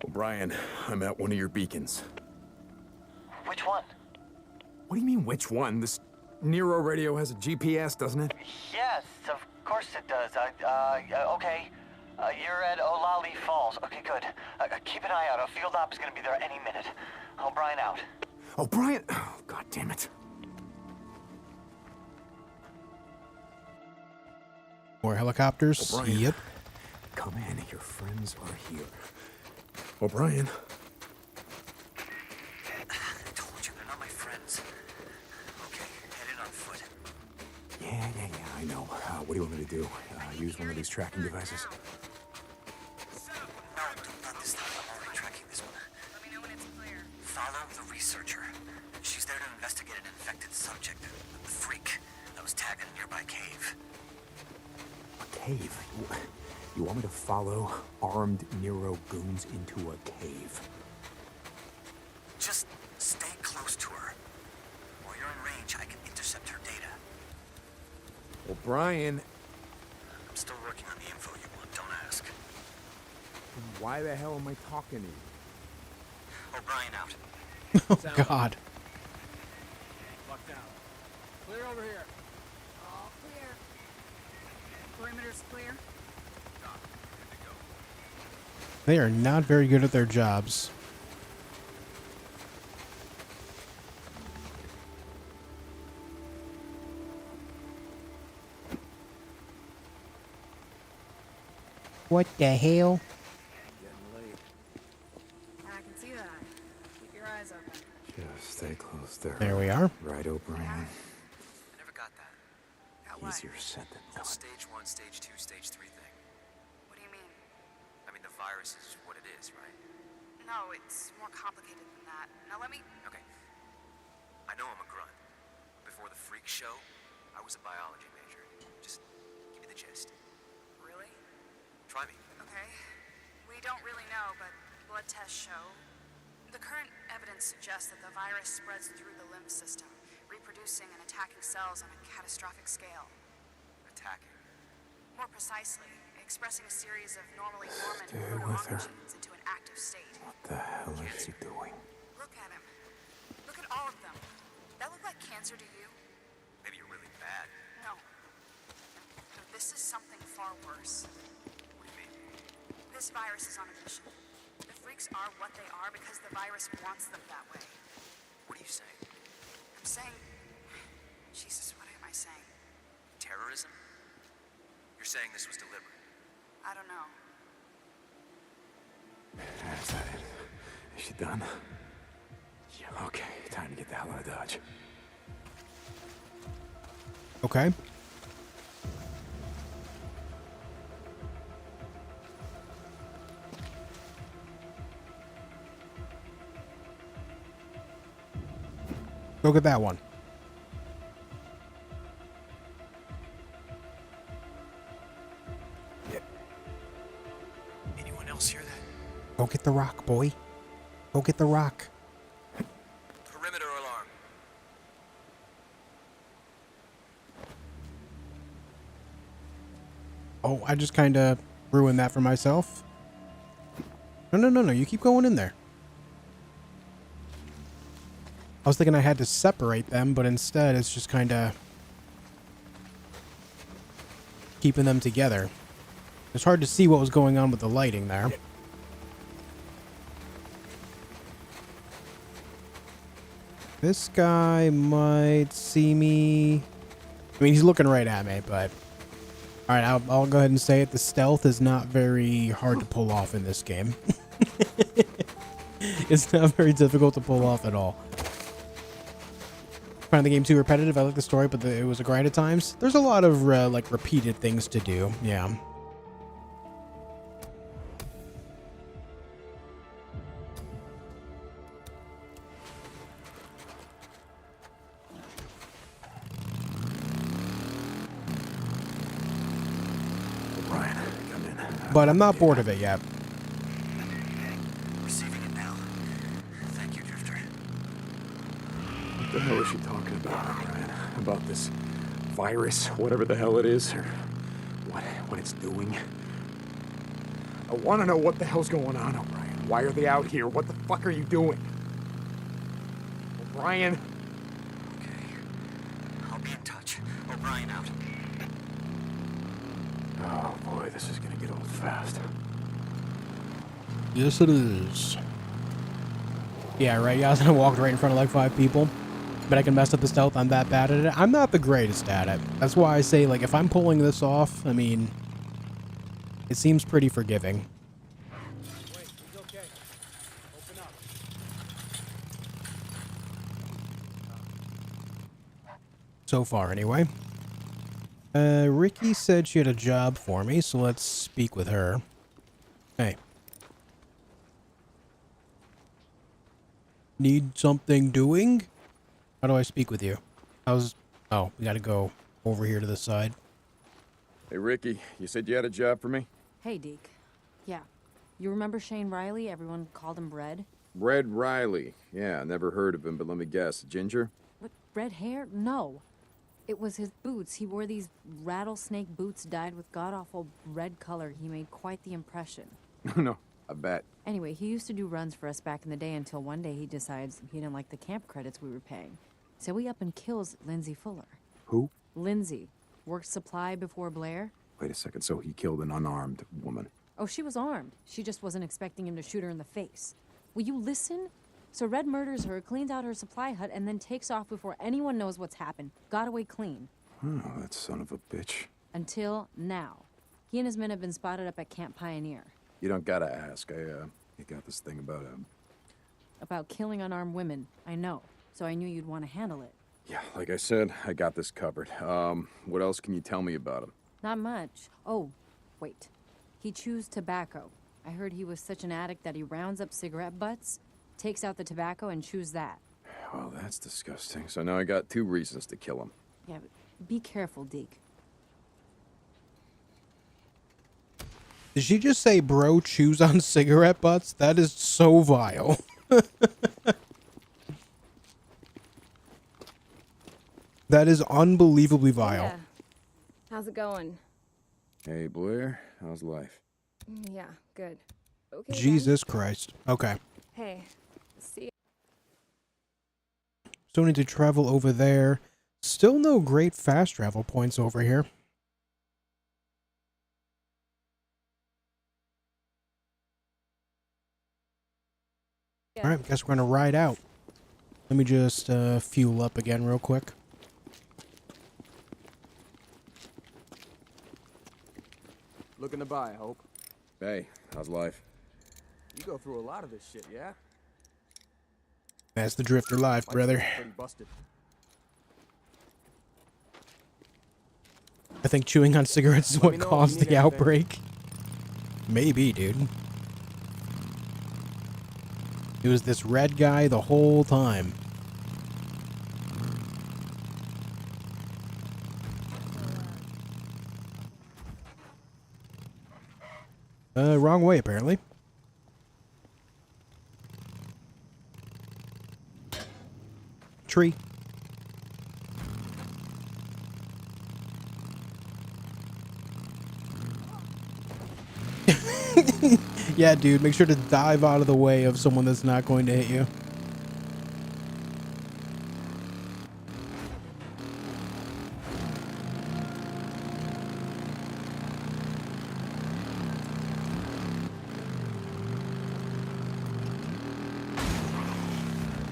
O'Brien, I'm at one of your beacons. Which one? What do you mean, which one? This NERO radio has a GPS, doesn't it? Yes, of course it does. Okay. You're at Oali Falls. Okay, good. Keep an eye out. A field op is gonna be there any minute. O'Brien out. O'Brien! Oh, God damn it. More helicopters? O'Brien. Yep. Come in, your friends are here. O'Brien. I told you, they're not my friends. Okay, head in on foot. Yeah, I know. What do you want me to do? Use one of these tracking devices? No, not this time. I'm already tracking this one. Let me know when it's clear. Follow the researcher. She's there to investigate an infected subject. The freak that was tagged in a nearby cave. A cave? You want me to follow armed NERO goons into a cave? Just stay close to her. While you're in range, I can intercept her data. O'Brien. I'm still working on the info you want, don't ask. Why the hell am I talking to you? O'Brien out. Oh, God. Lock down. Clear over here. All clear. Perimeter's clear. They are not very good at their jobs. What the hell? I can see that. Keep your eyes open. Just stay close there. There we are. Right, O'Brien. I never got that. Easier said than That done. stage 1, stage 2, stage 3 thing. What do you mean? I mean, the virus is what it is, right? No, it's more complicated than that. Now let me... Okay. I know I'm a grunt. Before the freak show, I was a biology major. Just give me the gist. Really? Try me. Okay. We don't really know, but blood tests show. The current evidence suggests that the virus spreads through the lymph system, reproducing and attacking cells on a catastrophic scale. Attacking. More precisely, expressing a series of normally dormant Stay with her. proto-oncogenes into an active state. What the hell is he doing? Look at him. Look at all of them. That look like cancer to you? Maybe you're really bad. No. No, this is something far worse. What do you mean? This virus is on a mission. The freaks are what they are because the virus wants them that way. What are you saying? I'm saying... Jesus, what am I saying? Terrorism? You're saying this was deliberate? I don't know. Is that it? Is she done? Yeah, okay. Time to get the hell out of Dodge. Okay. Go get that one. Anyone else hear that? Go get the rock, boy. Go get the rock. Perimeter alarm. Oh, I just kind of ruined that for myself. No. You keep going in there. I was thinking I had to separate them, but instead it's just kind of keeping them together. It's hard to see what was going on with the lighting there. This guy might see me. I mean, he's looking right at me, but... Alright, I'll go ahead and say it. The stealth is not very hard to pull off in this game. It's not very difficult to pull off at all. I find the game too repetitive. I like the story, but it was a grind at times. There's a lot of, like, repeated things to do. Yeah. But I'm not bored of it yet. Receiving it now. Thank you, Drifter. What the hell is she talking about, O'Brien? About this virus, whatever the hell it is, or what it's doing? I want to know what the hell's going on, O'Brien. Why are they out here? What the fuck are you doing? O'Brien? I'll be in touch. O'Brien out. Oh boy, this is gonna get old fast. Yes, it is. Yeah, right. Yeah, I was gonna walk right in front of like 5 people. But I can mess up the stealth. I'm that bad at it. I'm not the greatest at it. That's why I say, like, if I'm pulling this off, I mean, it seems pretty forgiving. Wait, he's okay. Open up. So far, anyway. Ricky said she had a job for me, so let's speak with her. Hey. Need something doing? How do I speak with you? Oh, we gotta go over here to the side. Hey, Ricky, you said you had a job for me? Hey, Deke. Yeah. You remember Shane Riley? Everyone called him Red? Red Riley. Yeah, never heard of him, but let me guess. Ginger? What, red hair? No. It was his boots. He wore these rattlesnake boots dyed with god-awful red color. He made quite the impression. No, I bet. Anyway, he used to do runs for us back in the day until one day he decides he didn't like the camp credits we were paying. So he up and kills Lindsay Fuller. Who? Lindsay. Worked supply before Blair. Wait a second, so he killed an unarmed woman. Oh, she was armed. She just wasn't expecting him to shoot her in the face. Will you listen? So Red murders her, cleans out her supply hut, and then takes off before anyone knows what's happened. Got away clean. Oh, that son of a bitch. Until now. He and his men have been spotted up at Camp Pioneer. You don't gotta ask. I got this thing about About killing unarmed women. I know. So I knew you'd want to handle it. Yeah, like I said, I got this covered. What else can you tell me about him? Not much. Oh, wait. He chews tobacco. I heard he was such an addict that he rounds up cigarette butts, takes out the tobacco, and chews that. Well, that's disgusting. So now I got 2 reasons to kill him. Yeah, but be careful, Deke. Did she just say bro chews on cigarette butts? That is so vile. That is unbelievably vile. Yeah. How's it going? Hey, Blair, how's life? Yeah, good. Okay. Jesus Christ. Okay. Hey, see. Still need to travel over there. Still no great fast travel points over here. Yeah. Alright, guess we're gonna ride out. Let me just fuel up again real quick. Looking to buy, I hope. Hey, how's life? You go through a lot of this shit, yeah? That's the drifter life, brother. Pretty busted. I think chewing on cigarettes is Let me what know if caused you need the anything. outbreak. Maybe, dude. It was this red guy the whole time. Wrong way, apparently. Tree. Yeah, dude, make sure to dive out of the way of someone that's not going to hit you.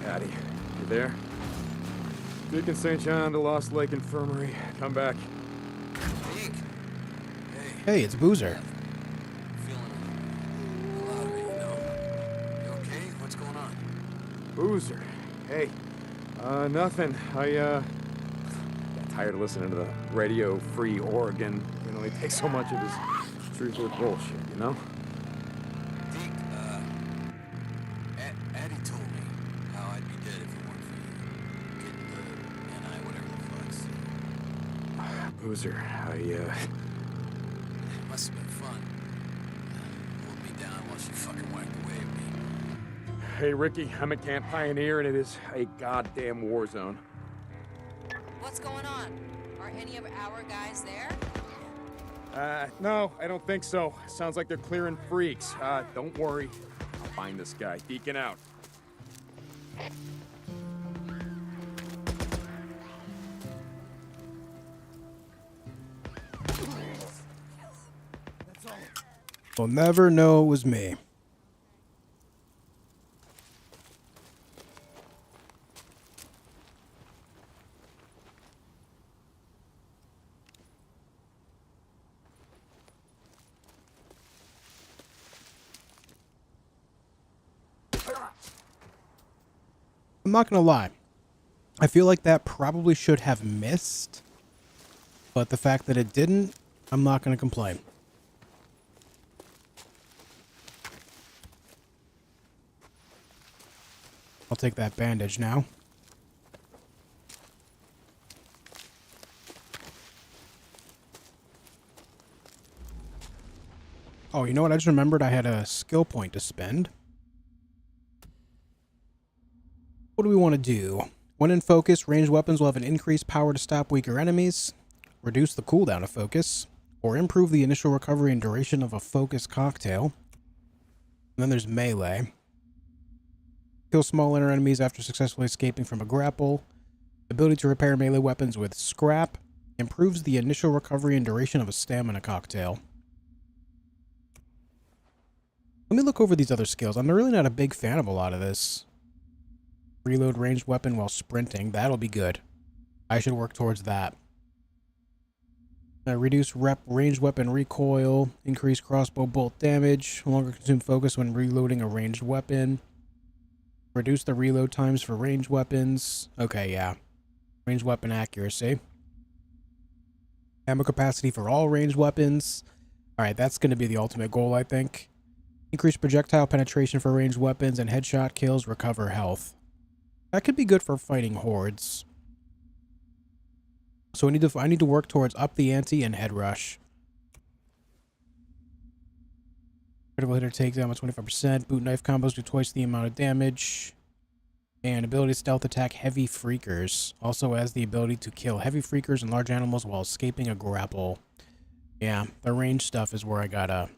Patty, you there? Deacon St. John to Lost Lake Infirmary. Come back. Hey, it's Boozer. Boozer. Hey. Nothing. I got tired of listening to the Radio Free Oregon. It only takes so much of this truth or bullshit, you know? Deke, Addie told me how I'd be dead if it weren't for you. Getting the NI, whatever the fuck's. Boozer, It must have been fun. Holding me down while she fucking whacked away at me. Hey, Ricky, I'm at Camp Pioneer, and it is a goddamn war zone. What's going on? Are any of our guys there? No, I don't think so. Sounds like they're clearing freaks. Don't worry. I'll find this guy. Deacon out. We'll never know it was me. I'm not gonna lie. I feel like that probably should have missed, but the fact that it didn't, I'm not gonna complain. I'll take that bandage now. Oh, you know what? I just remembered I had a skill point to spend. What do we want to do? When in focus, ranged weapons will have an increased power to stop weaker enemies, reduce the cooldown of focus, or improve the initial recovery and duration of a focus cocktail. And then there's melee. Kill smaller enemies after successfully escaping from a grapple. Ability to repair melee weapons with scrap. Improves the initial recovery and duration of a stamina cocktail. Let me look over these other skills. I'm really not a big fan of a lot of this. Reload ranged weapon while sprinting. That'll be good. I should work towards that. Reduce ranged weapon recoil. Increase crossbow bolt damage. No longer consume focus when reloading a ranged weapon. Reduce the reload times for ranged weapons. Okay, yeah. Ranged weapon accuracy. Ammo capacity for all ranged weapons. Alright, that's going to be the ultimate goal, I think. Increase projectile penetration for ranged weapons and headshot kills. Recover health. That could be good for fighting hordes. So I need to work towards up the ante and head rush. Critical hitter takedown with 25%. Boot knife combos do twice the amount of damage. And ability to stealth attack heavy freakers. Also has the ability to kill heavy freakers and large animals while escaping a grapple. Yeah, the range stuff is where I gotta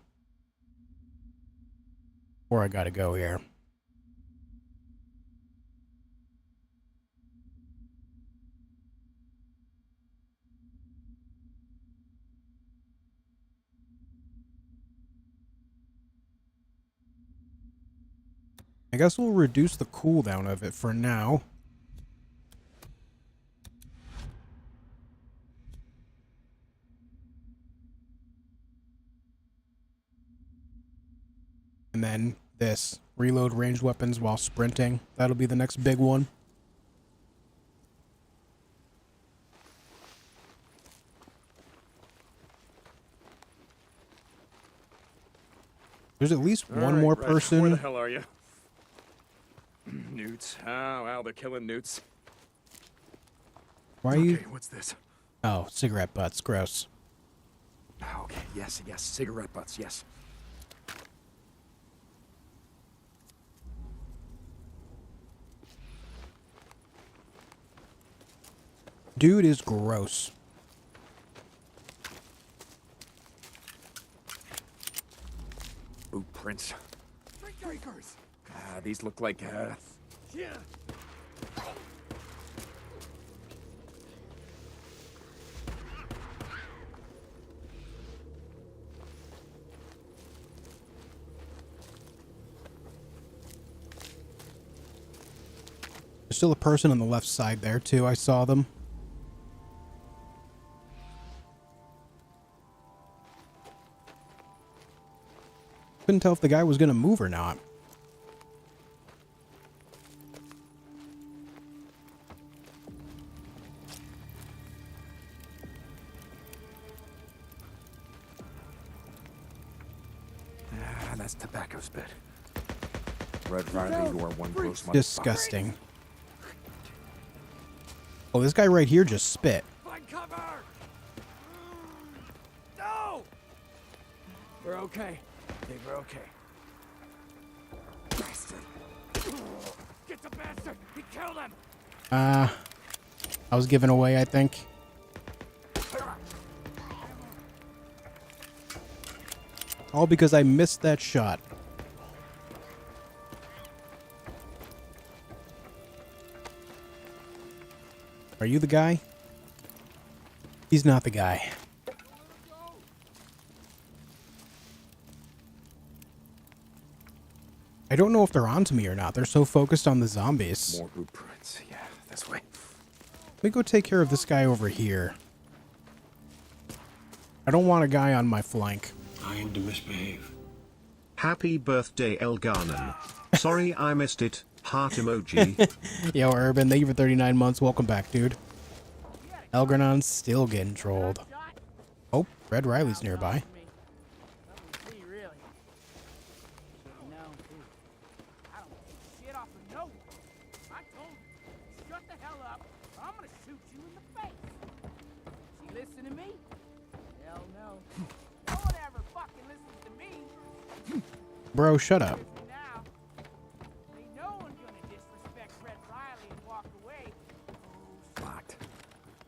go here. I guess we'll reduce the cooldown of it for now. this. Reload ranged weapons while sprinting. That'll be the next big one. There's at least one more person. Where the hell are you? Newts. Oh, wow, they're killing newts. Why are you? Okay, what's this? Oh, cigarette butts. Gross. Okay, yes, cigarette butts, yes. Dude is gross. Boot prints. Drinkers. These look like, Yeah. There's still a person on the left side there, too. I saw them. Couldn't tell if the guy was going to move or not. That's tobacco spit. Red Riley door one gross motherfucker. Disgusting. Oh, this guy right here just spit. Find cover! No! We're okay. I think we're okay. Bastard! Get the bastard! He killed him! I was given away, I think. All because I missed that shot. Are you the guy? He's not the guy. I don't know if they're onto me or not. They're so focused on the zombies. More blueprints. Yeah, this way. Let me go take care of this guy over here. I don't want a guy on my flank. I aim to misbehave. Happy birthday, Elgarnon. Sorry I missed it. Heart emoji. Yo, Urban, thank you for 39 months. Welcome back, dude. Elgranon's still getting trolled. Oh, Red Riley's nearby. Bro, shut up.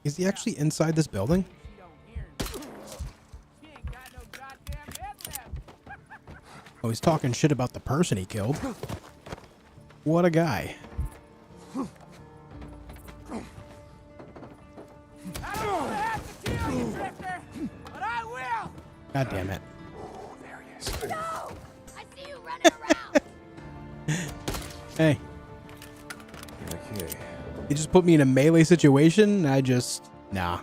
Is he actually inside this building? Oh, he's talking shit about the person he killed. What a guy. God damn it. There he is. No! I see you running around! Hey. Okay. He just put me in a melee situation. Nah. Nah.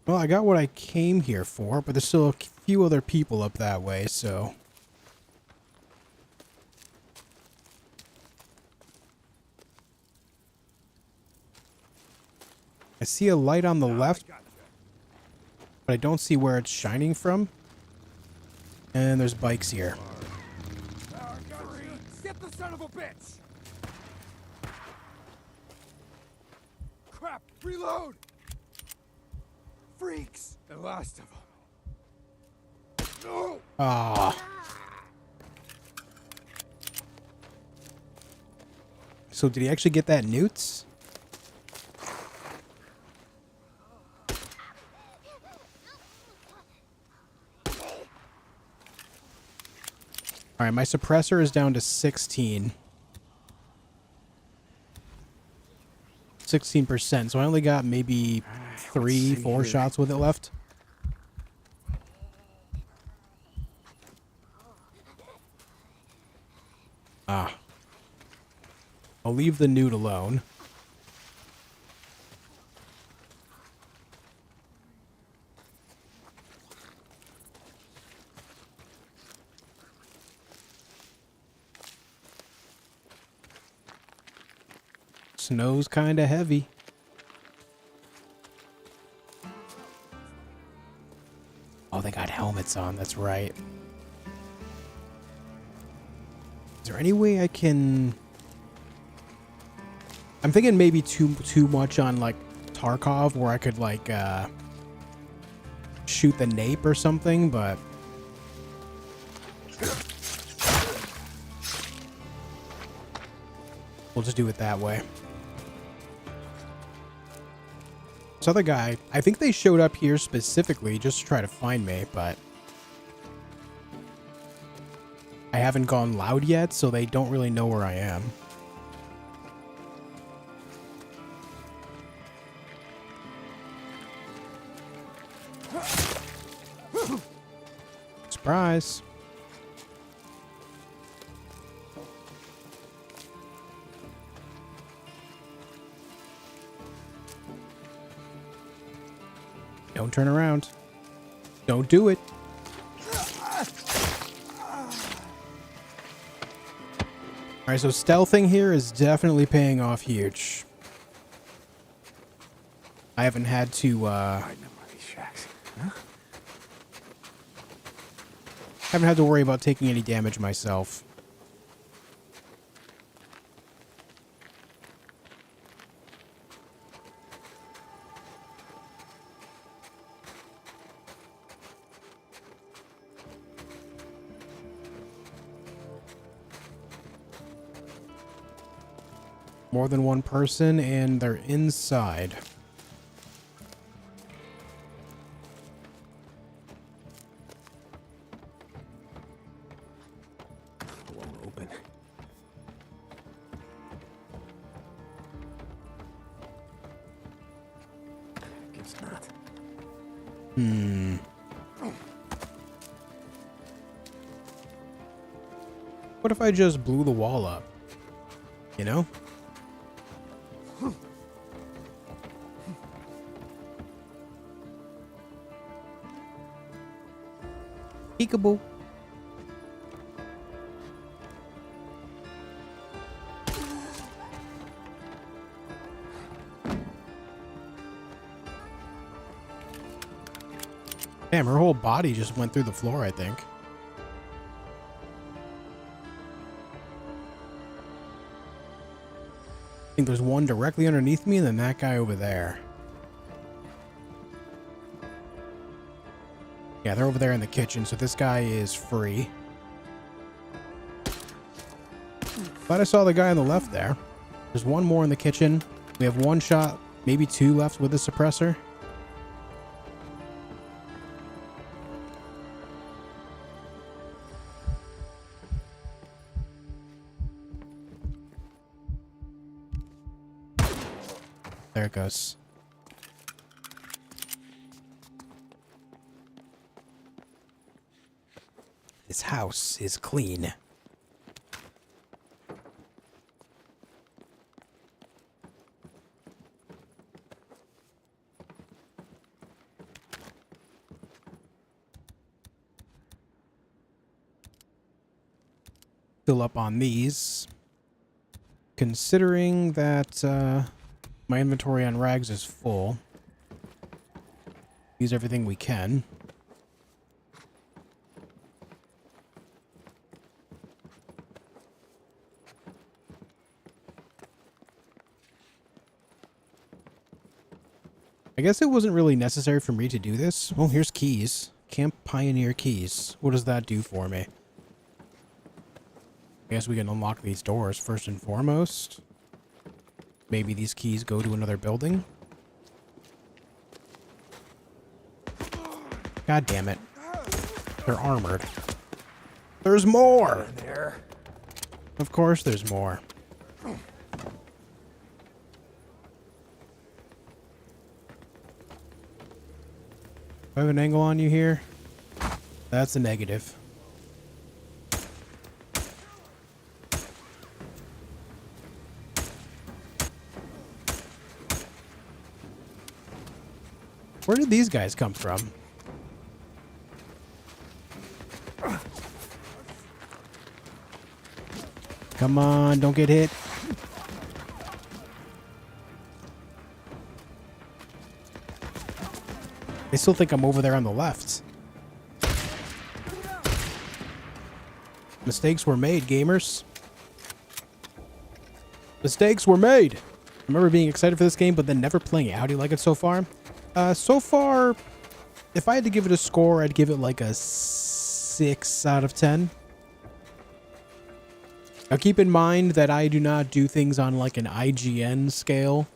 Well, I got what I came here for, but there's still a few other people up that way, so... I see a light on the left, but I don't see where it's shining from. And there's bikes here. Get the son of a bitch! Crap! Reload! Freaks! The last of them. No! Ah. So did he actually get that newts? All right, my suppressor is down to 16. 16%, so I only got maybe 3-4 shots with it left. Ah. I'll leave the nude alone. Snow's kind of heavy. Oh, they got helmets on. That's right. Is there any way I can... I'm thinking maybe too much on, like, Tarkov, where I could, like, shoot the nape or something, but... We'll just do it that way. This other guy, I think they showed up here specifically just to try to find me, but... I haven't gone loud yet, so they don't really know where I am. Surprise. Don't turn around. Don't do it. Alright, so stealthing here is definitely paying off huge. I haven't had to, haven't had to worry about taking any damage myself. More than one person, and they're inside. Won't open. Guess not. What if I just blew the wall up? You know? Peekaboo. Damn, her whole body just went through the floor, I think. I think there's one directly underneath me and then that guy over there. Yeah, they're over there in the kitchen, so this guy is free. Thought I saw the guy on the left there. There's one more in the kitchen. We have one shot, maybe two left with the suppressor. There it goes. This house is clean. Fill up on these. Considering that my inventory on rags is full, use everything we can. I guess it wasn't really necessary for me to do this. Oh, here's keys. Camp Pioneer keys. What does that do for me? I guess we can unlock these doors first and foremost. Maybe these keys go to another building. God damn it. They're armored. There's more! There. Of course there's more. Do I have an angle on you here? That's a negative. Where did these guys come from? Come on, don't get hit. They still think I'm over there on the left. Mistakes were made, gamers. Mistakes were made. I remember being excited for this game, but then never playing it. How do you like it so far? So far, if I had to give it a score, I'd give it like a 6 out of 10. Now keep in mind that I do not do things on like an IGN scale.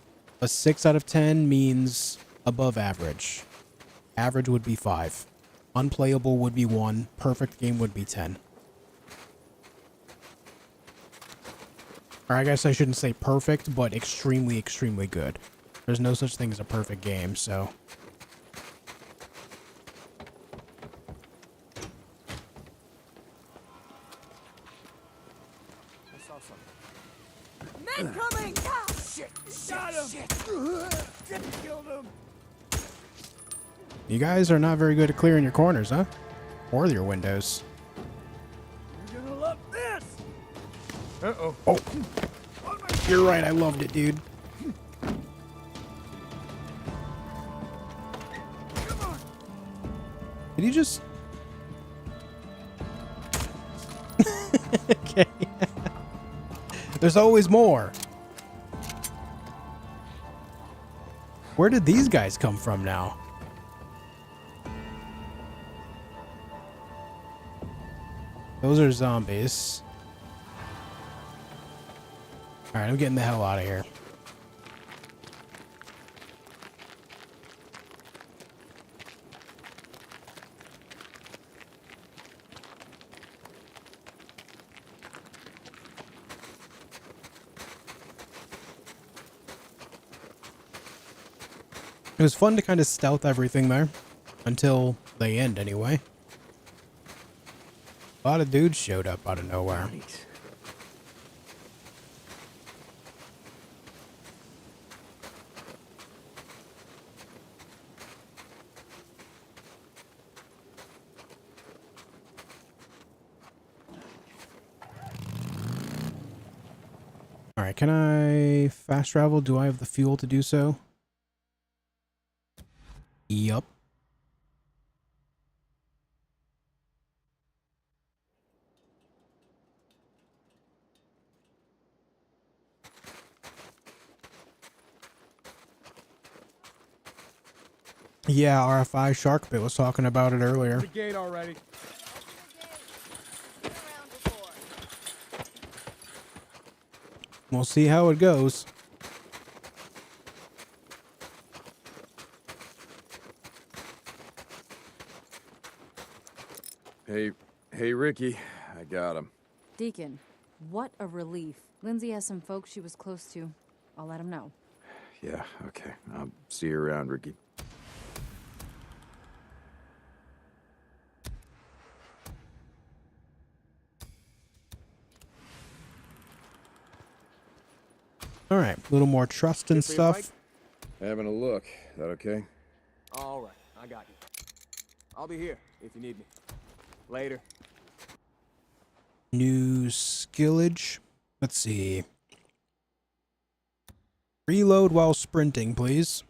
A 6 out of 10 means above average. Average would be 5. Unplayable would be 1. Perfect game would be 10. Or I guess I shouldn't say perfect, but extremely, extremely good. There's no such thing as a perfect game, so... Men coming! Shit! Got him! Killed him! You guys are not very good at clearing your corners, huh? Or your windows. You're gonna love this! Uh-oh. Oh. You're right, I loved it, dude. Did you just... Okay. There's always more. Where did these guys come from now? Those are zombies. Alright, I'm getting the hell out of here. It was fun to kind of stealth everything there. Until they end, anyway. A lot of dudes showed up out of nowhere. Alright, can I fast travel? Do I have the fuel to do so? Yup. Yeah, RFI Sharkbit was talking about it earlier. The gate already. We'll see how it goes. Hey, Ricky. I got him. Deacon, what a relief. Lindsay has some folks she was close to. I'll let him know. Yeah, okay. I'll see you around, Ricky. All right, a little more trust and stuff. Having a look. That okay? All right, I got you. I'll be here if you need me. Later. New skillage. Let's see. Reload while sprinting, please.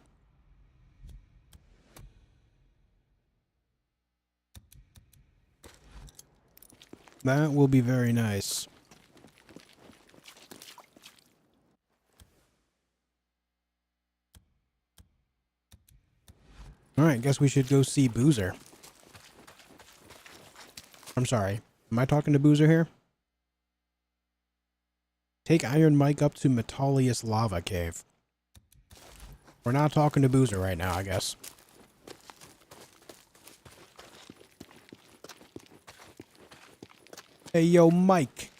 That will be very nice. Alright, guess we should go see Boozer. I'm sorry. Am I talking to Boozer here? Take Iron Mike up to Metallius Lava Cave. We're not talking to Boozer right now, I guess. Hey, yo, Mike.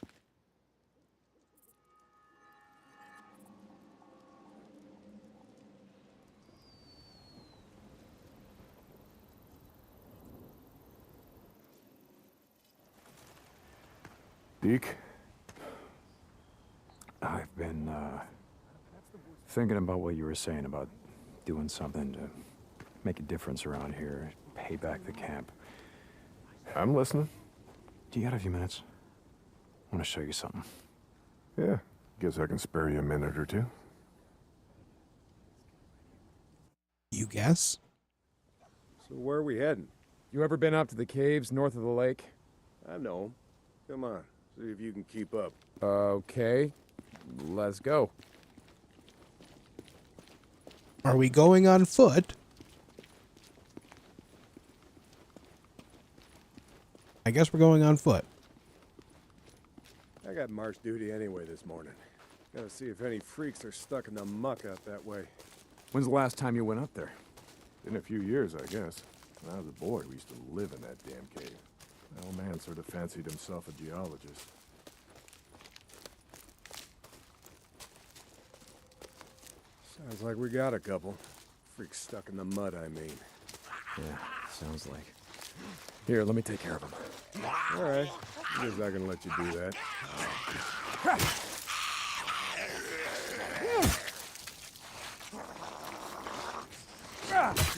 Deke? I've been, thinking about what you were saying about doing something to make a difference around here, pay back the camp. I'm listening. Do you got a few minutes? I want to show you something. Yeah, guess I can spare you a minute or two. You guess? So where are we heading? You ever been up to the caves north of the lake? I know. Come on, see if you can keep up. Okay, let's go. Are we going on foot? I guess we're going on foot. I got march duty anyway this morning. Gotta see if any freaks are stuck in the muck out that way. When's the last time you went up there? Been a few years, I guess. When I was a boy, we used to live in that damn cave. The old man sort of fancied himself a geologist. Sounds like we got a couple. Freaks stuck in the mud, I mean. Yeah, sounds like. Here, let me take care of them. All right. I guess I can let you do that.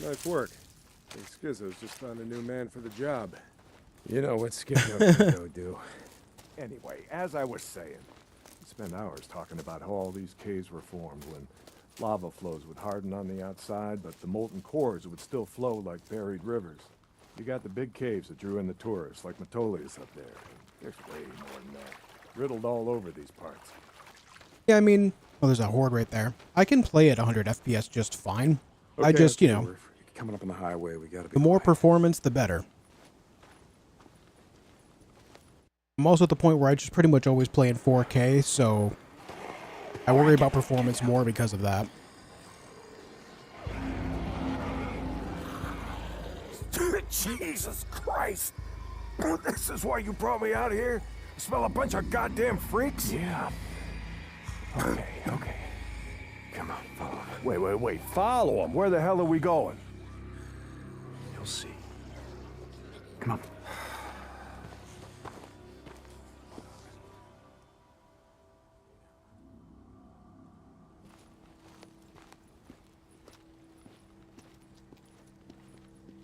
Nice work. I think Schizo's just found a new man for the job. You know what Schizo can go do. Anyway, as I was saying, we spent hours talking about how all these caves were formed when lava flows would harden on the outside, but the molten cores would still flow like buried rivers. You got the big caves that drew in the tourists, like Matoli's up there. There's way more than that. Riddled all over these parts. Yeah, I mean, oh, there's a horde right there. I can play at 100 FPS just fine. I Okay, just, you know, we're coming up on the highway. We gotta be the more performance, the better. I'm also at the point where I just pretty much always play in 4K, so I worry about performance more because of that. Jesus Christ! This is why you brought me out here? Smell a bunch of goddamn freaks? Yeah. Okay. Come on, follow me. Wait. Follow them? Where the hell are we going? You'll see. Come on.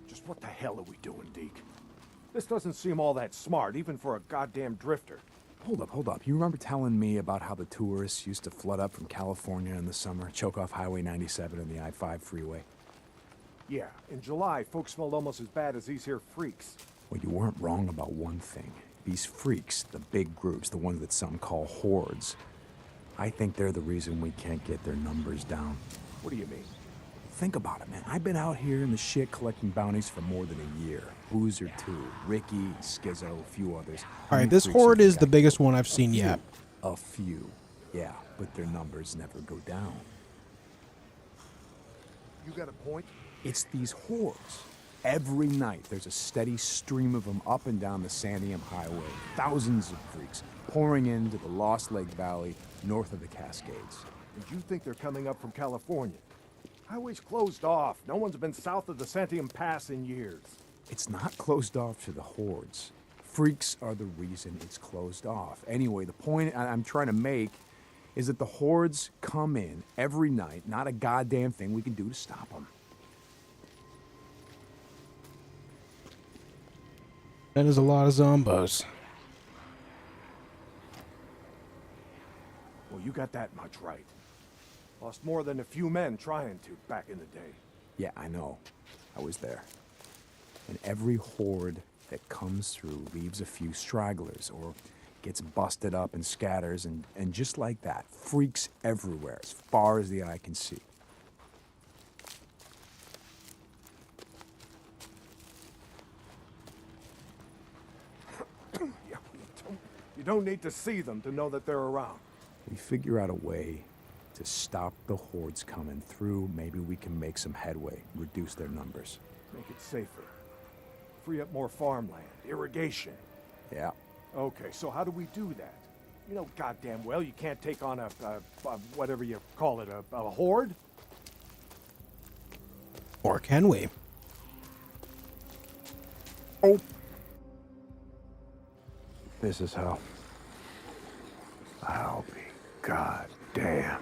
Just what the hell are we doing, Deke? This doesn't seem all that smart, even for a goddamn drifter. Hold up. You remember telling me about how the tourists used to flood up from California in the summer, choke off Highway 97 and the I-5 freeway? Yeah, in July, folks smelled almost as bad as these here freaks. Well, you weren't wrong about one thing. These freaks, the big groups, the ones that some call hordes, I think they're the reason we can't get their numbers down. What do you mean? Think about it, man. I've been out here in the shit collecting bounties for more than a year. Boozer, too. Ricky, Schizo, a few others. All right, this horde is the biggest one I've seen yet. A few. Yeah, but their numbers never go down. You got a point? It's these hordes. Every night, there's a steady stream of them up and down the Santiam Highway. Thousands of freaks pouring into the Lost Lake Valley north of the Cascades. And you think they're coming up from California? Highway's closed off. No one's been south of the Santiam Pass in years. It's not closed off to the hordes. Freaks are the reason it's closed off. Anyway, the point I'm trying to make is that the hordes come in every night. Not a goddamn thing we can do to stop them. That is a lot of zombos. Well, you got that much right. Lost more than a few men trying to back in the day. Yeah, I know. I was there. And every horde that comes through leaves a few stragglers or gets busted up and scatters, and just like that, freaks everywhere as far as the eye can see. You don't need to see them to know that they're around. We figure out a way to stop the hordes coming through. Maybe we can make some headway, reduce their numbers. Make it safer. Free up more farmland, irrigation. Yeah. Okay, so how do we do that? You know goddamn well you can't take on a whatever you call it, a horde? Or can we? Oh. This is how. I'll be goddamn.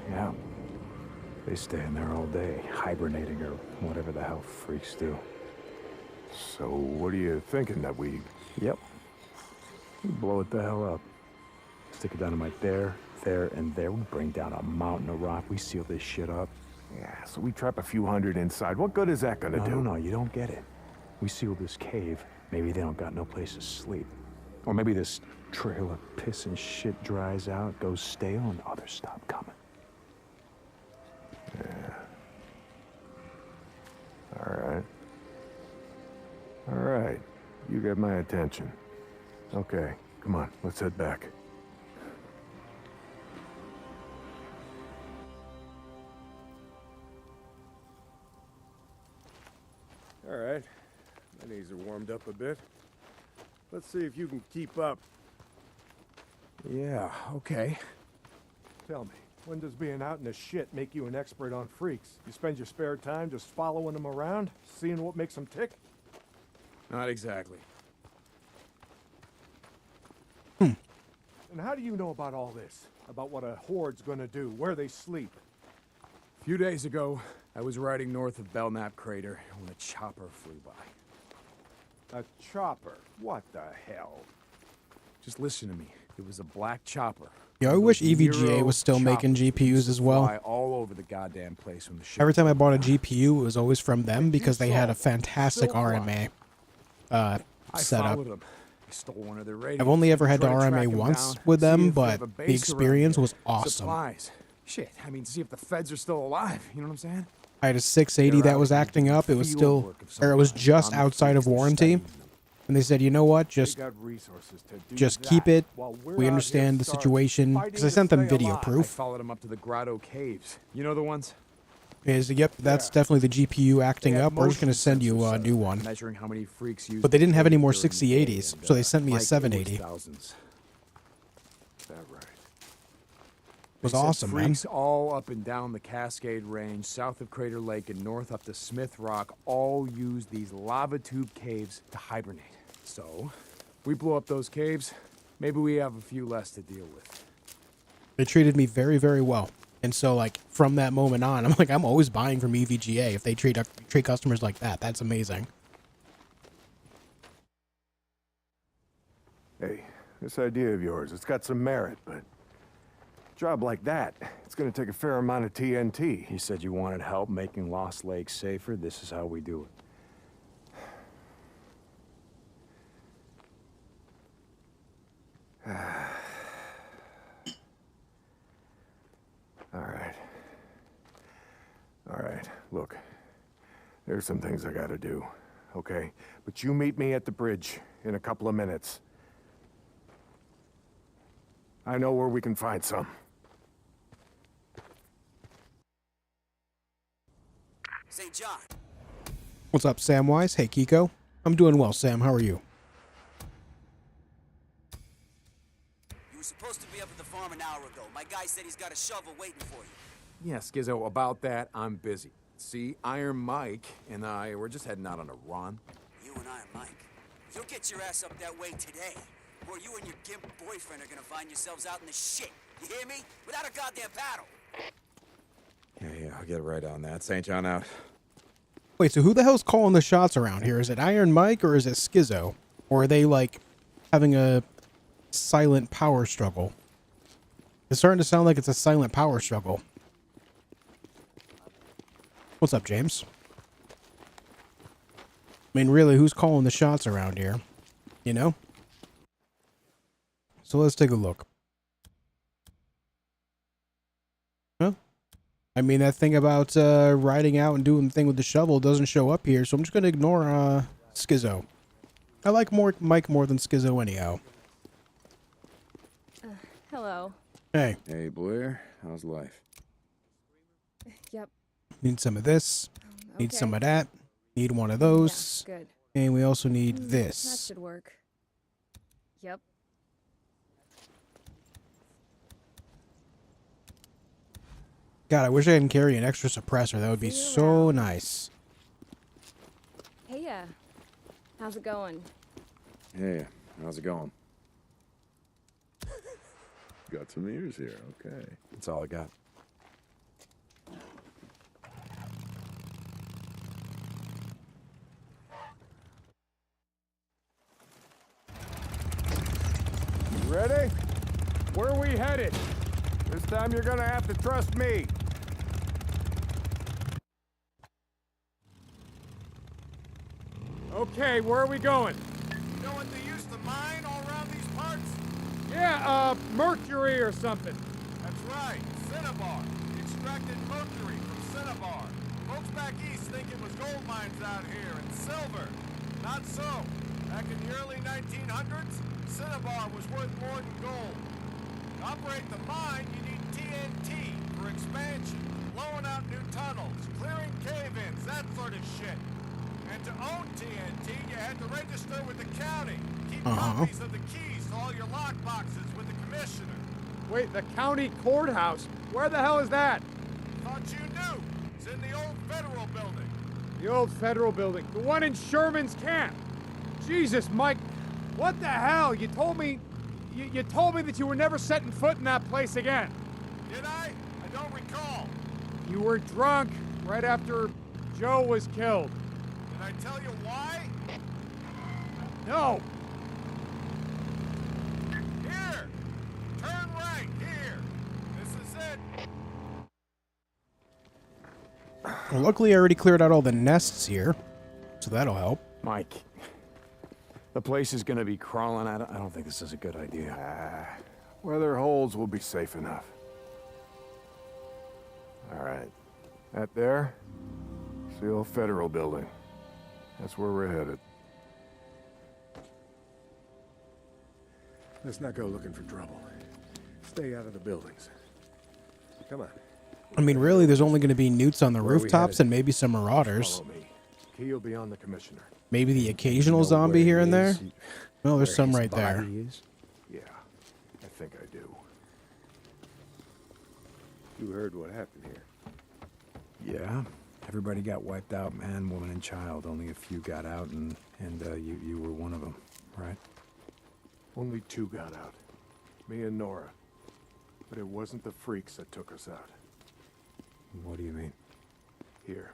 Yeah. They stay in there all day, hibernating or whatever the hell freaks do. So what are you thinking, that we... Yep. We blow it the hell up. Stick a dynamite there, and there. We bring down a mountain of rock. We seal this shit up. Yeah, so we trap a few hundred inside. What good is that gonna do? No, you don't get it. We seal this cave. Maybe they don't got no place to sleep. Or maybe this trail of piss and shit dries out, goes stale, and others stop coming. Yeah. All right. You get my attention. Okay, come on, let's head back. All right. My knees are warmed up a bit. Let's see if you can keep up. Yeah, okay. Tell me, when does being out in the shit make you an expert on freaks? You spend your spare time just following them around, seeing what makes them tick? Not exactly. And how do you know about all this? About what a Horde's gonna do, where they sleep? A few days ago, I was riding north of Belknap Crater when a chopper flew by. A chopper? What the hell? Just listen to me. It was a black chopper. Yeah, I wish EVGA NERO was still making choppers GPUs used to as well. fly all over the goddamn place when the shit Every time I bought a GPU, it was always from them because they had a fantastic RMA setup. followed them. I stole one of their radios. I've only ever had to Tried to track RMA them once down, with see them, if they but have a the base around experience here. was awesome. Supplies. Shit, I mean, see if the feds are still alive. You know what I'm saying? I had a 680 that was acting up. It was still, or it was just outside of warranty. And they said, you know what, just keep it. We understand the situation. Because I sent them video I proof. followed them up to the Grotto Caves. You know the ones? Yep, that's definitely the GPU acting up. We're just going to send you a new one. Measuring how many freaks use But they didn't have any more during the 6080s, day, so they sent me a Mike, it was 780. thousands. Is that right? It was They said awesome, man. freaks all up and down the Cascade Range, south of Crater Lake and north up to Smith Rock, all use these lava tube caves to hibernate. So, we blow up those caves, maybe we have a few less to deal with. They treated me very, very well. And so, like, from that moment on, I'm like, I'm always buying from EVGA if they treat customers like that. That's amazing. Hey, this idea of yours, it's got some merit, but a job like that, it's gonna take a fair amount of TNT. You said you wanted help making Lost Lake safer. This is how we do it. All right, look. There's some things I gotta do, okay? But you meet me at the bridge in a couple of minutes. I know where we can find some. St. John. What's up, Samwise? Hey, Kiko. I'm doing well, Sam. How are you? You were supposed to be up at the farm an hour ago. My guy said he's got a shovel waiting for you. Yeah, Skizzo, about that, I'm busy. See, Iron Mike and I, we're just heading out on a run. You and Iron Mike. You'll get your ass up that way today, or you and your gimp boyfriend are gonna find yourselves out in the shit. You hear me? Without a goddamn paddle. Yeah, I'll get right on that. St. John out. Wait, so who the hell's calling the shots around here? Is it Iron Mike or is it Skizzo? Or are they, like, having a silent power struggle? It's starting to sound like it's a silent power struggle. What's up, James? I mean, really, who's calling the shots around here? You know? So let's take a look. Huh? I mean, that thing about riding out and doing the thing with the shovel doesn't show up here, so I'm just going to ignore Skizzo. I like Mike more than Skizzo anyhow. Hello. Hey. Hey, Blair. How's life? Yep. Need some of this. Need Okay. some of that. Need one of those. Yeah, good. And we also need That this. should work. Yep. God, I wish I didn't carry an extra suppressor. That would be so nice. Hey, how's it going? Hey, how's it going? Got some ears here, okay. That's all I got. Ready? Where are we headed? This time you're gonna have to trust me. Okay, where are we going? You know what they used to mine all around these parts? Yeah, mercury or something. That's right, cinnabar. They extracted mercury from cinnabar. Folks back east think it was gold mines out here and silver. Not so. Back in the early 1900s, cinnabar was worth more than gold. To operate the mine, you need TNT for expansion, blowing out new tunnels, clearing cave-ins, that sort of shit. And to own TNT, you had to register with the county. Keep copies of the keys to all your lock boxes with the commissioner. Wait, the county courthouse? Where the hell is that? Thought you knew. It's in the old federal building. The old federal building. The one in Sherman's camp. Jesus, Mike. What the hell? You told me... You told me that you were never setting foot in that place again. Did I? I don't recall. You were drunk right after Joe was killed. Did I tell you why? No. Here! Turn right, here! This is it! Well, luckily I already cleared out all the nests here, so that'll help. Mike, the place is gonna be crawling out. I don't think this is a good idea. Weather holds, we'll be safe enough. All right. That there? It's the old federal building. That's where we're headed. Let's not go looking for trouble. Stay out of the buildings. Come on. I mean, really, there's only going to be newts on the Where are we rooftops headed? and maybe some marauders. Follow me. Key will be on the commissioner. Maybe the occasional zombie here and there. Well, there's some right there. Yeah, I think I do. You heard what happened here. Yeah. Everybody got wiped out, man, woman, and child. Only a few got out, and you were one of them, right? Only 2 got out. Me and Nora. But it wasn't the freaks that took us out. What do you mean? Here.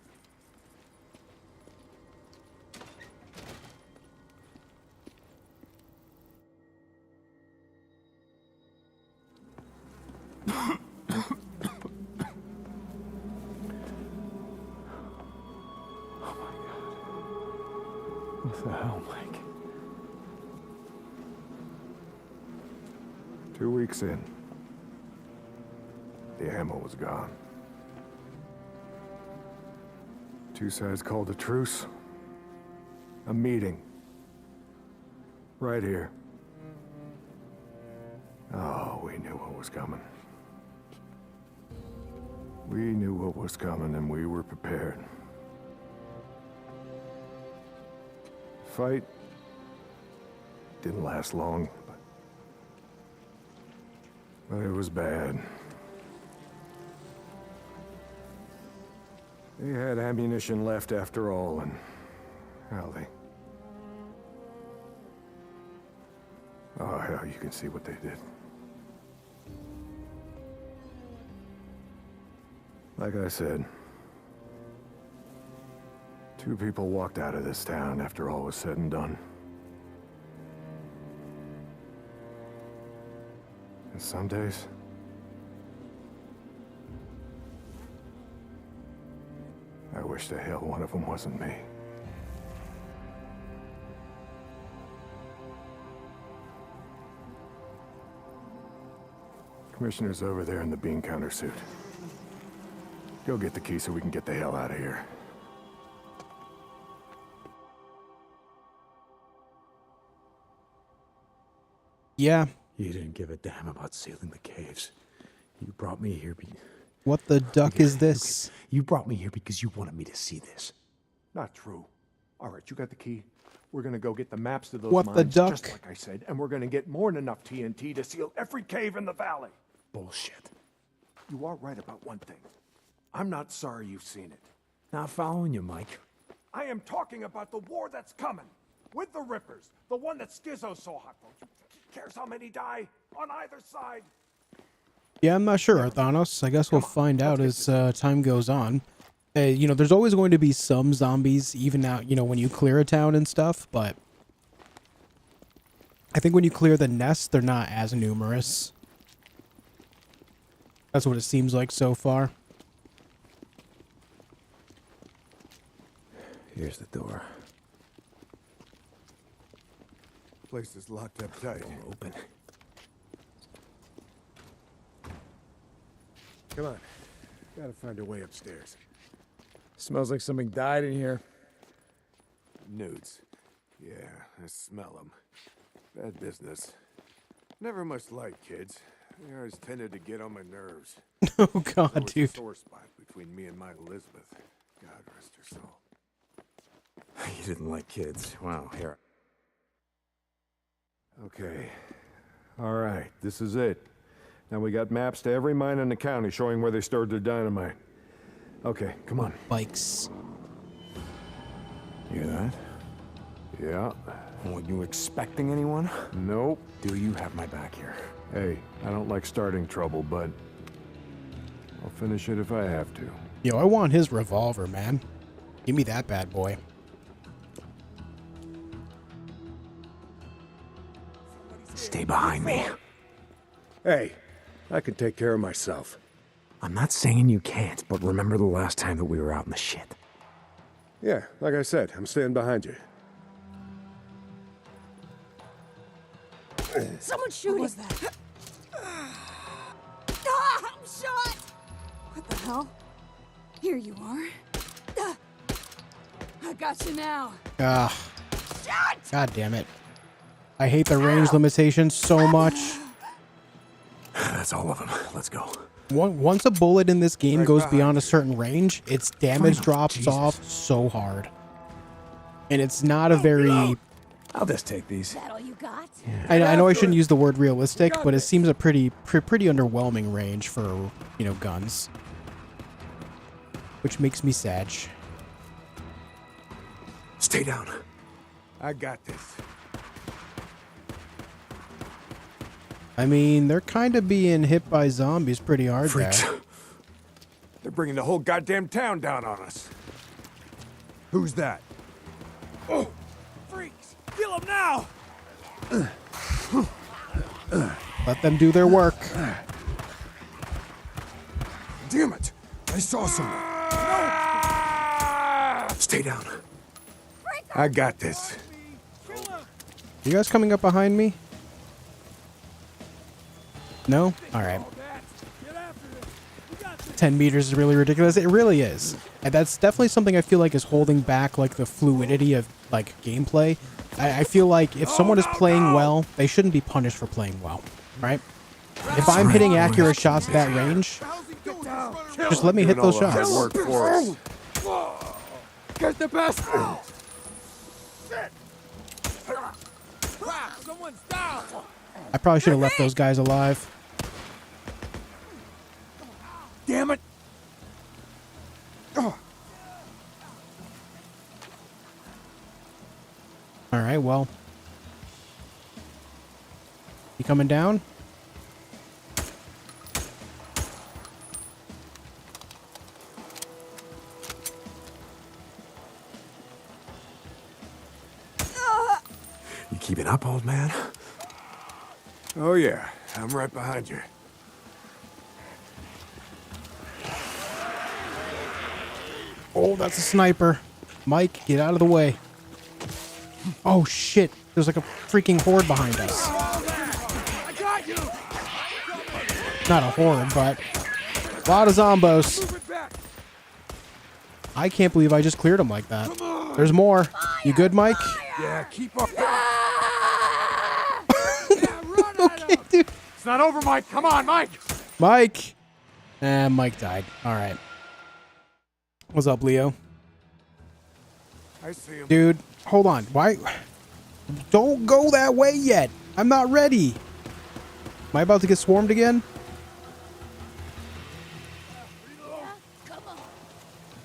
What the hell, Mike? 2 weeks in. The ammo was gone. 2 sides called a truce. A meeting. Right here. Oh, we knew what was coming. We knew what was coming and we were prepared. Fight didn't last long, but it was bad. They had ammunition left after all, and hell, oh hell, you can see what they did. Like I said, 2 people walked out of this town after all was said and done. And some days, I wish the hell one of them wasn't me. Commissioner's over there in the bean counter suit. Go get the key so we can get the hell out of here. Yeah. You didn't give a damn about sealing the caves. You brought me here What the duck is this? You brought me here because you wanted me to see this. Not true. All right, you got the key. We're gonna go get the maps to those What mines, the duck? just like I said, and we're gonna get more than enough TNT to seal every cave in the valley. Bullshit. You are right about one thing. I'm not sorry you've seen it. Not following you, Mike. I am talking about the war that's coming. With the Rippers. The one that Schizo's so hot for. Who cares how many die? On either side. Yeah, I'm not sure, Thanos. I guess we'll find out as time goes on. You know, there's always going to be some zombies, even out, you know, when you clear a town and stuff, but I think when you clear the nest, they're not as numerous. That's what it seems like so far. Here's the door. Place is locked up tight. Open. Come on. Gotta find a way upstairs. Smells like something died in here. Nudes. Yeah, I smell them. Bad business. Never much like kids. They always tended to get on my nerves. Oh God, There was dude. a sore spot between me and my Elizabeth. God rest her soul. You didn't like kids. Wow, here. Okay. All right, this is it. Now we got maps to every mine in the county showing where they stored their dynamite. Okay, come on. Bikes. Hear that? Yeah. Were you expecting anyone? Nope. Do you have my back here? Hey, I don't like starting trouble, but I'll finish it if I have to. Yo, I want his revolver, man. Give me that bad boy. Stay behind me. Hey, I can take care of myself. I'm not saying you can't, but remember the last time that we were out in the shit. Yeah, like I said, I'm staying behind you. Someone's shooting. What was that? I'm shot! What the hell? Here you are. I got you now. Ah. God damn it. I hate the range limitation so much. That's all of them. Let's go. Once a bullet in this game goes beyond a certain range, its damage drops off so hard. And it's not a very... I'll just take these. That all you got? I know I shouldn't use the word realistic, but it seems a pretty underwhelming range for, you know, guns. Which makes me sad. Stay down. I got this. I mean, they're kind of being hit by zombies pretty hard Freaks. there. They're bringing the whole goddamn town down on us. Who's that? Oh, freaks! Kill him now! Let them do their work. Damn it! I saw someone. Stay down. I got this. You guys coming up behind me? No? Alright. 10 meters is really ridiculous. It really is. And that's definitely something I feel like is holding back like the fluidity of like gameplay. I feel like if someone is playing well, they shouldn't be punished for playing well. Right? If I'm hitting accurate shots at that range, just let me hit those shots. Work for us. Get the best! Shit! Crap, someone's down! I probably should have left those guys alive. Damn it! Alright, well. You coming down? You keeping up, old man? Oh yeah, I'm right behind you. Oh, that's a sniper. Mike, get out of the way. Oh shit, there's like a freaking horde behind us. I got you! Not a horde, but a lot of zombos. I can't believe I just cleared them like that. There's more. You good, Mike? Yeah, keep up. Okay, dude. It's not over, Mike. Come on, Mike! Mike! Mike died. Alright. What's up, Leo? I see him. Dude, hold on. Why? Don't go that way yet. I'm not ready. Am I about to get swarmed again?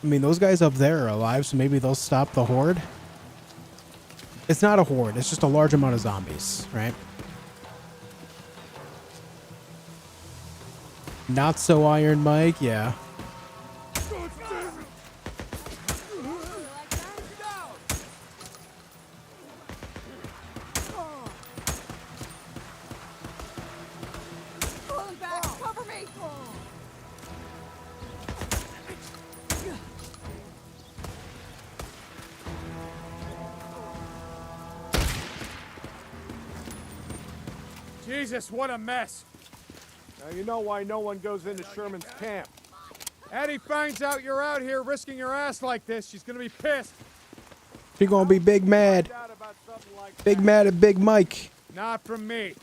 I mean, those guys up there are alive, so maybe they'll stop the horde. It's not a horde. It's just a large amount of zombies, right? Not so Iron Mike, yeah. Jesus, what a mess. Now you know why no one goes into Sherman's camp. Eddie finds out you're out here risking your ass like this, she's gonna be pissed. She gonna be big mad. Big mad at Big Mike. Not from me.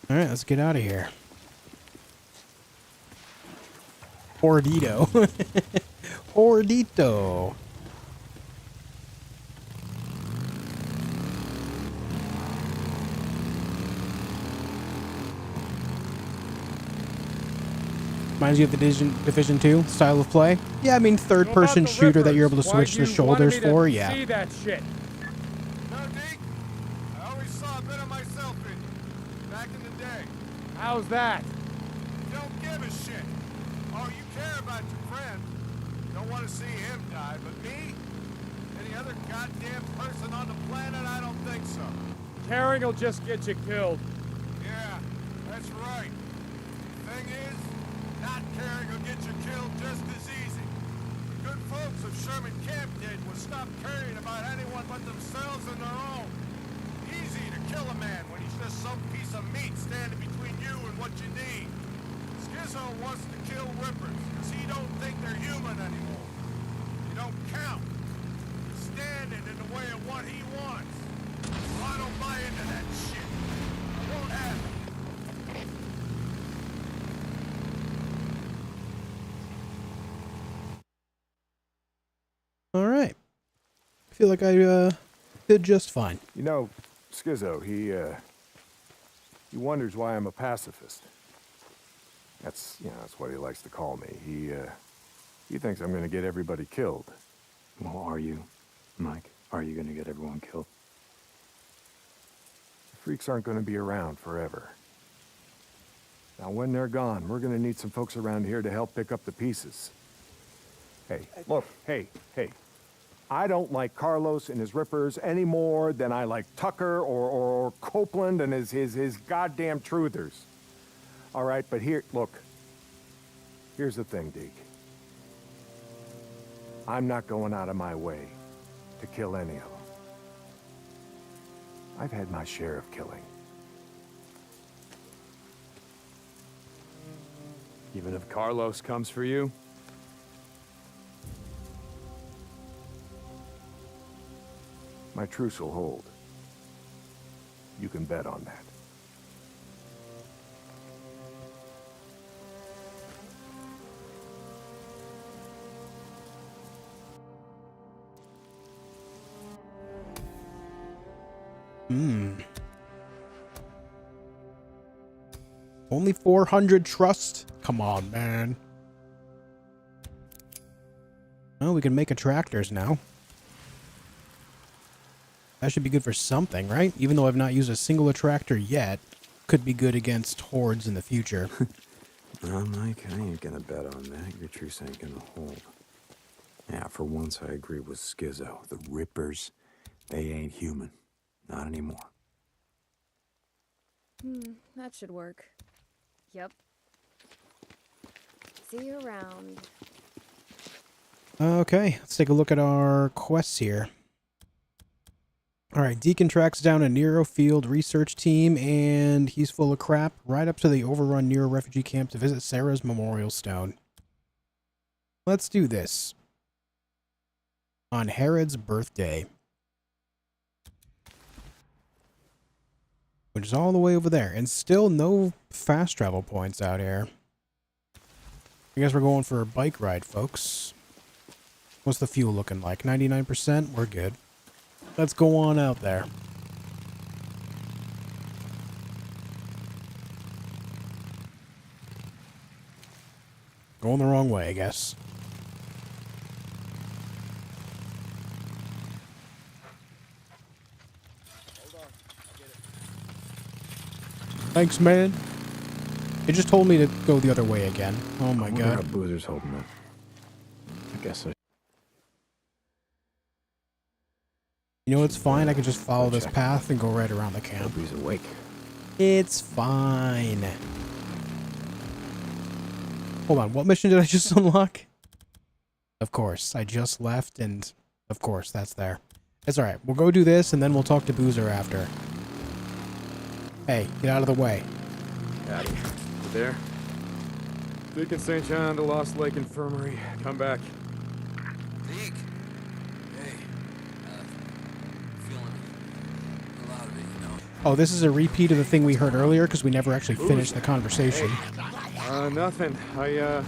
All right, let's get out of here. Hordito. Hordito. Reminds you of the Division 2 style of play? Yeah, I mean third-person shooter that you're able to switch the shoulders for, yeah. See that shit. No, Deke. I always saw a bit of myself in you. Back in the day. How's that? Don't give a shit. Oh, you care about your friend. Don't want to see him die, but me? Any other goddamn person on the planet? I don't think so. Caring will just get you killed. Yeah, that's right. Thing is, not caring will get you killed just as easy. The good folks of Sherman Camp did was stop caring about anyone but themselves and their own. Easy to kill a man when he's just some piece of meat standing between you and what you need. Skizzo wants to kill Rippers because he don't think they're human anymore. You don't count. You're standing in the way of what he wants. Well, I don't buy into that shit. I won't have it. All right. I feel like I did just fine. You know, Skizzo, he wonders why I'm a pacifist. That's what he likes to call me. He thinks I'm gonna get everybody killed. Well, are you, Mike? Are you gonna get everyone killed? The freaks aren't gonna be around forever. Now, when they're gone, we're gonna need some folks around here to help pick up the pieces. Hey, look, hey. I don't like Carlos and his Rippers any more than I like Tucker or Copeland and his goddamn truthers. All right, but here's the thing, Deke. I'm not going out of my way to kill any of them. I've had my share of killing. Even if Carlos comes for you? My truce will hold. You can bet on that. Only 400 trust? Come on, man. Oh, we can make attractors now. That should be good for something, right? Even though I've not used a single attractor yet, could be good against hordes in the future. No, Mike, I ain't gonna bet on that. Your truce ain't gonna hold. Yeah, for once I agree with Skizzo. The Rippers, they ain't human. Not anymore. That should work. Yep. See you around. Okay, let's take a look at our quests here. Alright, Deacon tracks down a NERO field research team, and he's full of crap, right up to the overrun NERO refugee camp to visit Sarah's memorial stone. Let's do this. On Herod's birthday. Which is all the way over there, and still no fast travel points out here. I guess we're going for a bike ride, folks. What's the fuel looking like? 99%? We're good. Let's go on out there. Going the wrong way, I guess. Thanks, man. It just told me to go the other way again. Oh my god. How Boozer's holding up. I guess I... You know, it's fine. I can just follow this path and go right around the camp. Hope he's awake. It's fine. Hold on. What mission did I just unlock? Of course. I just left and of course that's there. It's alright. We'll go do this, and then we'll talk to Boozer after. Hey, get out of the way. Addy, you there? Deacon St. John to Lost Lake Infirmary. Come back. Deke. Hey. Feeling a lot of it, you know. Oh, this is a repeat of the thing we heard earlier, because we never actually finished the conversation. Nothing. I'm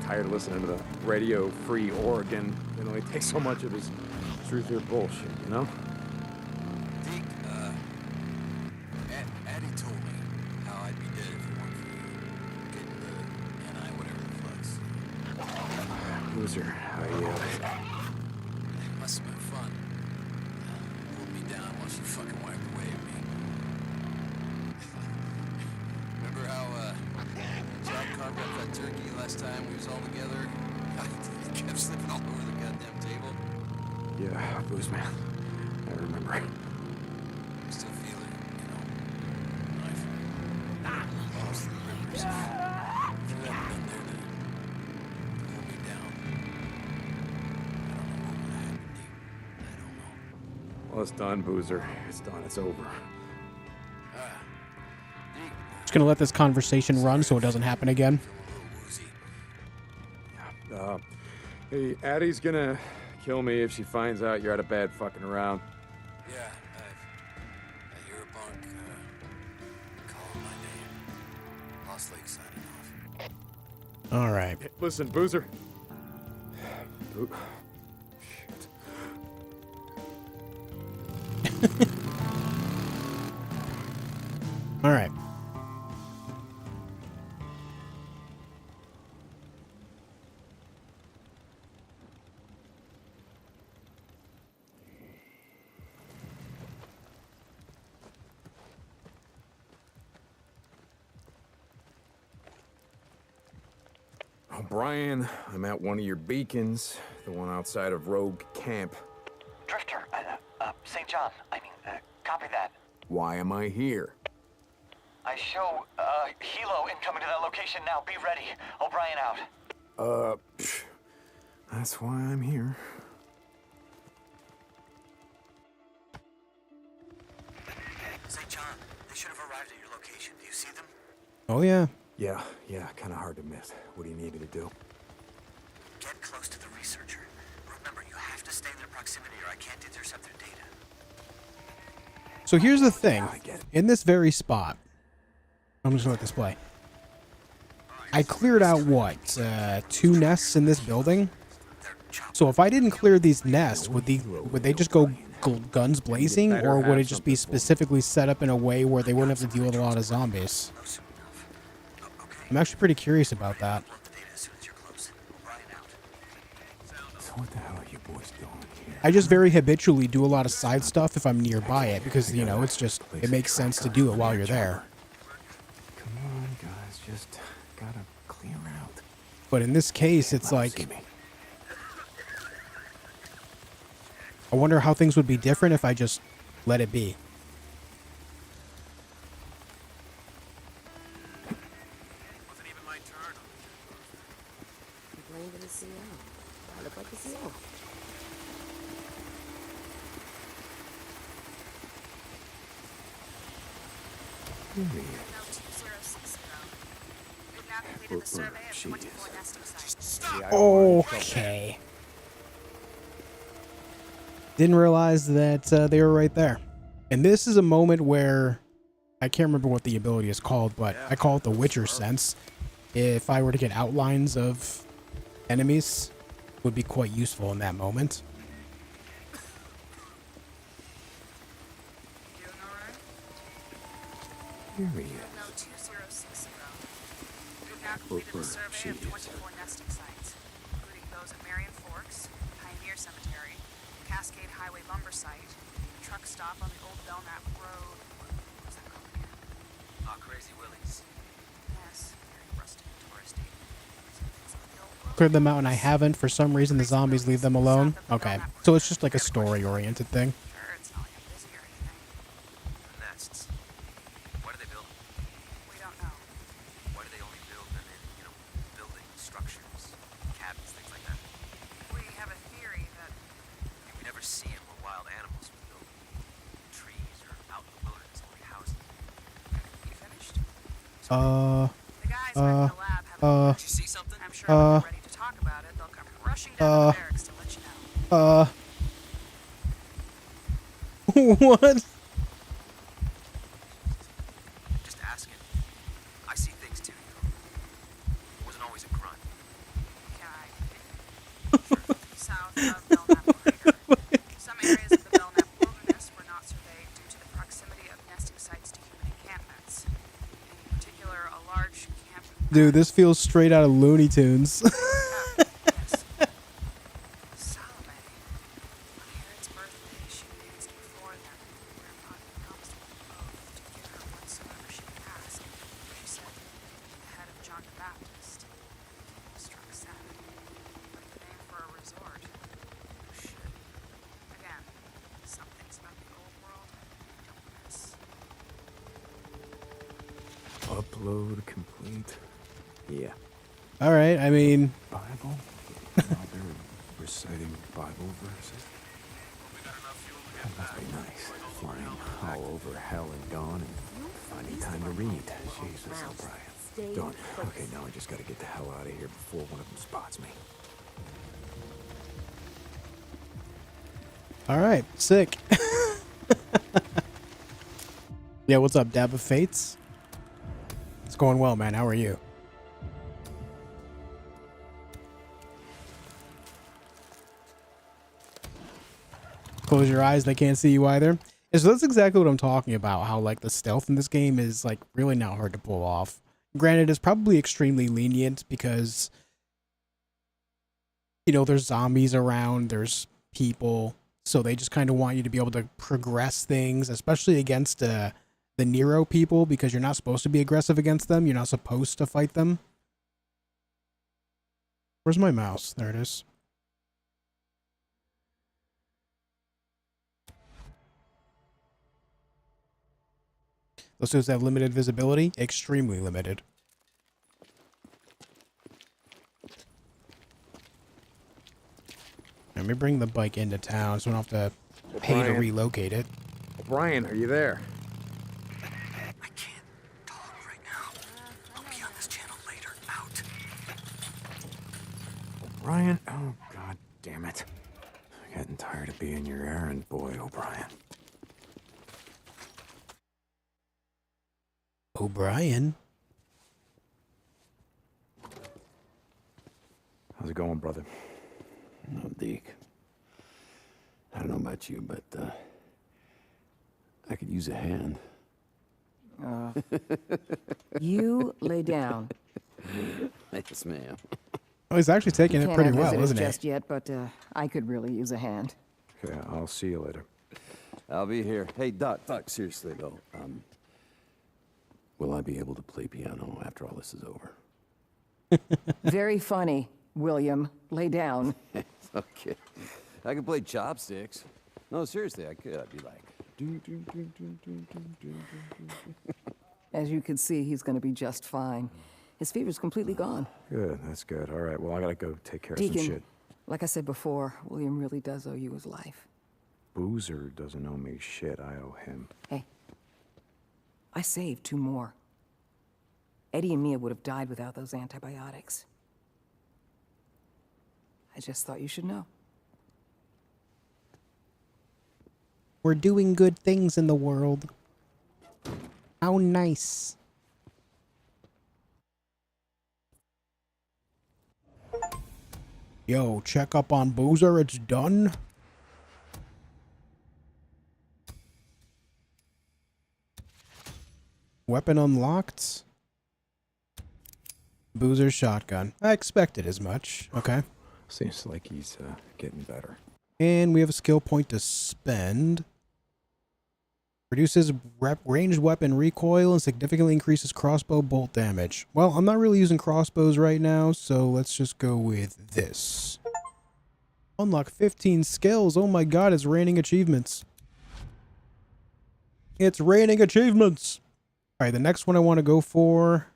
tired of listening to the Radio Free Oregon. It only takes so much of his truth or bullshit, you know? Deke, Addie told me how I'd be dead if it weren't for you. Getting the NI, whatever the fuck's. Loser, It must have been fun. Pulled me down while she fucking wiped away at me. Remember how, Jack carved up that turkey last time we was all together? He kept slipping all over the goddamn table. Yeah, Booze Man. I remember. Still feel it, you know. Knife. Lost the rivers. If you hadn't been there to hold me down, I don't know what would have happened, Deke. I don't know. Well, it's done, Boozer. It's done. It's over. Just gonna let this conversation run so it doesn't happen again. Hey, Addie's gonna kill me if she finds out you're out of bad fucking around. Yeah, you're a bunk. Calling my name. Lost Lake signing off. All right. Hey, listen, Boozer. All right. Brian, I'm at one of your beacons, the one outside of Rogue Camp. Drifter, St. John, copy that. Why am I here? I show, helo incoming to that location now. Be ready. O'Brien out. That's why I'm here. St. John, they should have arrived at your location. Do you see them? Oh, yeah. Yeah, kind of hard to miss. What do you need me to do? Get close to the researcher. Remember, you have to stay in their proximity or I can't intercept their data. So here's the thing. In this very spot, I'm just gonna let this play. I cleared out what, 2 nests in this building? So if I didn't clear these nests, would they just go guns blazing, or would it just be specifically set up in a way where they wouldn't have to deal with a lot of zombies? I'm actually pretty curious about that. So what the hell are you boys doing here? I just very habitually do a lot of side stuff if I'm nearby it, because, you know, it makes sense to do it while you're there. Come on, guys, just gotta clear out. But in this case, it's like, I wonder how things would be different if I just let it be. Wasn't even my turn. Complain to the CO. I look like a CO. Note 2060. We've now completed the survey of 24 nesting sites. Okay. Didn't realize that they were right there. And this is a moment where, I can't remember what the ability is called, but I call it the Witcher sense. If I were to get outlines of enemies, would be quite useful in that moment. Here he is. Note 2060. We've now completed the survey of 24 nesting sites, including those at Marion Forks, Pioneer Cemetery, Cascade Highway Lumber Site, the truck stop on the old Belknap Road. What's that called again? Crazy Willies. Yes, very rustic and touristy. Cleared them out and I haven't. For some reason, the zombies leave them alone. Okay. So it's just like a story-oriented thing. Sure, it's not like I'm busy or anything. Nests. What are they building? We don't know. Why do they only build them in, buildings, structures, cabins, things like that? We have a theory that We never see them The guys back in the lab have Did you see something? I'm sure when they're ready to talk about it, they'll come rushing down to the barracks to let you know. What? Just asking. I see things too, you know. Wasn't always a grunt. South of Belknap Crater. Some areas of the Belknap wilderness were not surveyed due to the proximity of nesting sites to human encampments. In particular, a large camp. Dude, this feels straight out of Looney Tunes. Upload complete. Yeah. All right, I mean, Bible? They're reciting Bible verses. That must be nice. Flying all over hell and gone and finding time to read. Jesus, O'Brien. Done. Okay, now I just gotta get the hell out of here before one of them spots me. all right, sick. Yeah, what's up, Dab of Fates? It's going well, man. How are you? Close your eyes, they can't see you either. And so that's exactly what I'm talking about, how like the stealth in this game is like really not hard to pull off. Granted, it's probably extremely lenient because, you know, there's zombies around, there's people, so they just kind of want you to be able to progress things, especially against the NERO people, because you're not supposed to be aggressive against them. You're not supposed to fight them. Where's my mouse? There it is. Those suits have limited visibility, extremely limited. Let me bring the bike into town so I don't have to pay to relocate it. O'Brien, are you there? I can't talk right now. I'll be on this channel later. Out. O'Brien? Oh, god damn it. I'm getting tired of being your errand boy, O'Brien. O'Brien? How's it going, brother? No, Deke. I don't know about you, but I could use a hand. You lay down. Yes, ma'am. Oh, he's actually taking He it can't pretty have well, visitors isn't he? just yet, but I could really use a hand. Okay, I'll see you later. I'll be here. Hey, Doc, seriously, though. Will I be able to play piano after all this is over? Very funny, William. Lay down. Okay. I could play chopsticks. No, seriously, I could. I'd be like... doo, doo, doo, doo, doo, doo, doo, doo. As you can see, he's going to be just fine. His fever's completely gone. Good, that's good. All right, well, I gotta go take care of Deacon, some shit. like I said before, William really does owe you his life. Boozer doesn't owe me shit. I owe him. Hey, I saved 2 more. Eddie and Mia would have died without those antibiotics. I just thought you should know. We're doing good things in the world. How nice. Yo, check up on Boozer, it's done. Weapon unlocked. Boozer's shotgun. I expected as much. Okay. Seems like he's getting better. And we have a skill point to spend. Reduces ranged weapon recoil and significantly increases crossbow bolt damage. Well, I'm not really using crossbows right now, so let's just go with this. Unlock 15 skills. Oh my god, it's raining achievements. It's raining achievements. Alright, the next one I want to go for...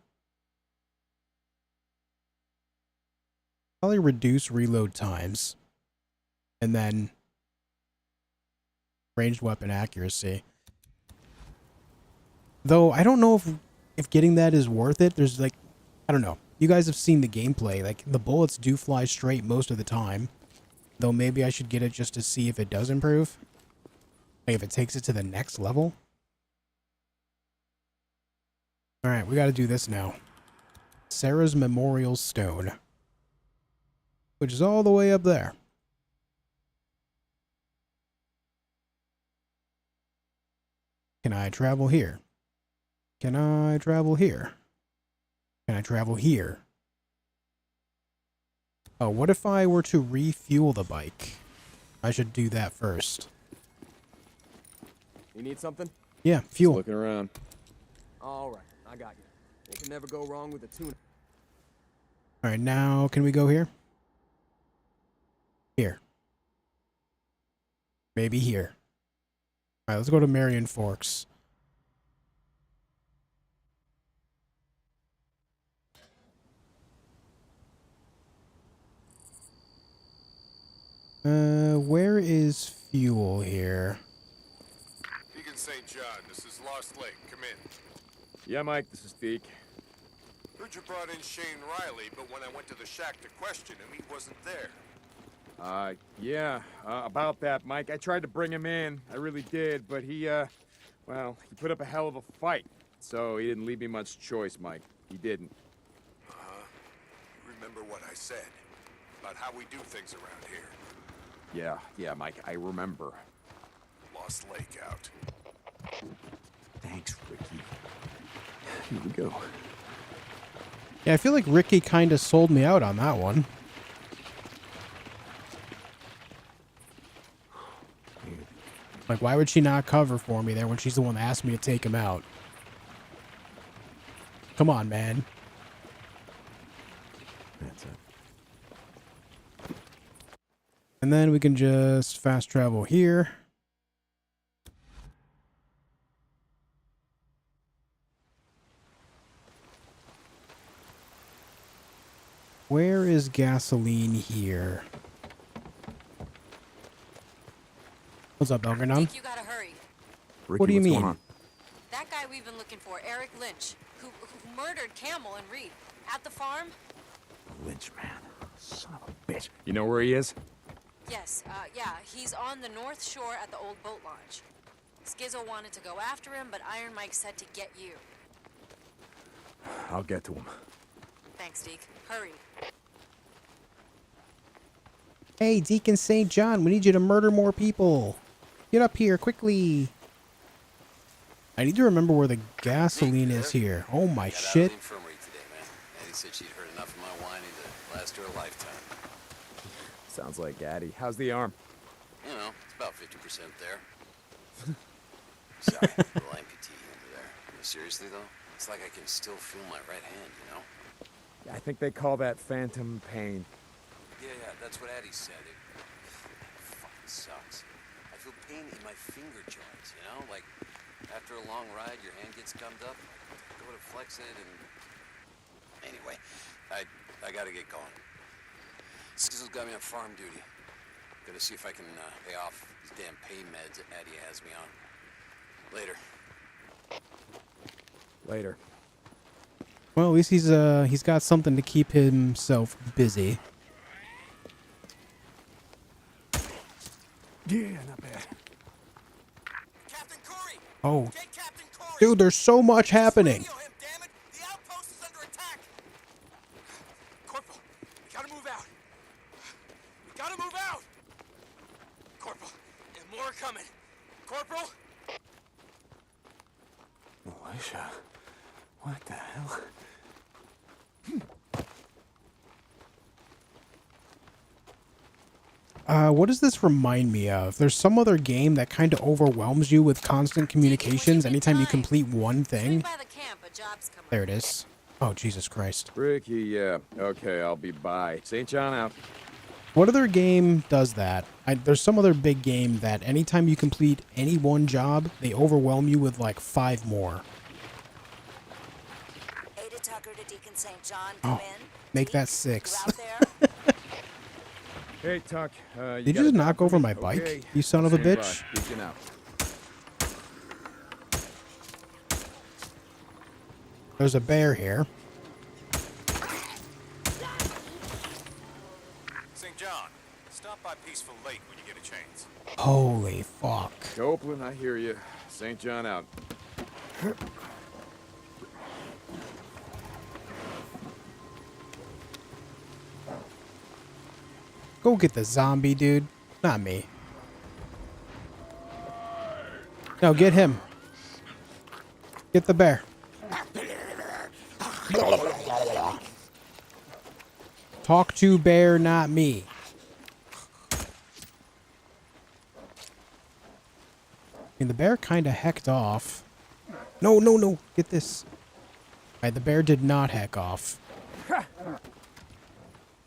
probably reduce reload times. And then... ranged weapon accuracy. Though, I don't know if if getting that is worth it. There's like, I don't know. You guys have seen the gameplay. Like, the bullets do fly straight most of the time. Though maybe I should get it just to see if it does improve. Like, if it takes it to the next level. Alright, we gotta do this now. Sarah's Memorial Stone. Which is all the way up there. Can I travel here? Can I travel here? Can I travel here? Oh, what if I were to refuel the bike? I should do that first. You need something? Yeah, fuel. Just looking around. All right, I got you. They can never go wrong with a tuna. All right, now can we go here? Here. Maybe here. All right, let's go to Marion Forks. Where is fuel here? Deacon St. John, this is Lost Lake. Come in. Yeah, Mike, this is Deke. Heard you brought in Shane Riley, but when I went to the shack to question him, he wasn't there. Yeah, about that, Mike. I tried to bring him in. I really did, but he put up a hell of a fight. So he didn't leave me much choice, Mike. He didn't. Uh-huh. Remember what I said about how we do things around here. Yeah, Mike, I remember. Lost Lake out. Thanks, Ricky. Here we go. Yeah, I feel like Ricky kind of sold me out on that one. Like, why would she not cover for me there when she's the one that asked me to take him out? Come on, man. That's it. And then we can just fast travel here. Where is gasoline here? What's up, Algernon? You gotta hurry. Ricky, What do you what's mean? going on? That guy we've been looking for, Eric Lynch, who murdered Camel and Reed at the farm. Lynch, man. Son of a bitch. You know where he is? Yes, yeah, he's on the north shore at the old boat launch. Skizzo wanted to go after him, but Iron Mike said to get you. I'll get to him. Thanks, Deke. Hurry. Hey, Deacon St. John, we need you to murder more people. Get up here, quickly. I need to remember where the gasoline is here. Oh my shit. Infirmary today, man. Eddie said she'd heard enough of my whining to last her a lifetime. Sounds like Addie. How's the arm? You know, it's about 50% there. Sorry, a little amputee over there. No, seriously, though, it's like I can still feel my right hand, you know? I think they call that phantom pain. Yeah, that's what Addie said. It fucking sucks. I feel pain in my finger joints, you know? Like, after a long ride, your hand gets gummed up. I go to flex it, and... Anyway, I gotta get going. Skizzo's got me on farm duty. Gotta see if I can pay off these damn pain meds that Addie has me on. Later. Well, at least he's got something to keep himself busy. Yeah, not bad. Oh. Dude, there's so much happening. Corporal, we gotta move out. We gotta move out. Corporal, and more coming. Corporal? Alicia, what the hell? What does this remind me of? There's some other game that kind of overwhelms you with constant communications anytime you complete one thing. There it is. Oh, Jesus Christ. Ricky, yeah. Okay, I'll be by. St. John out. What other game does that? There's some other big game that anytime you complete any one job, they overwhelm you with like 5 more. Ada Tucker to Deacon St. John, come in. Make that 6. Hey, Tuck. Did you just knock over my bike, okay. you son of a Stand bitch? by. Deacon out. There's a bear here. St. John, stop by Peaceful Lake when you get a chance. Holy fuck. Copeland, I hear you. St. John out. Go get the zombie, dude. Not me. No, get him. Get the bear. Talk to bear, not me. I mean, the bear kind of hecked off. No, no, no. Get this. Alright, the bear did not heck off. Are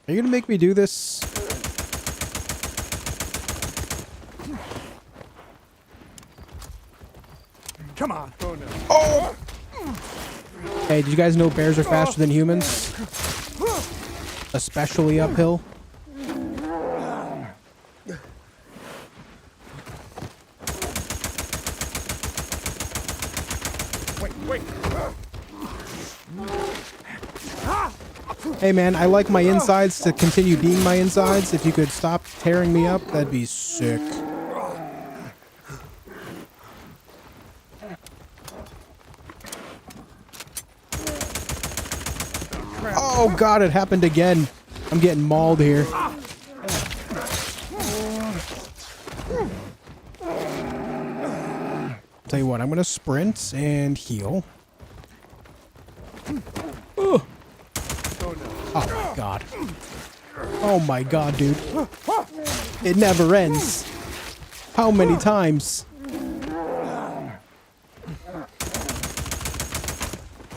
you gonna make me do this? Come on. Oh, no. Oh! Hey, did you guys know bears are faster than humans? Especially uphill. Wait. Hey man, I like my insides to continue being my insides. If you could stop tearing me up, that'd be sick. Oh god, it happened again. I'm getting mauled here. Tell you what, I'm gonna sprint and heal. Ugh. Oh my god. Oh my god, dude. It never ends. How many times?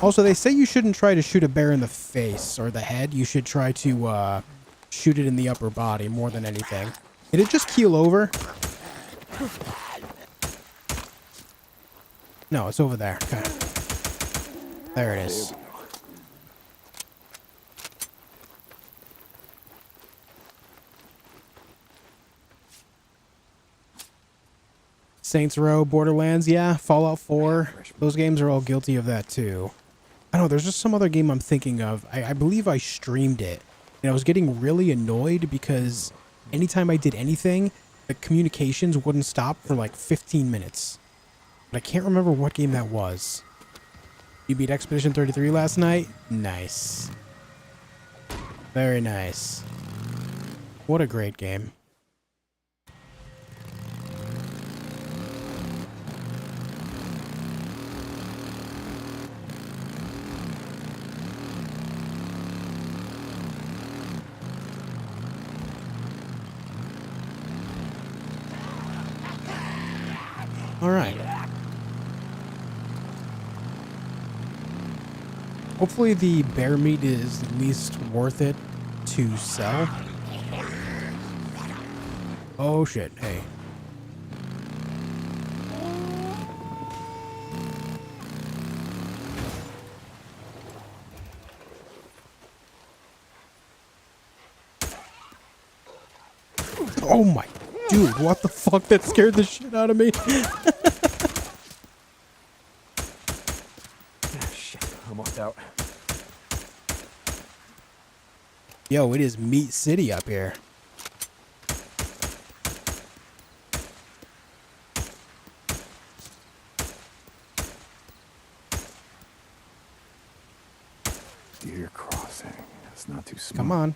Also, they say you shouldn't try to shoot a bear in the face or the head. You should try to shoot it in the upper body more than anything. Did it just keel over? No, it's over there. Okay. There it is. Saints Row, Borderlands, yeah, Fallout 4. Those games are all guilty of that too. I don't know, there's just some other game I'm thinking of. I believe I streamed it, and I was getting really annoyed because anytime I did anything, the communications wouldn't stop for like 15 minutes. But I can't remember what game that was. You beat Expedition 33 last night? Nice. Very nice. What a great game. All right. Hopefully the bear meat is at least worth it to sell. Oh shit, hey. Oh my, dude, what the fuck? That scared the shit out of me. Shit, almost out. Yo, it is Meat City up here. Deer crossing. That's not too small. Come on.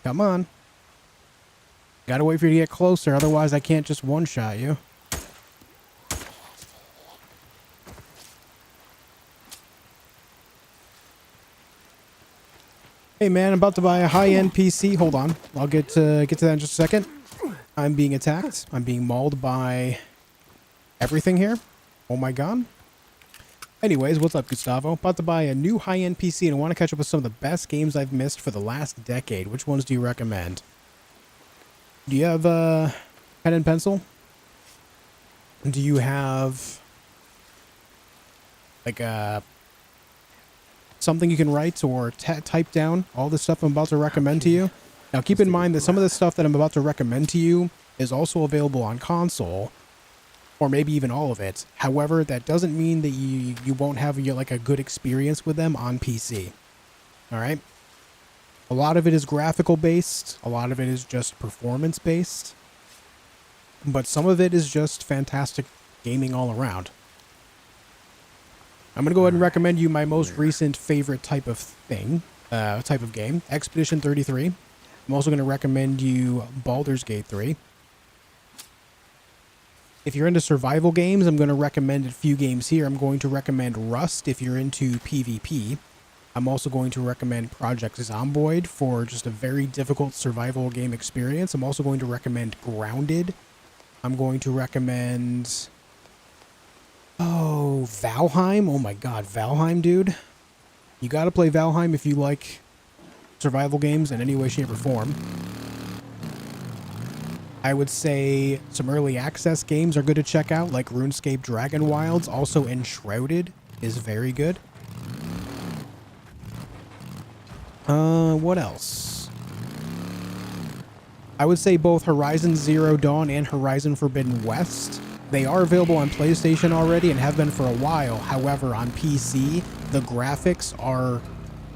Come on. Gotta wait for you to get closer, otherwise I can't just one-shot you. Hey man, I'm about to buy a high-end PC. Hold on. I'll get to that in just a second. I'm being attacked. I'm being mauled by everything here. Oh my god. Anyways, what's up, Gustavo? About to buy a new high-end PC and I want to catch up with some of the best games I've missed for the last decade. Which ones do you recommend? Do you have a pen and pencil? Do you have like a something you can write or type down all the stuff I'm about to recommend to you? Now keep in mind that some of the stuff that I'm about to recommend to you is also available on console. or maybe even all of it. However, that doesn't mean that you won't have like a good experience with them on PC. All right? A lot of it is graphical based, a lot of it is just performance based, but some of it is just fantastic gaming all around. I'm going to go ahead and recommend you my most recent favorite type of game, Expedition 33. I'm also going to recommend you Baldur's Gate 3. If you're into survival games, I'm going to recommend a few games here. I'm going to recommend Rust if you're into PvP. I'm also going to recommend Project Zomboid for just a very difficult survival game experience. I'm also going to recommend Grounded. I'm going to recommend... Oh, Valheim. Oh my god, Valheim, dude. You gotta play Valheim if you like survival games in any way, shape, or form. I would say some early access games are good to check out, like RuneScape Dragon Wilds. Also, Enshrouded is very good. What else? I would say both Horizon Zero Dawn and Horizon Forbidden West. They are available on PlayStation already and have been for a while. However, on PC, the graphics are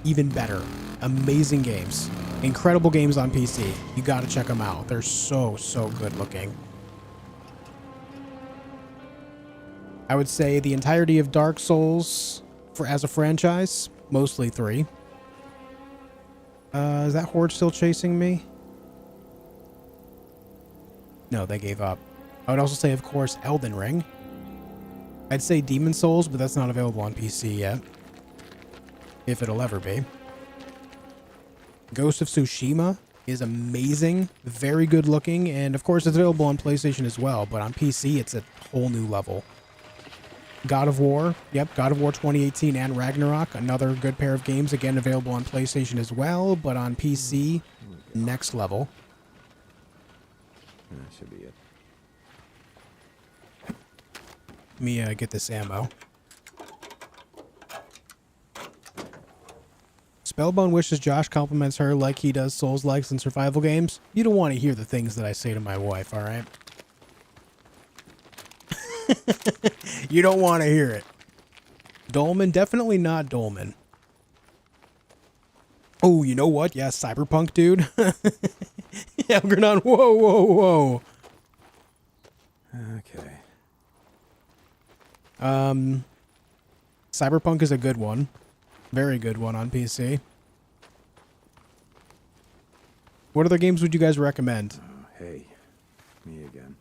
even better. Amazing games. Incredible games on PC. You gotta check them out. They're so, so good looking. I would say the entirety of Dark Souls as a franchise, mostly 3. Is that Horde still chasing me? No, they gave up. I would also say, of course, Elden Ring. I'd say Demon Souls, but that's not available on PC yet. If it'll ever be. Ghost of Tsushima is amazing, very good looking, and of course it's available on PlayStation as well, but on PC it's a whole new level. God of War, yep, God of War 2018 and Ragnarok, another good pair of games, again available on PlayStation as well, but on PC, next level. That should be it. Let me get this ammo. Spellbone wishes Josh compliments her like he does Souls-likes and survival games. You don't want to hear the things that I say to my wife, alright? You don't want to hear it. Dolman? Definitely not Dolman. Oh, you know what? Yeah, Cyberpunk, dude. Yeah, Grenade. Whoa, whoa, whoa. Okay. Cyberpunk is a good one. Very good one on PC. What other games would you guys recommend? Hey, me again.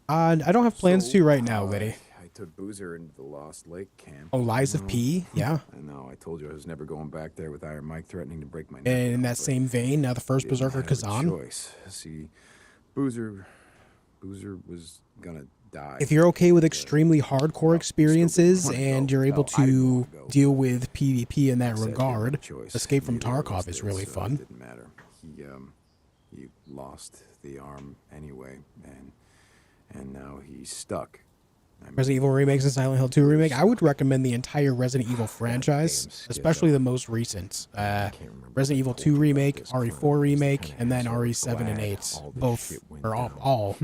I don't have plans to right now, Liddy. I took Boozer into the Lost Lake camp. Oh, Lies of P? Yeah. I know. I told you I was never going back there with Iron Mike threatening to break my neck. And in that same vein, now the first Berserker Kazan. Choice. See, Boozer was gonna die. If you're okay with extremely hardcore experiences and you're able to deal with PvP in that regard, Escape from Tarkov is really fun. Didn't matter. He lost the arm anyway, and now he's stuck. Resident Evil remakes and Silent Hill 2 remake. I would recommend the entire Resident Evil franchise, especially the most recent. Resident Evil 2 remake, RE4 remake, and then RE7 and 8. Both are all.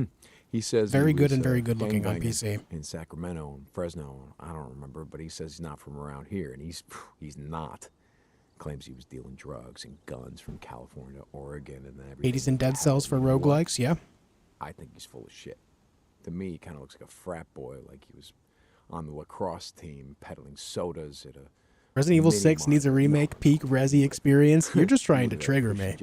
He says very he good was, and very good looking on gangbanging PC. in Sacramento and Fresno. I don't remember, but he says he's not from around here, and he's not. Claims he was dealing drugs and guns from California, Oregon, and then everything. Hades and Dead Cells for roguelikes, yeah. I think he's full of shit. To me, he kind of looks like a frat boy, like he was on the lacrosse team peddling sodas at a Resident Evil 6 needs a remake, peak Resi experience. You're just trying to trigger me.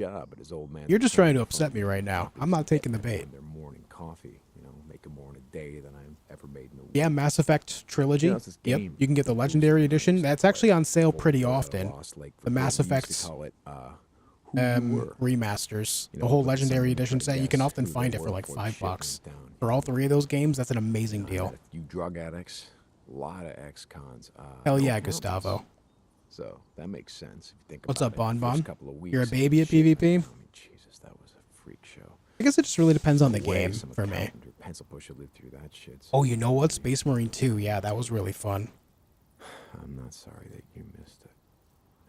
You're just trying to upset me right now. I'm not taking the bait. Their morning coffee, make more in a day than I've ever made in a week. Yeah, Mass Effect Trilogy. Yep, you can get the Legendary Edition. That's actually on sale pretty often. The Mass Effect remasters, the whole Legendary Edition set, you can often find it for like $5. For all 3 of those games, that's an amazing deal. You drug addicts, a lot of ex-cons. Hell yeah, Gustavo. So that makes sense. If you think What's about up, Bon it, Bon? first couple of weeks You're a and baby at shit. PvP? I mean, Jesus, that was a freak show. I guess it just really depends on the No way game some for me. accountant or pencil pusher lived through that shit. So Oh, you know what? Space Marine 2. Yeah, that was really fun. I'm not sorry that you missed it.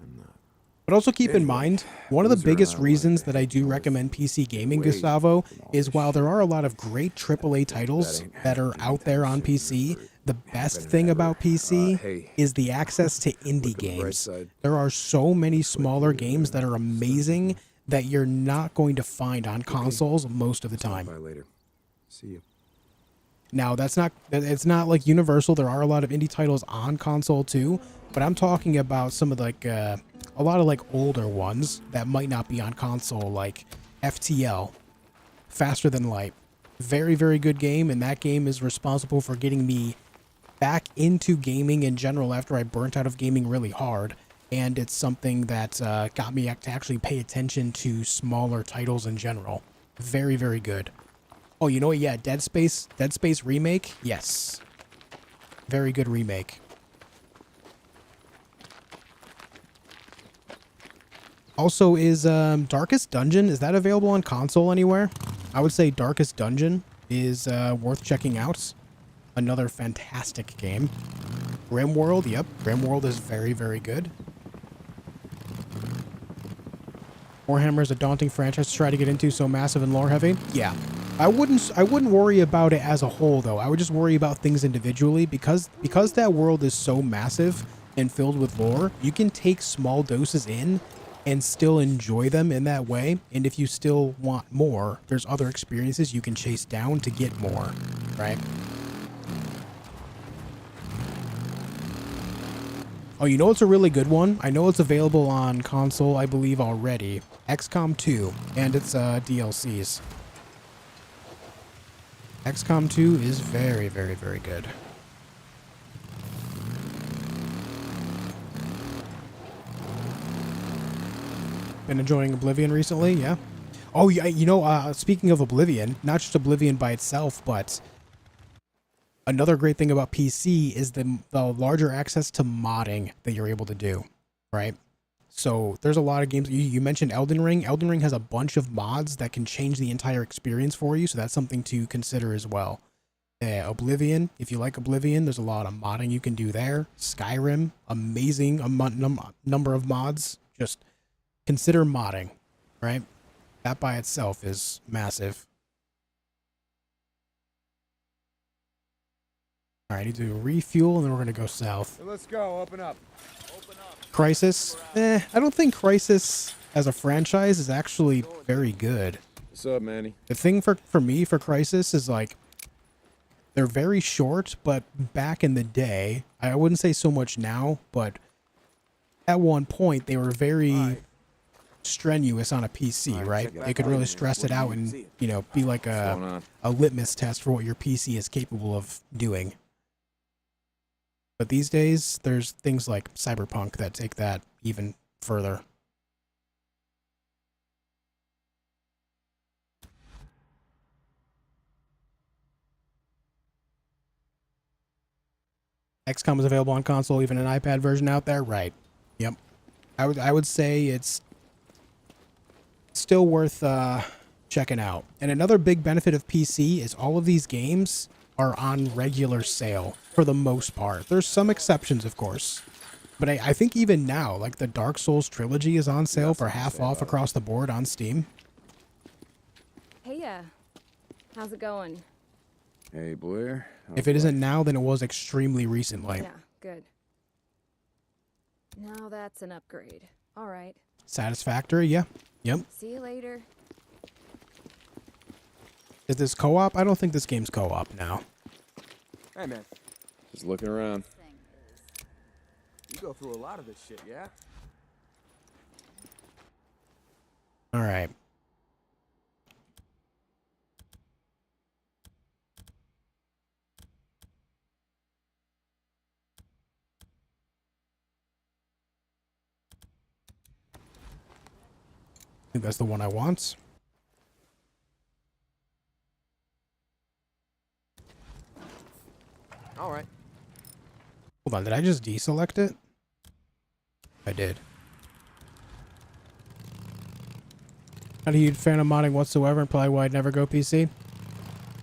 I'm not. But also keep in Anyway, mind, one of the those are, biggest what reasons that I do recommend PC gaming, Gustavo, is while there are a lot of great AAA titles that are out there on PC, the best thing about PC hey, is the access to indie look at the bright games. side. There are so many smaller games that are amazing that you're not going to find on consoles most of the time. Bye later. See you. Now, it's not like universal. There are a lot of indie titles on console too, but I'm talking about some of like a lot of like older ones that might not be on console, like FTL, Faster Than Light. Very, very good game, and that game is responsible for getting me back into gaming in general after I burnt out of gaming really hard, and it's something that got me to actually pay attention to smaller titles in general. Very, very good. Oh, you know what? Yeah, Dead Space remake? Yes. Very good remake. Also, is Darkest Dungeon, is that available on console anywhere? I would say Darkest Dungeon is worth checking out. Another fantastic game. Rimworld, yep. Rimworld is very, very good. Warhammer is a daunting franchise to try to get into, so massive and lore heavy. Yeah. I wouldn't worry about it as a whole though. I would just worry about things individually because that world is so massive and filled with lore. You can take small doses in and still enjoy them in that way. And if you still want more, there's other experiences you can chase down to get more, right? Oh, you know what's a really good one? I know it's available on console, I believe, already. XCOM 2 and its DLCs. XCOM 2 is very, very, very good. Been enjoying Oblivion recently, yeah. Oh, yeah, you know, speaking of Oblivion, not just Oblivion by itself, but another great thing about PC is the larger access to modding that you're able to do, right? So there's a lot of games. You mentioned Elden Ring. Elden Ring has a bunch of mods that can change the entire experience for you, so that's something to consider as well. Oblivion, if you like Oblivion, there's a lot of modding you can do there. Skyrim, amazing number of mods. Just consider modding, right? That by itself is massive. All right, I need to refuel, and then we're going to go south. So let's go. Open up. Crisis? I don't think Crisis as a franchise is actually very good. What's up, Manny? The thing for me for Crisis is like they're very short, but back in the day, I wouldn't say so much now, but at one point they were very strenuous on a PC, right? They could really stress it out and, you know, be like a litmus test for what your PC is capable of doing. But these days, there's things like Cyberpunk that take that even further. XCOM is available on console, even an iPad version out there? Right. Yep. I would say it's still worth checking out. And another big benefit of PC is all of these games are on regular sale for the most part. There's some exceptions, of course. But I think even now, like the Dark Souls trilogy is on sale for half off across the board on Steam. Hey, how's it going? Hey, Blair. If it isn't now, then it was extremely recently. Yeah, good. Now that's an upgrade. All right. Satisfactory, yeah. Yep. See you later. Is this co-op? I don't think this game's co-op now. Hey, man. Just looking around. You go through a lot of this shit, yeah? All right. I think that's the one I want. All right. Hold on, did I just deselect it? I did. Not a huge fan of modding whatsoever, and probably why I'd never go PC.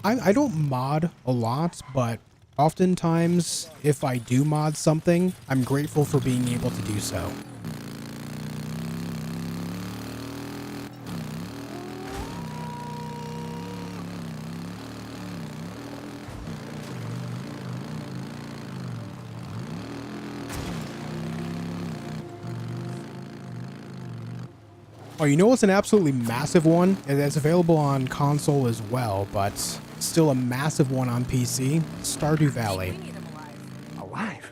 I don't mod a lot, but oftentimes, if I do mod something, I'm grateful for being able to do so. Oh, you know what's an absolutely massive one? And it's available on console as well, but still a massive one on PC. Stardew Valley. Alive?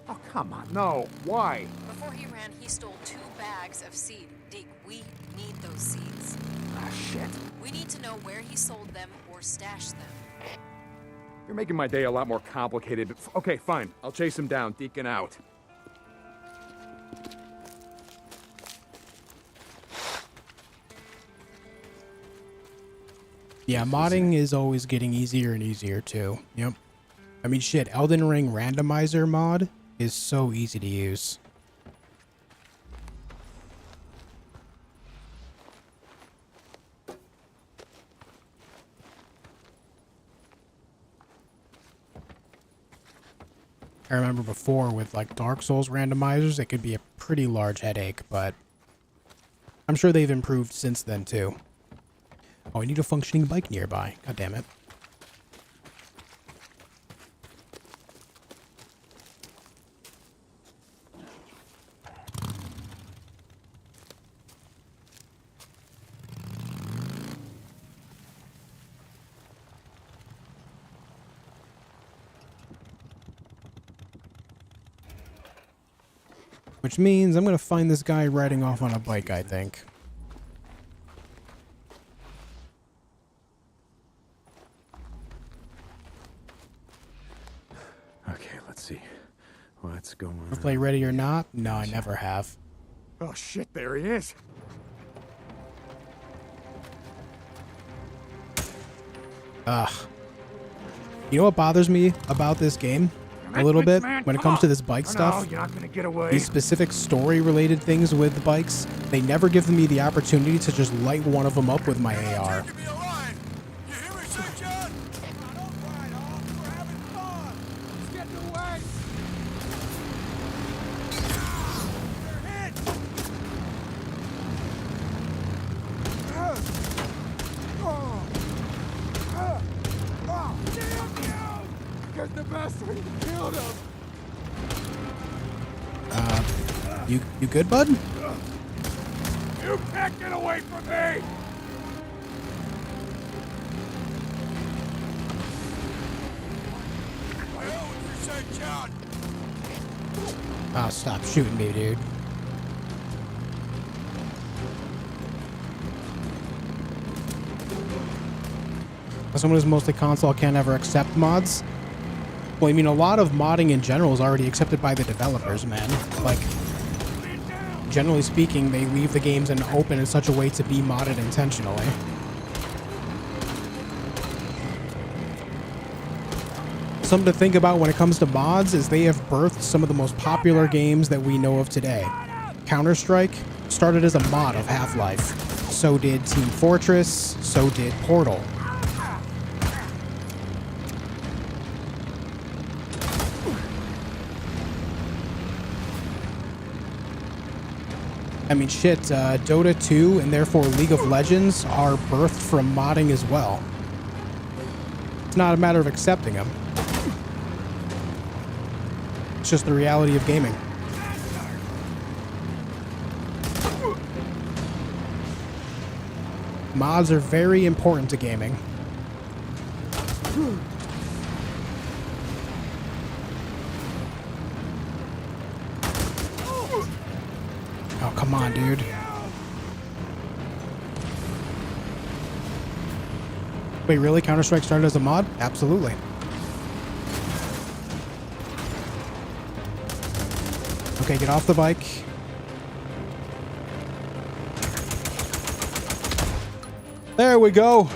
Oh, come on. No. Why? Before he ran, he stole 2 bags of seed. Deke, we need those seeds. Ah, shit. We need to know where he sold them or stashed them. You're making my day a lot more complicated, but okay, fine. I'll chase him down, Deacon out. Yeah, modding is always getting easier and easier too. Yep. I mean, shit, Elden Ring randomizer mod is so easy to use. I remember before with like Dark Souls randomizers, it could be a pretty large headache, but I'm sure they've improved since then too. Oh, I need a functioning bike nearby. God damn it. Which means I'm going to find this guy riding off on a bike, I think. Okay, let's see. What's going on? Play Ready or Not? No, I never have. Oh, shit, there he is. Ugh. You know what bothers me about this game? A little bit when it comes to this bike stuff. You're not gonna get away. These specific story-related things with the bikes, they never give me the opportunity to just light one of them up with my AR. The bastard killed him. You good, bud? You can't get away from me. Oh, stop shooting me, dude. As someone who's mostly console, can't ever accept mods. Well, I mean, a lot of modding in general is already accepted by the developers, man. Like, generally speaking, they leave the games in open in such a way to be modded intentionally. Something to think about when it comes to mods is they have birthed some of the most popular games that we know of today. Counter-Strike started as a mod of Half-Life. So did Team Fortress, so did Portal. I mean, shit, Dota 2 and therefore League of Legends are birthed from modding as well. It's not a matter of accepting them. It's just the reality of gaming. Mods are very important to gaming. Oh, come on, dude. Wait, really? Counter-Strike started as a mod? Absolutely. Okay, get off the bike. There we go.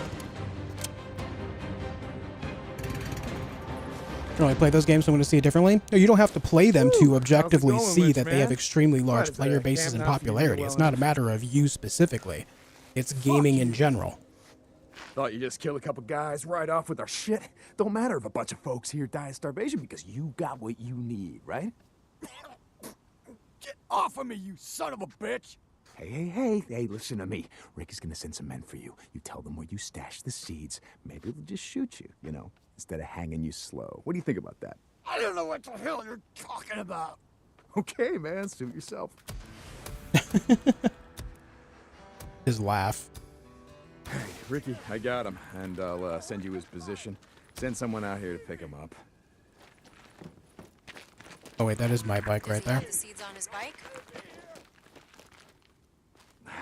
I only play those games, so I'm going to see it differently. No, you don't have to play them to objectively see that they have extremely large player bases and popularity. It's not a matter of you specifically. It's gaming in general. Thought you just killed a couple guys right off with our shit. Don't matter if a bunch of folks here die of starvation because you got what you need, right? Get off of me, you son of a bitch! Hey, listen to me. Rick is gonna send some men for you. You tell them where you stash the seeds. Maybe they'll just shoot you, you know, instead of hanging you slow. What do you think about that? I don't know what the hell you're talking about. Okay, man, suit yourself. his laugh. Hey, Ricky, I got him, and I'll send you his position. Send someone out here to pick him up. Oh wait, that is my bike right there. The seeds on his bike?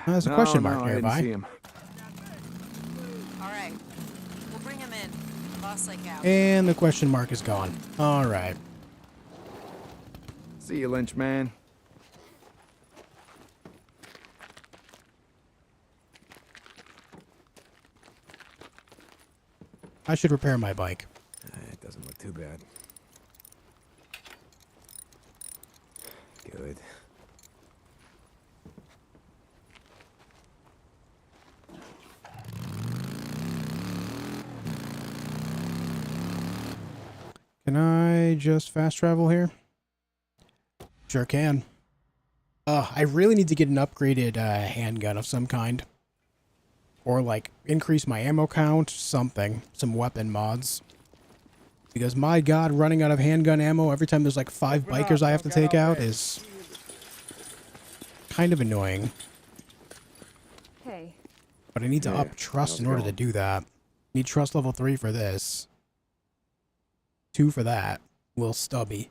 There's a question mark I didn't nearby. see him. All right. We'll bring him in. Boss like out. And the question mark is gone. All right. See you, Lynch man. I should repair my bike. It doesn't look too bad. Good. Can I just fast travel here? Sure can. I really need to get an upgraded handgun of some kind. Or, like, increase my ammo count, something. Some weapon mods. Because, my god, running out of handgun ammo every time there's, like, 5 bikers I have to take out is kind of annoying. Hey. But I need to up trust in order to do that. Need trust level 3 for this. 2 for that. Little stubby.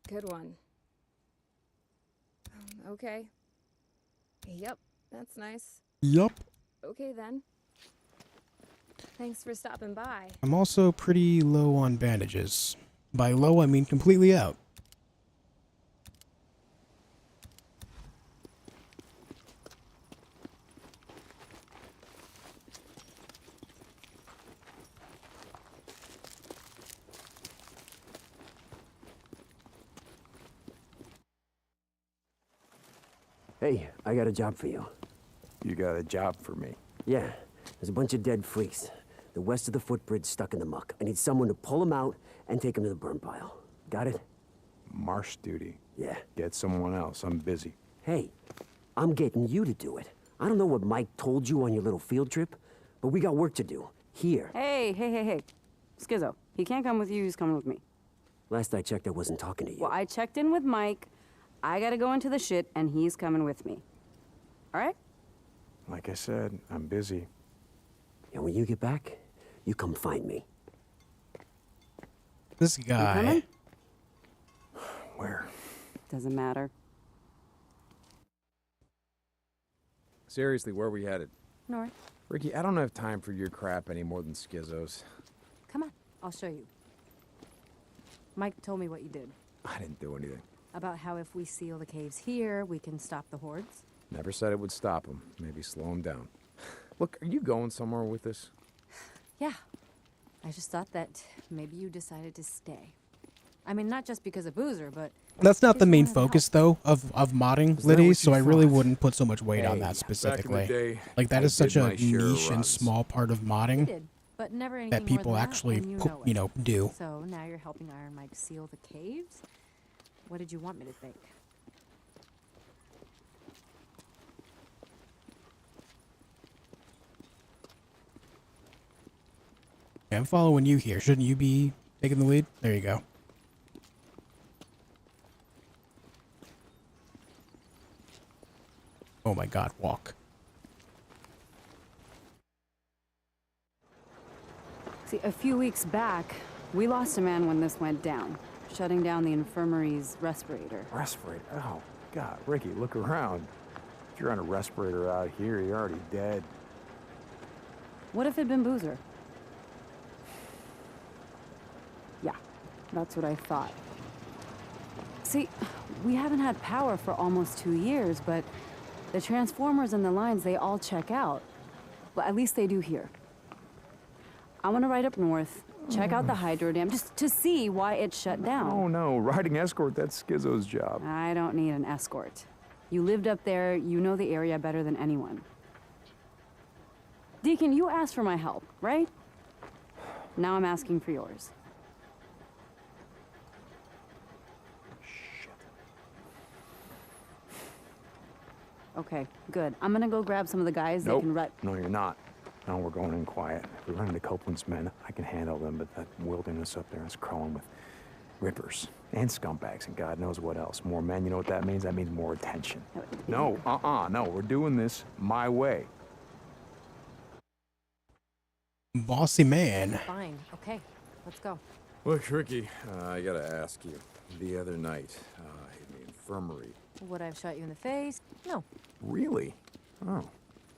Good one. Okay. Yep, that's nice. Yup. Okay then. Thanks for stopping by. I'm also pretty low on bandages. By low, I mean completely out. Hey, I got a job for you. You got a job for me? Yeah, there's a bunch of dead freaks. The west of the footbridge stuck in the muck. I need someone to pull them out and take them to the burn pile. Got it? Marsh duty. Yeah. Get someone else. I'm busy. Hey, I'm getting you to do it. I don't know what Mike told you on your little field trip, but we got work to do. Here. Hey. Skizzo, he can't come with you, he's coming with me. Last I checked, I wasn't talking to you. Well, I checked in with Mike. I gotta go into the shit, and he's coming with me. All right? Like I said, I'm busy. And when you get back, you come find me. This guy. Where? Doesn't matter. Seriously, where are we headed? North. Ricky, I don't have time for your crap any more than Skizzo's. Come on, I'll show you. Mike told me what you did. I didn't do anything. About how if we seal the caves here, we can stop the hordes. Never said it would stop him. Maybe slow him down. Look, are you going somewhere with this? Yeah. I just thought that maybe you decided to stay. I mean, not just because of Boozer, but... That's not the main focus, though, of modding, Liddy, so I really wouldn't put so much weight on that Back in specifically. the day, Like, that I is such did a my share of niche and runs. small part of modding but never anything that people more than actually, that, and you know, do. So now you're helping Iron Mike seal the caves? What did you want me to think? Yeah, I'm following you here. Shouldn't you be taking the lead? There you go. Oh my god, walk. See, a few weeks back, we lost a man when this went down, shutting down the infirmary's respirator. Respirator? Oh, God. Ricky, look around. If you're on a respirator out here, you're already dead. What if it'd been Boozer? Yeah, that's what I thought. See, we haven't had power for almost 2 years, but the transformers and the lines, they all check out. Well, at least they do here. I want to ride up north, check out the hydro dam, just to see why it shut down. Oh, no. Riding escort, that's Skizzo's job. I don't need an escort. You lived up there, you know the area better than anyone. Deacon, you asked for my help, right? Now I'm asking for yours. Okay, good. I'm gonna go grab some of the guys that Nope. can rut. No, you're not. No, we're going in quiet. If we run into Copeland's men, I can handle them, but that wilderness up there is crawling with Rippers and scumbags and God knows what else. More men, you know what that means? That means more attention. No, no, we're doing this my way. Bossy man. Fine. Okay. Let's go. Look, Ricky, I gotta ask you. The other night, in the infirmary. Would I have shot you in the face? No. Really? Oh.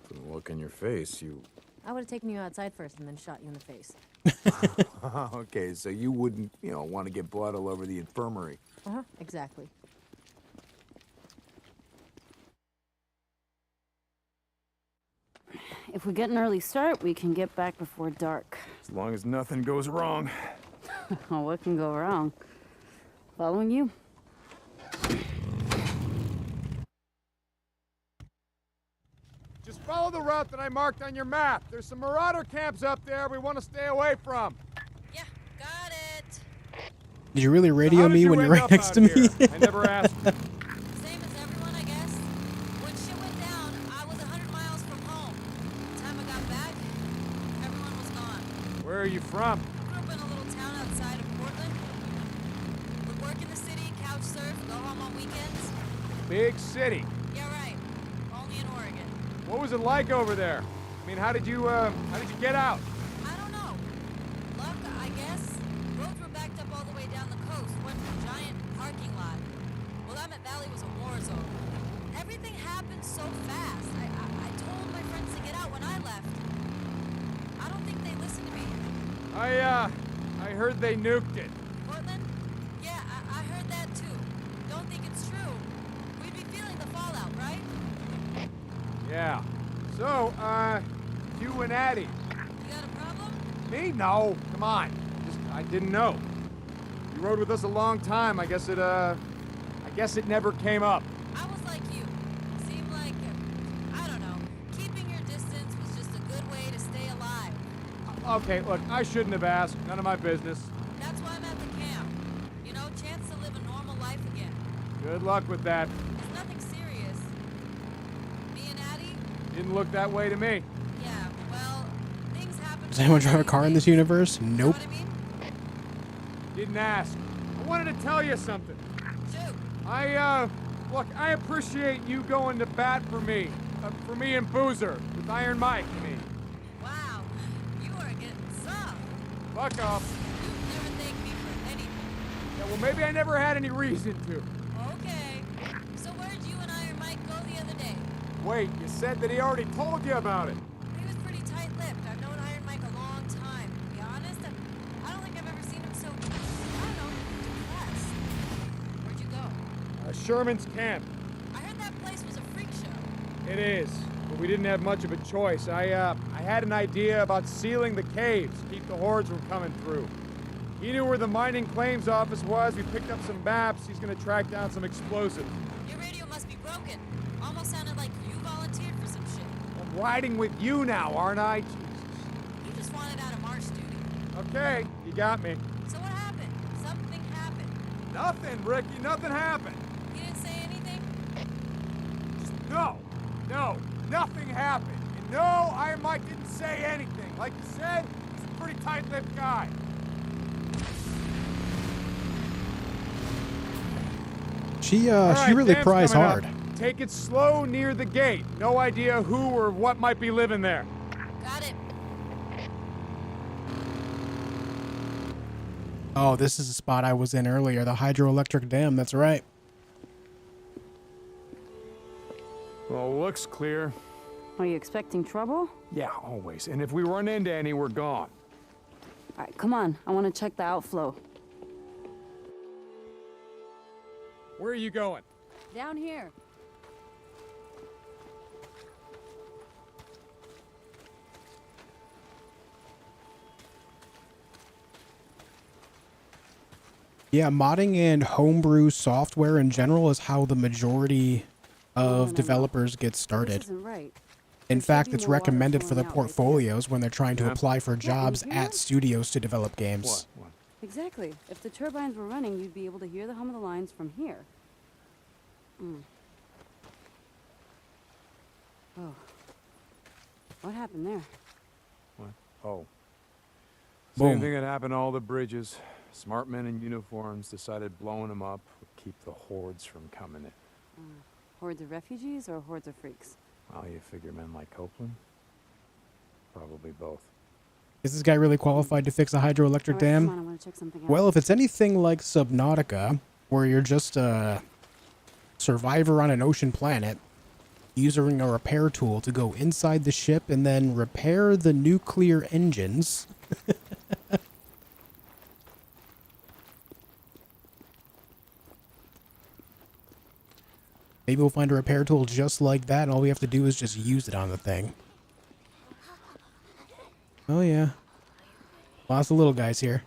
From the look in your face, you... I would have taken you outside first and then shot you in the face. Okay, so you wouldn't, want to get blood all over the infirmary. Uh-huh. Exactly. If we get an early start, we can get back before dark. As long as nothing goes wrong. What can go wrong? Following you? Just follow the route that I marked on your map. There's some marauder camps up there we want to stay away from. Yeah, got it. Did you really radio me when you're right next to me? I never asked. Same as everyone, I guess. When shit went down, I was 100 miles from home. By the time I got back, everyone was gone. Where are you from? I grew up in a little town outside of Portland. Would work in the city, couch surf, go home on weekends. Big city. Yeah, right. Only in Oregon. What was it like over there? I mean, how did you get out? I don't know. Luck, I guess. Roads were backed up all the way down the coast. One giant parking lot. Willamette Valley was a war zone. Everything happened so fast. I told my friends to get out when I left. I don't think they listened to me. I heard they nuked it. Portland? Yeah, I heard that too. Don't think it's true. We'd be feeling the fallout, right? Yeah. So, you and Addie. You got a problem? Me? No. Come on. I didn't know. You rode with us a long time. I guess it never came up. I was like you. Seemed like, I don't know, keeping your distance was just a good way to stay alive. Okay, look, I shouldn't have asked. None of my business. That's why I'm at the camp. You know, chance to live a normal life again. Good luck with that. It's nothing serious. Me and Addie? Didn't look that way to me. Yeah, well, things happen. Does anyone drive a car in this universe? Nope. Didn't ask. I wanted to tell you something. Shoot. Look, I appreciate you going to bat for me and Boozer, with Iron Mike, I mean. Wow, you are getting soft. Fuck off. You never thank me for anything. Yeah, well, maybe I never had any reason to. Okay. So where'd you and Iron Mike go the other day? Wait, you said that he already told you about it. He was pretty tight-lipped. I've known Iron Mike a long time. To be honest, I don't think I've ever seen him so, I don't know, depressed. Where'd you go? Sherman's camp. I heard that place was a freak show. It is, but we didn't have much of a choice. I had an idea about sealing the caves, keep the hordes from coming through. He knew where the mining claims office was. We picked up some maps. He's gonna track down some explosives. Your radio must be broken. Almost sounded like you volunteered for some shit. I'm riding with you now, aren't I? Jesus. You just wanted out of march duty. Okay, you got me. So what happened? Something happened. Nothing, Ricky. Nothing happened. You didn't say anything? No, nothing happened. And no, Iron Mike didn't say anything. Like you said, he's a pretty tight-lipped guy. She Right, really Dan's pries coming hard. up. Take it slow near the gate. No idea who or what might be living there. Got it. Oh, this is the spot I was in earlier, the hydroelectric dam. That's right. Well, looks clear. Are you expecting trouble? Yeah, always. And if we run into any, we're gone. All right, come on. I want to check the outflow. Where are you going? Down here. Yeah, modding and homebrew software in general is how the majority of developers get started. This isn't right. In There should fact, be it's more water recommended for the flowing out right there. portfolios when they're trying to Yeah. apply for jobs hear at it? studios to develop games. What? Exactly. If the turbines were running, you'd be able to hear the hum of the lines from here. Oh. What happened there? What? Oh. Boom. Same thing that happened to all the bridges. Smart men in uniforms decided blowing them up would keep the hordes from coming in. Hordes of refugees or hordes of freaks? Well, you figure men like Copeland? Probably both. Is this guy really qualified to fix a hydroelectric All right, dam? come on, I want to check something out. Well, if it's anything like Subnautica, where you're just a survivor on an ocean planet, using a repair tool to go inside the ship and then repair the nuclear engines. Maybe we'll find a repair tool just like that, and all we have to do is just use it on the thing. Oh yeah. Lots of little guys here.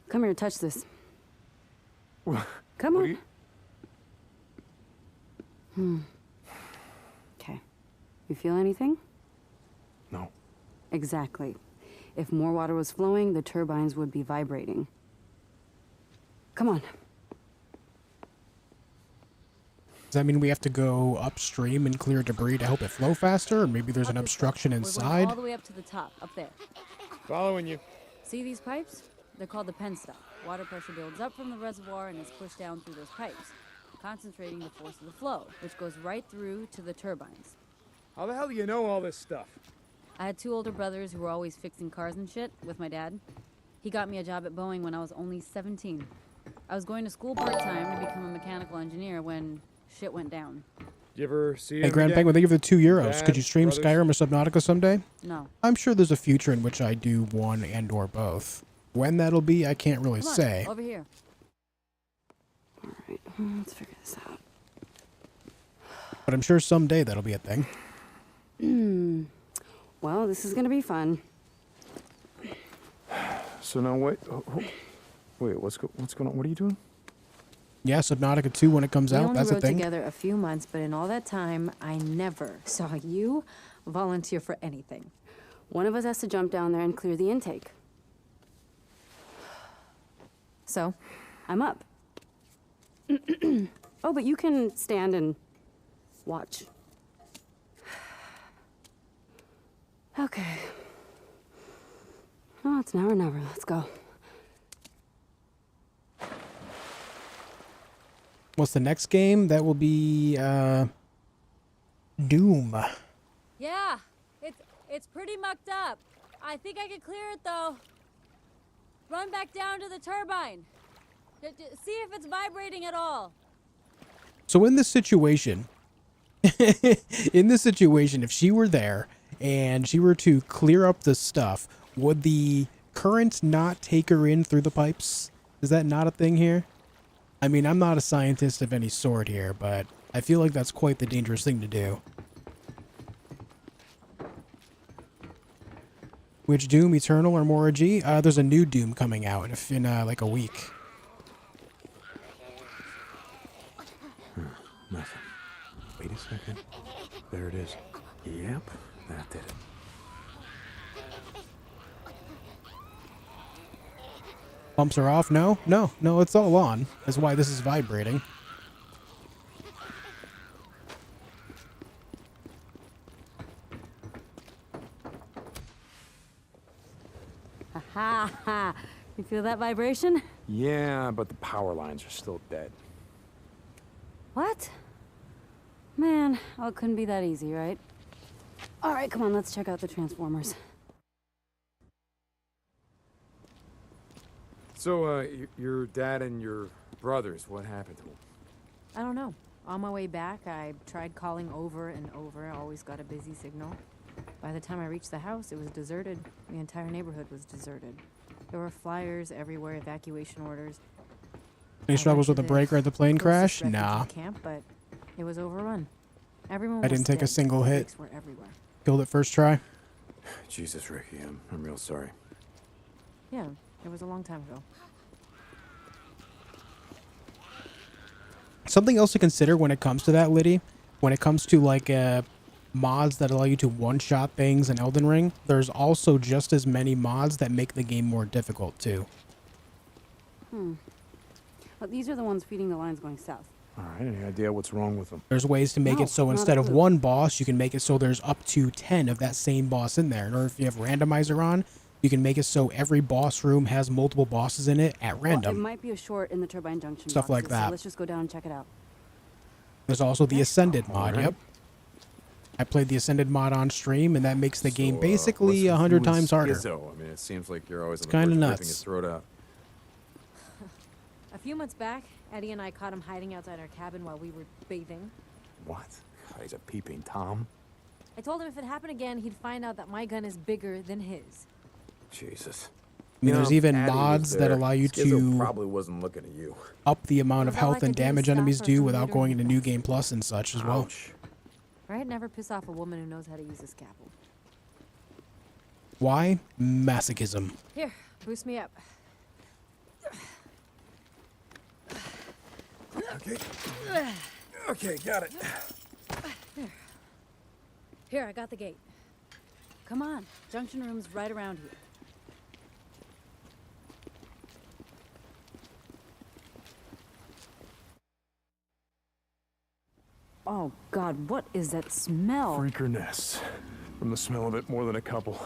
Come here, touch this. Come What on. Okay. You feel anything? No. Exactly. If more water was flowing, the turbines would be vibrating. Come on. Does that mean we have to go upstream and clear debris to help it flow faster? Or maybe there's an obstruction We're going inside? all the way up to the top, up there. Following you. See these pipes? They're called the penstock. Water pressure builds up from the reservoir and is pushed down through those pipes, concentrating the force of the flow, which goes right through to the turbines. How the hell do you know all this stuff? I had two older brothers who were always fixing cars and shit with my dad. He got me a job at Boeing when I was only 17. I was going to school part-time to become a mechanical engineer when shit went down. You ever see Hey, him Grand again? Penguin, thank you for the €2. Dad, Could you stream brothers? Skyrim or Subnautica someday? No. I'm sure there's a future in which I do one and or both. When that'll be, I can't really Come on, say. over here. All right, let's figure this out. But I'm sure someday that'll be a thing. Well, this is gonna be fun. So now wait, wait, what's going on? What are you doing? Yeah, Subnautica 2 when it comes We out, only that's a rode thing. together a few months, but in all that time, I never saw you volunteer for anything. One of us has to jump down there and clear the intake. So, I'm up. Oh, but you can stand and watch. Okay. Oh, it's now or never. Let's go. What's the next game? That will be Doom. Yeah, it's pretty mucked up. I think I can clear it though. Run back down to the turbine. See if it's vibrating at all. So in this situation, if she were there and she were to clear up the stuff, would the current not take her in through the pipes? Is that not a thing here? I mean, I'm not a scientist of any sort here, but I feel like that's quite the dangerous thing to do. Which Doom, Eternal or Mora G? There's a new Doom coming out in like a week. Nothing. Wait a second. There it is. Yep, that did it. Pumps are off? No, it's all on. That's why this is vibrating. Ha ha! You feel that vibration? Yeah, but the power lines are still dead. What? Man, oh, it couldn't be that easy, right? All right, come on, let's check out the transformers. So, your dad and your brothers, what happened to them? I don't know. On my way back, I tried calling over and over. I always got a busy signal. By the time I reached the house, it was deserted. The entire neighborhood was deserted. There were flyers everywhere, evacuation orders. Any struggles with the breaker at the plane crash? Closest Nah. refugee camp, but it was overrun. Everyone I was didn't take a dead. single hit. Breaks were everywhere. Killed it first try. Jesus, Ricky, I'm real sorry. Yeah, it was a long time ago. Something else to consider when it comes to that, Liddy, when it comes to like mods that allow you to one-shot things in Elden Ring, there's also just as many mods that make the game more difficult too. But these are the ones feeding the lines going south. All right, any idea what's wrong with them? There's ways to make No, it so not a instead of clue. one boss, you can make it so there's up to 10 of that same boss in there. Or if you have randomizer on, you can make it so every boss room has multiple bosses in it at Well, it random. might be a short in the turbine junction Stuff like boxes, so that. let's just go down and check it out. There's also the Ascended mod, Alright. yep. I played the Ascended mod on stream, and that makes the game basically what's with 100 you and times harder. Schizo? I mean, it seems like you're always It's on the kinda verge of nuts. ripping his throat out. A few months back, Eddie and I caught him hiding outside our cabin while we were bathing. What? God, he's a peeping Tom. I told him if it happened again, he'd find out that my gun is bigger than his. Jesus. I mean, there's even Addie was mods that there. allow you Schizo to probably wasn't looking at you. up the amount of Well, all I health and could do is damage stop enemies her do from without murdering going into me. New Game Plus and such as well. Ouch. Right? Never piss off a woman who knows how to use a scalpel. Why? Masochism. Here, boost me up. Okay. Okay, got it. There. Here, I got the gate. Come on, junction room's right around here. Oh, God, what is that smell? Freaker nests. From the smell of it, more than a couple.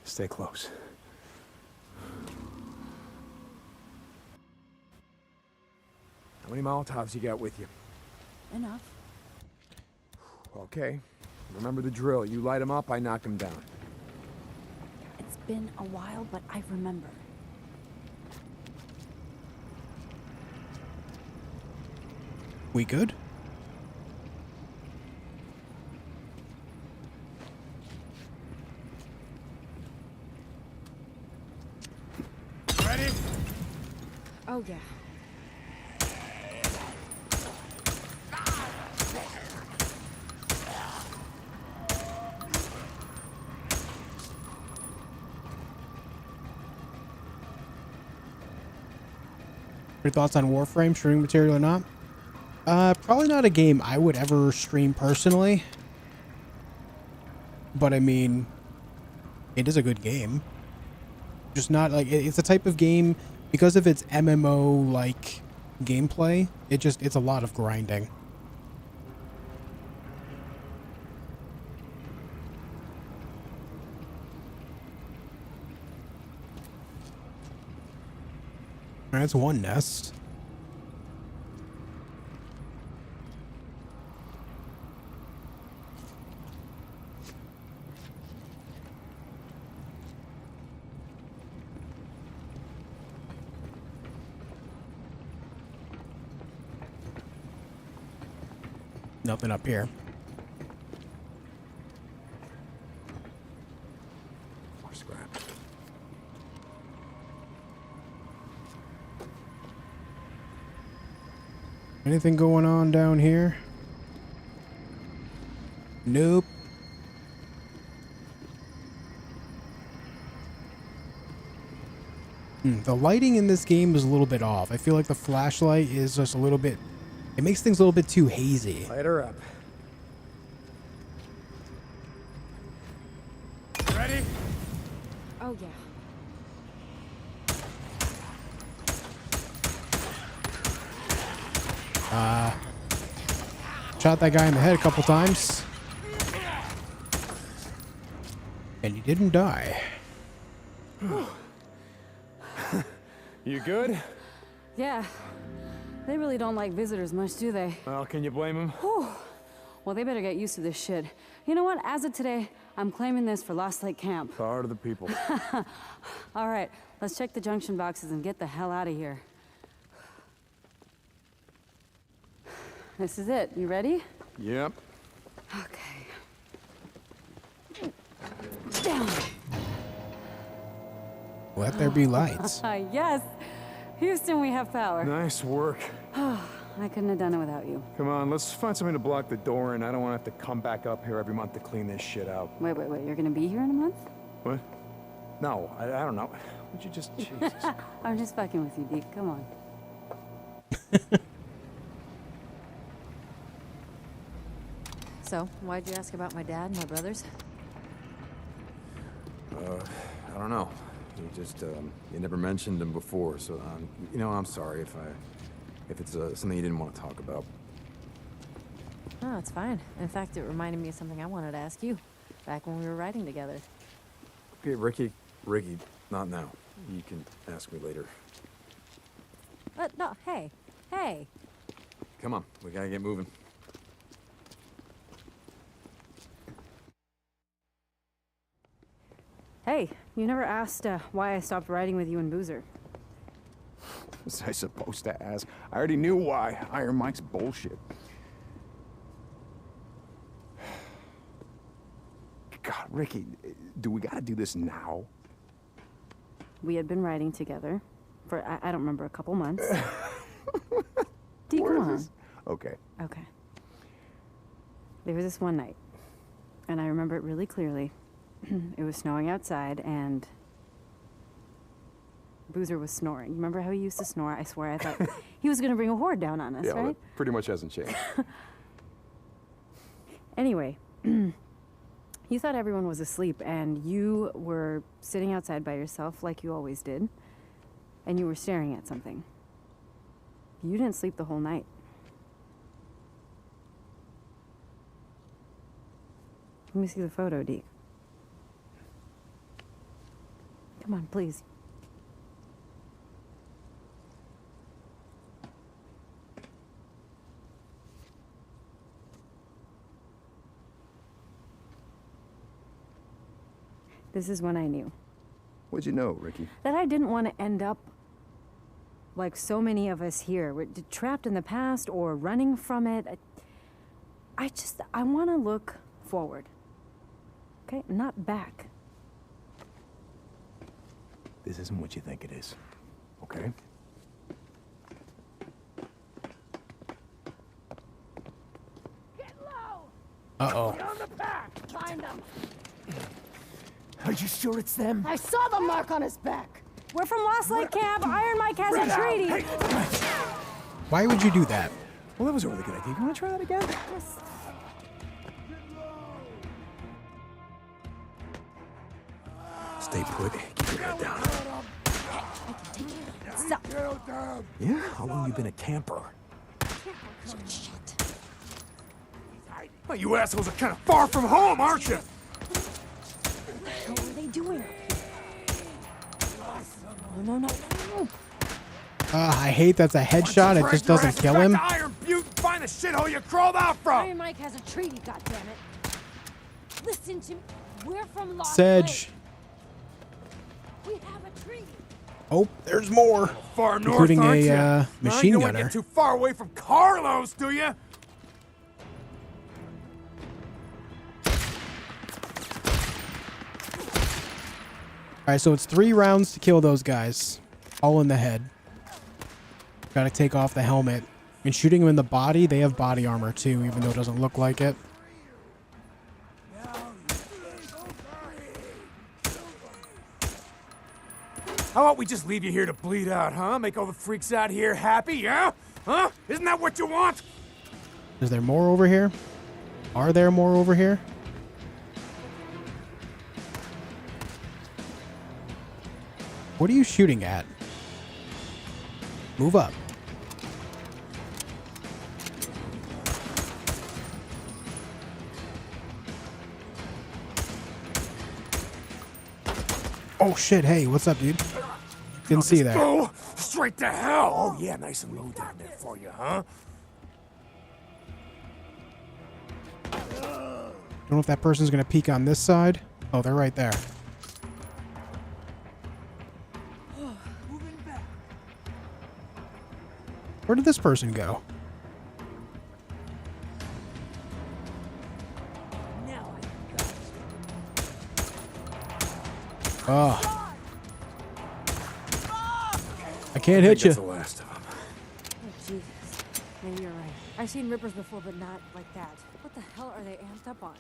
Stay close. How many Molotovs you got with you? Enough. Okay. Remember the drill. You light them up, I knock them down. It's been a while, but I remember. We good? Ready? Oh, yeah. Your thoughts on Warframe, streaming material or not? Probably not a game I would ever stream personally. But I mean, it is a good game. Just not like, it's a type of game, because of its MMO like gameplay, it's a lot of grinding. That's one nest. Nothing up here. More scrap. Anything going on down here? Nope. The lighting in this game is a little bit off. I feel like the flashlight is just a little bit... It makes things a little bit too hazy. Light her up. Ready? Oh, yeah. Shot that guy in the head a couple times. And he didn't die. You good? Yeah. They really don't like visitors much, do they? Well, can you blame him? Whew. Well, they better get used to this shit. You know what? As of today, I'm claiming this for Lost Lake Camp. Power to the people. All right, let's check the junction boxes and get the hell out of here. This is it. You ready? Yep. Okay. Down. Let there be lights. Yes. Houston, we have power. Nice work. I couldn't have done it without you. Come on, let's find something to block the door, and I don't want to have to come back up here every month to clean this shit out. Wait. You're gonna be here in a month? What? No, I don't know. Would you just... Jesus Christ. I'm just fucking with you, Deke. Come on. So, why'd you ask about my dad and my brothers? I don't know. You just, you never mentioned him before, so, you know, I'm sorry if it's something you didn't want to talk about. No, it's fine. In fact, it reminded me of something I wanted to ask you back when we were riding together. Okay, Ricky, not now. You can ask me later. No, hey. Come on, we gotta get moving. Hey, you never asked why I stopped riding with you and Boozer. Was I supposed to ask? I already knew why. Iron Mike's bullshit. God, Ricky, do we gotta do this now? We had been riding together for, I don't remember, a couple months. Come on. Okay. Okay. There was this one night, and I remember it really clearly. It was snowing outside, and Boozer was snoring. You remember how he used to snore? I swear I thought he was going to bring a horde down on us, Yeah, right? well, that pretty much hasn't changed. Anyway, you thought everyone was asleep, and you were sitting outside by yourself like you always did, and you were staring at something. You didn't sleep the whole night. Let me see the photo, Deke. Come on, please. This is when I knew. What'd you know, Ricky? That I didn't want to end up like so many of us here. We're trapped in the past or running from it. I want to look forward. Okay? Not back. This isn't what you think it is, okay? Uh-oh. Get on the back! Find them! Are you sure it's them? I saw the mark on his back! We're from Lost Lake Camp. Iron Mike has a treaty. Why would you do that? Well, that was a really good idea. You want to try that again? Stay put. Keep your head down. Stop. Yeah? How long you been a camper? Shit. Well, you assholes are kind of far from home, aren't you? What the hell are they doing? No. I hate that's a headshot. It just doesn't kill him. Iron Butte and find the shithole you crawled out from! Iron Mike has a treaty, goddammit. Listen to me. We're from Lost Sedge. Lake. We have a treaty. Oh, there's more. Far north, Including aren't you? a machine You don't want gunner. to get too far away from Carlos, do you? Alright, so it's 3 rounds to kill those guys. All in the head. Gotta take off the helmet. And shooting them in the body, they have body armor too, even though it doesn't look like it. How about we just leave you here to bleed out, huh? Make all the freaks out here happy, yeah? Huh? Isn't that what you want? Is there more over here? Are there more over here? What are you shooting at? Move up. Oh shit, hey, what's up, dude? Didn't see that. Go straight to hell! Oh yeah, nice and low down there for you, huh? Don't know if that person's gonna peek on this side. Oh, they're right there. Where did this person go? Oh. I can't hit you. That's the last of them. Oh, Jesus. Maybe you're right. I've seen rippers before, but not like that. What the hell are they amped up on?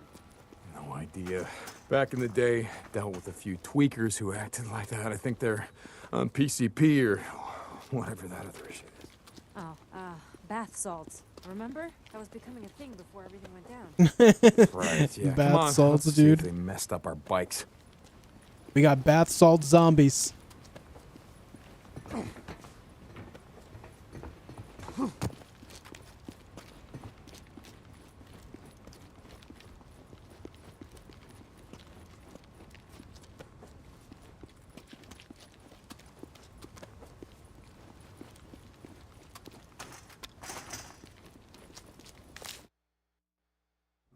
No idea. Back in the day, dealt with a few tweakers who acted like that. I think they're on PCP or whatever that other shit is. Oh, bath salts. Remember? That was becoming a thing before everything went down. Right, yeah. Bath Come on, salts, let's see dude. if they messed up our bikes. We got bath salt zombies.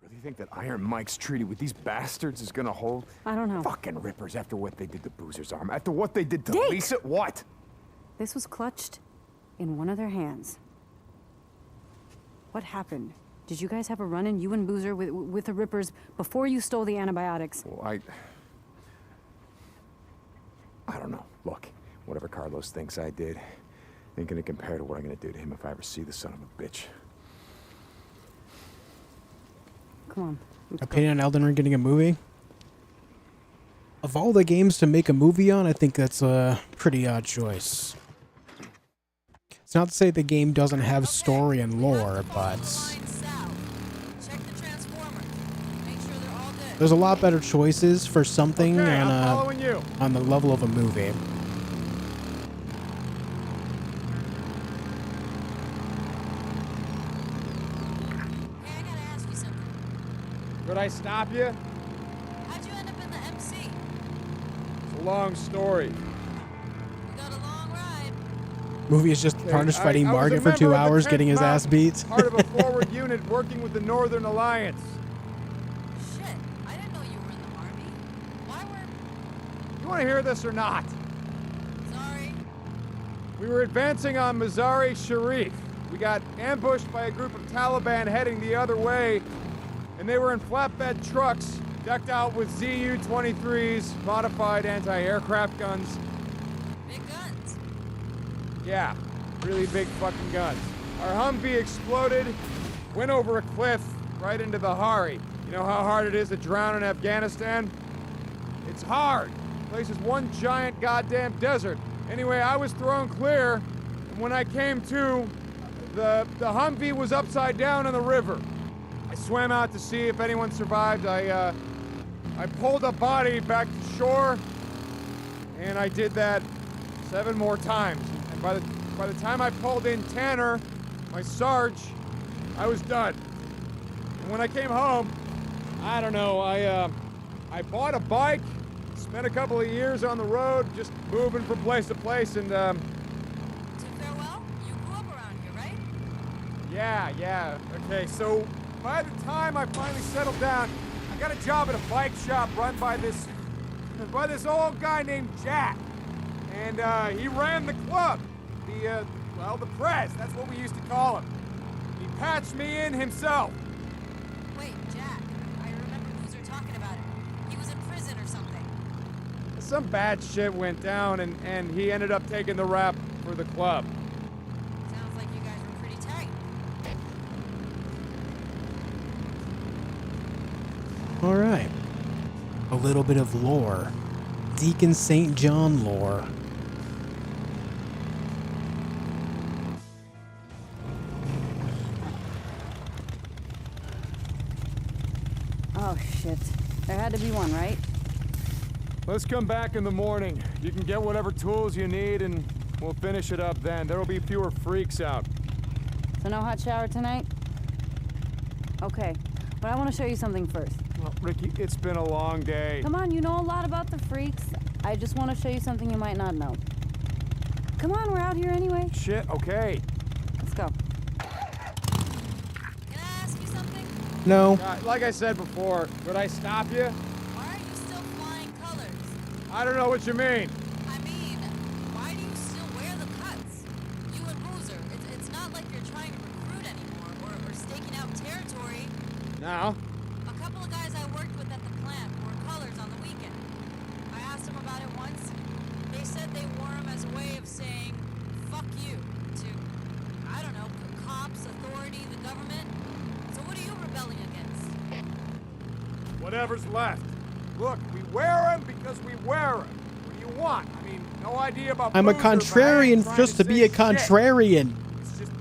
Really think that Iron Mike's treaty with these bastards is gonna hold? I don't know. Fucking rippers after what they did to Boozer's arm. After what they did to Dick! Lisa. What? This was clutched in one of their hands. What happened? Did you guys have a run-in, you and Boozer, with the Rippers before you stole the antibiotics? Well, I don't know. Look, whatever Carlos thinks I did, ain't gonna compare to what I'm gonna do to him if I ever see the son of a bitch. Come on. Opinion on Elden Ring getting a movie? Of all the games to make a movie on, I think that's a pretty odd choice. It's not to say the game doesn't have story and lore, but there's a lot better choices for something on the level of a movie. Could I stop you? How'd you end up in the MC? It's a long story. Movie is just Carnage fighting I was a Margaret for 2 member of the hours, 10th getting his ass Mountain, beat. Part of a forward unit working with the Northern Alliance. Shit, I didn't know you were in the Army. Why were... You want to hear this or not? Sorry. We were advancing on Mazar-e Sharif. We got ambushed by a group of Taliban heading the other way, and they were in flatbed trucks, decked out with ZU-23s, modified anti-aircraft guns. Big guns. Yeah, really big fucking guns. Our Humvee exploded, went over a cliff right into the Hari. You know how hard it is to drown in Afghanistan? It's hard. The place is one giant goddamn desert. Anyway, I was thrown clear, and when I came to, the Humvee was upside down in the river. I swam out to see if anyone survived. I pulled a body back to shore, and I did that 7 more times. And by the time I pulled in Tanner, my Sarge, I was done. And when I came home, I don't know, I bought a bike, spent a couple of years on the road, just moving from place to place, and To farewell? You grew up around here, right? yeah. Okay, so by the time I finally settled down, I got a job at a bike shop run by this old guy named Jack. And he ran the club. The press, that's what we used to call him. He patched me in himself. Wait, Jack. I remember Boozer talking about it. He was in prison or something. Some bad shit went down, and he ended up taking the rap for the club. Sounds like you guys were pretty tight. All right. A little bit of lore. Deacon St. John lore. Oh, shit. There had to be one, right? Let's come back in the morning. You can get whatever tools you need, and we'll finish it up then. There'll be fewer freaks out. So no hot shower tonight? Okay, but I want to show you something first. Well, Ricky, it's been a long day. Come on, you know a lot about the freaks. I just want to show you something you might not know. Come on, we're out here anyway. Shit, okay. Let's go. Can I ask you something? No. Like I said before, could I stop you? Why are you still flying colors? I don't know what you mean. I mean, why do you still wear the cuts? You and Boozer, it's not like you're trying to recruit anymore or staking out territory. Now? A couple of guys I worked with at the plant wore colors on the weekend. I asked them about it once. They said they wore them as a way of saying, fuck you, to, I don't know, cops, authority, the government. So what are you rebelling against? Whatever's left. Look, we wear them because we wear them. What do you want? I mean, no idea about I'm a Boozer, but I ain't contrarian trying just to be a say shit. contrarian. It's just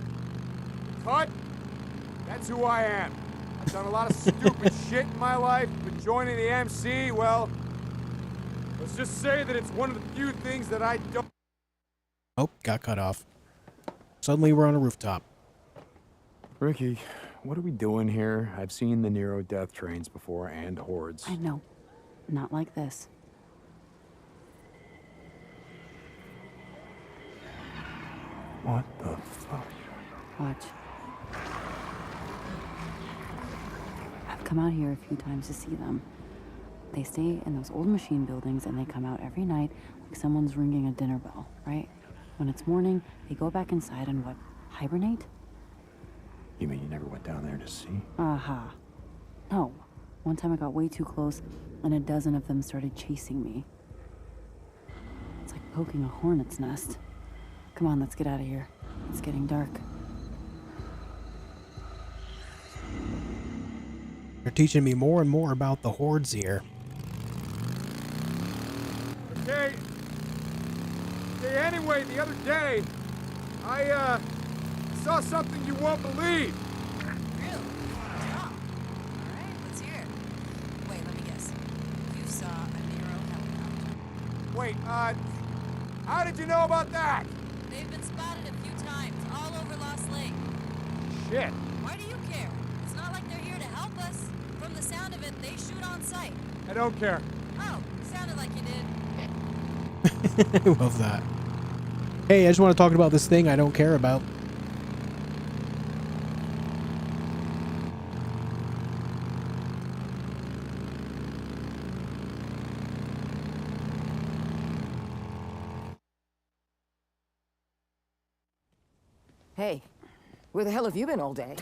cut. That's who I am. I've done a lot of stupid shit in my life, but joining the MC, well, Let's just say that it's one of the few things that I don't... Oh, got cut off. Suddenly we're on a rooftop. Ricky, what are we doing here? I've seen the NERO death trains before and hordes. I know. Not like this. What the fuck? Watch. I've come out here a few times to see them. They stay in those old machine buildings and they come out every night like someone's ringing a dinner bell, right? When it's morning, they go back inside and what? Hibernate? You mean you never went down there to see? Aha. No. One time I got way too close and a dozen of them started chasing me. It's like poking a hornet's nest. Come on, let's get out of here. It's getting dark. You're teaching me more and more about the hordes here. Okay. Okay, anyway, the other day, I saw something you won't believe. Really? Stop. Alright, let's hear it. Wait, let me guess. You saw a NERO helicopter. Wait, how did you know about that? They've been spotted a few times, all over Lost Lake. Shit. Why do you care? It's not like they're here to help us. From the sound of it, they shoot on sight. I don't care. Oh, sounded like you did. I love that. Hey, I just want to talk about this thing I don't care about. Hey, where the hell have you been all day?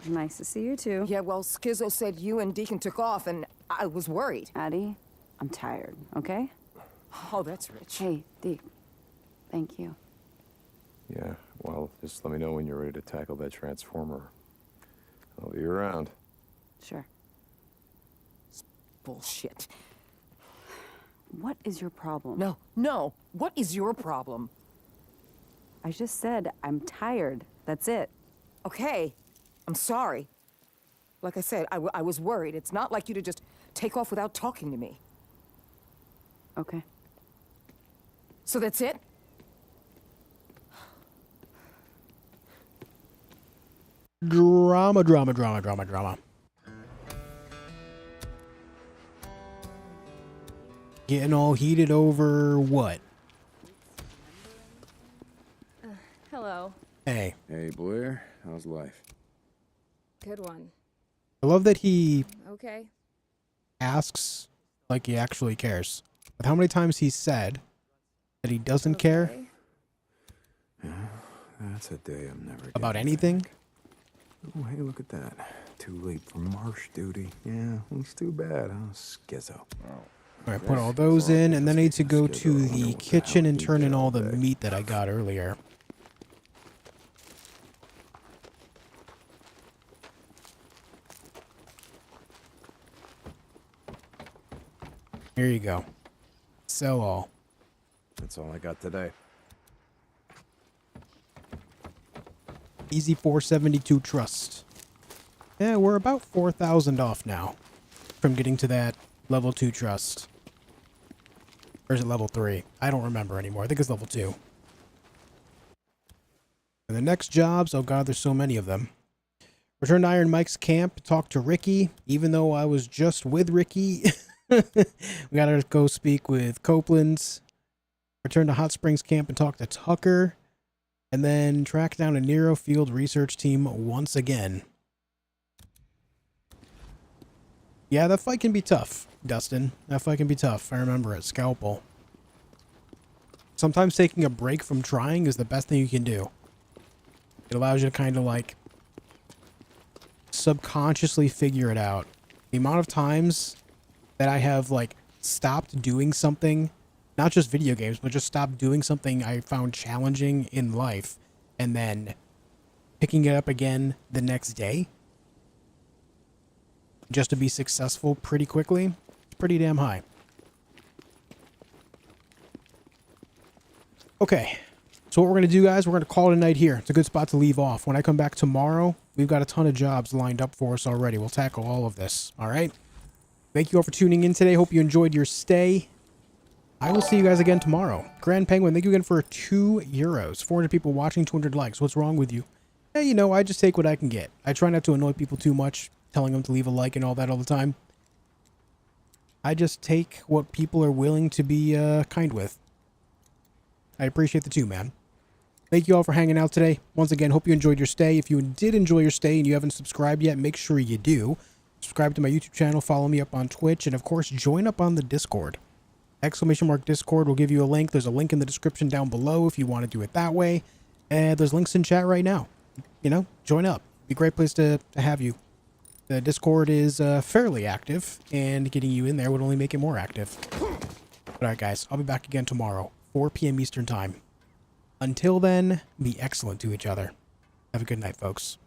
Nice to see you too. Yeah, well, Skizzo said you and Deacon took off, and I was worried. Addie, I'm tired, okay? Oh, that's rich. Hey, Deke. Thank you. Yeah, well, just let me know when you're ready to tackle that transformer. I'll be around. Sure. Bullshit. What is your problem? No, no. What is your problem? I just said I'm tired. That's it. Okay. I'm sorry. Like I said, I was worried. It's not like you to just take off without talking to me. Okay. So that's it? Drama, drama, drama, drama, drama. Getting all heated over what? Hello. Hey. Hey, Blair. How's life? Good one. I love that he Okay. asks like he actually cares. With how many times he said that he doesn't care Yeah, that's a day I'm never about getting anything. back. Oh, hey, look at that. Too late for marsh duty. Yeah, it's too bad, huh? Skizzo. All right, put all those in, and then I need to go to the kitchen and turn in all the meat that I got earlier. Here you go. Sell all. That's all I got today. Easy 472 trust. Yeah, we're about 4,000 off now from getting to that level 2 trust. Or is it level 3? I don't remember anymore. I think it's level 2. And the next jobs, oh god, there's so many of them. Return to Iron Mike's camp, talk to Ricky, even though I was just with Ricky. We gotta go speak with Copeland's. Return to Hot Springs camp and talk to Tucker. And then track down a NERO field research team once again. Yeah, that fight can be tough, Dustin. That fight can be tough. I remember it. Scalpel. Sometimes taking a break from trying is the best thing you can do. It allows you to kind of like subconsciously figure it out. The amount of times that I have like stopped doing something, not just video games, but just stopped doing something I found challenging in life and then picking it up again the next day just to be successful pretty quickly, it's pretty damn high. Okay, so what we're going to do, guys, we're going to call it a night here. It's a good spot to leave off. When I come back tomorrow, we've got a ton of jobs lined up for us already. We'll tackle all of this, all right? Thank you all for tuning in today. Hope you enjoyed your stay. I will see you guys again tomorrow. Grand Penguin, thank you again for €2. 400 people watching, 200 likes. What's wrong with you? Hey, you know, I just take what I can get. I try not to annoy people too much, telling them to leave a like and all that all the time. I just take what people are willing to be kind with. I appreciate the 2, man. Thank you all for hanging out today. Once again, hope you enjoyed your stay. If you did enjoy your stay and you haven't subscribed yet, make sure you do. Subscribe to my YouTube channel, follow me up on Twitch, and of course, join up on the Discord. !Discord will give you a link. There's a link in the description down below if you want to do it that way. And there's links in chat right now. You know, join up. Be a great place to have you. The Discord is fairly active, and getting you in there would only make it more active. But alright guys, I'll be back again tomorrow, 4 p.m. Eastern Time. Until then, be excellent to each other. Have a good night, folks.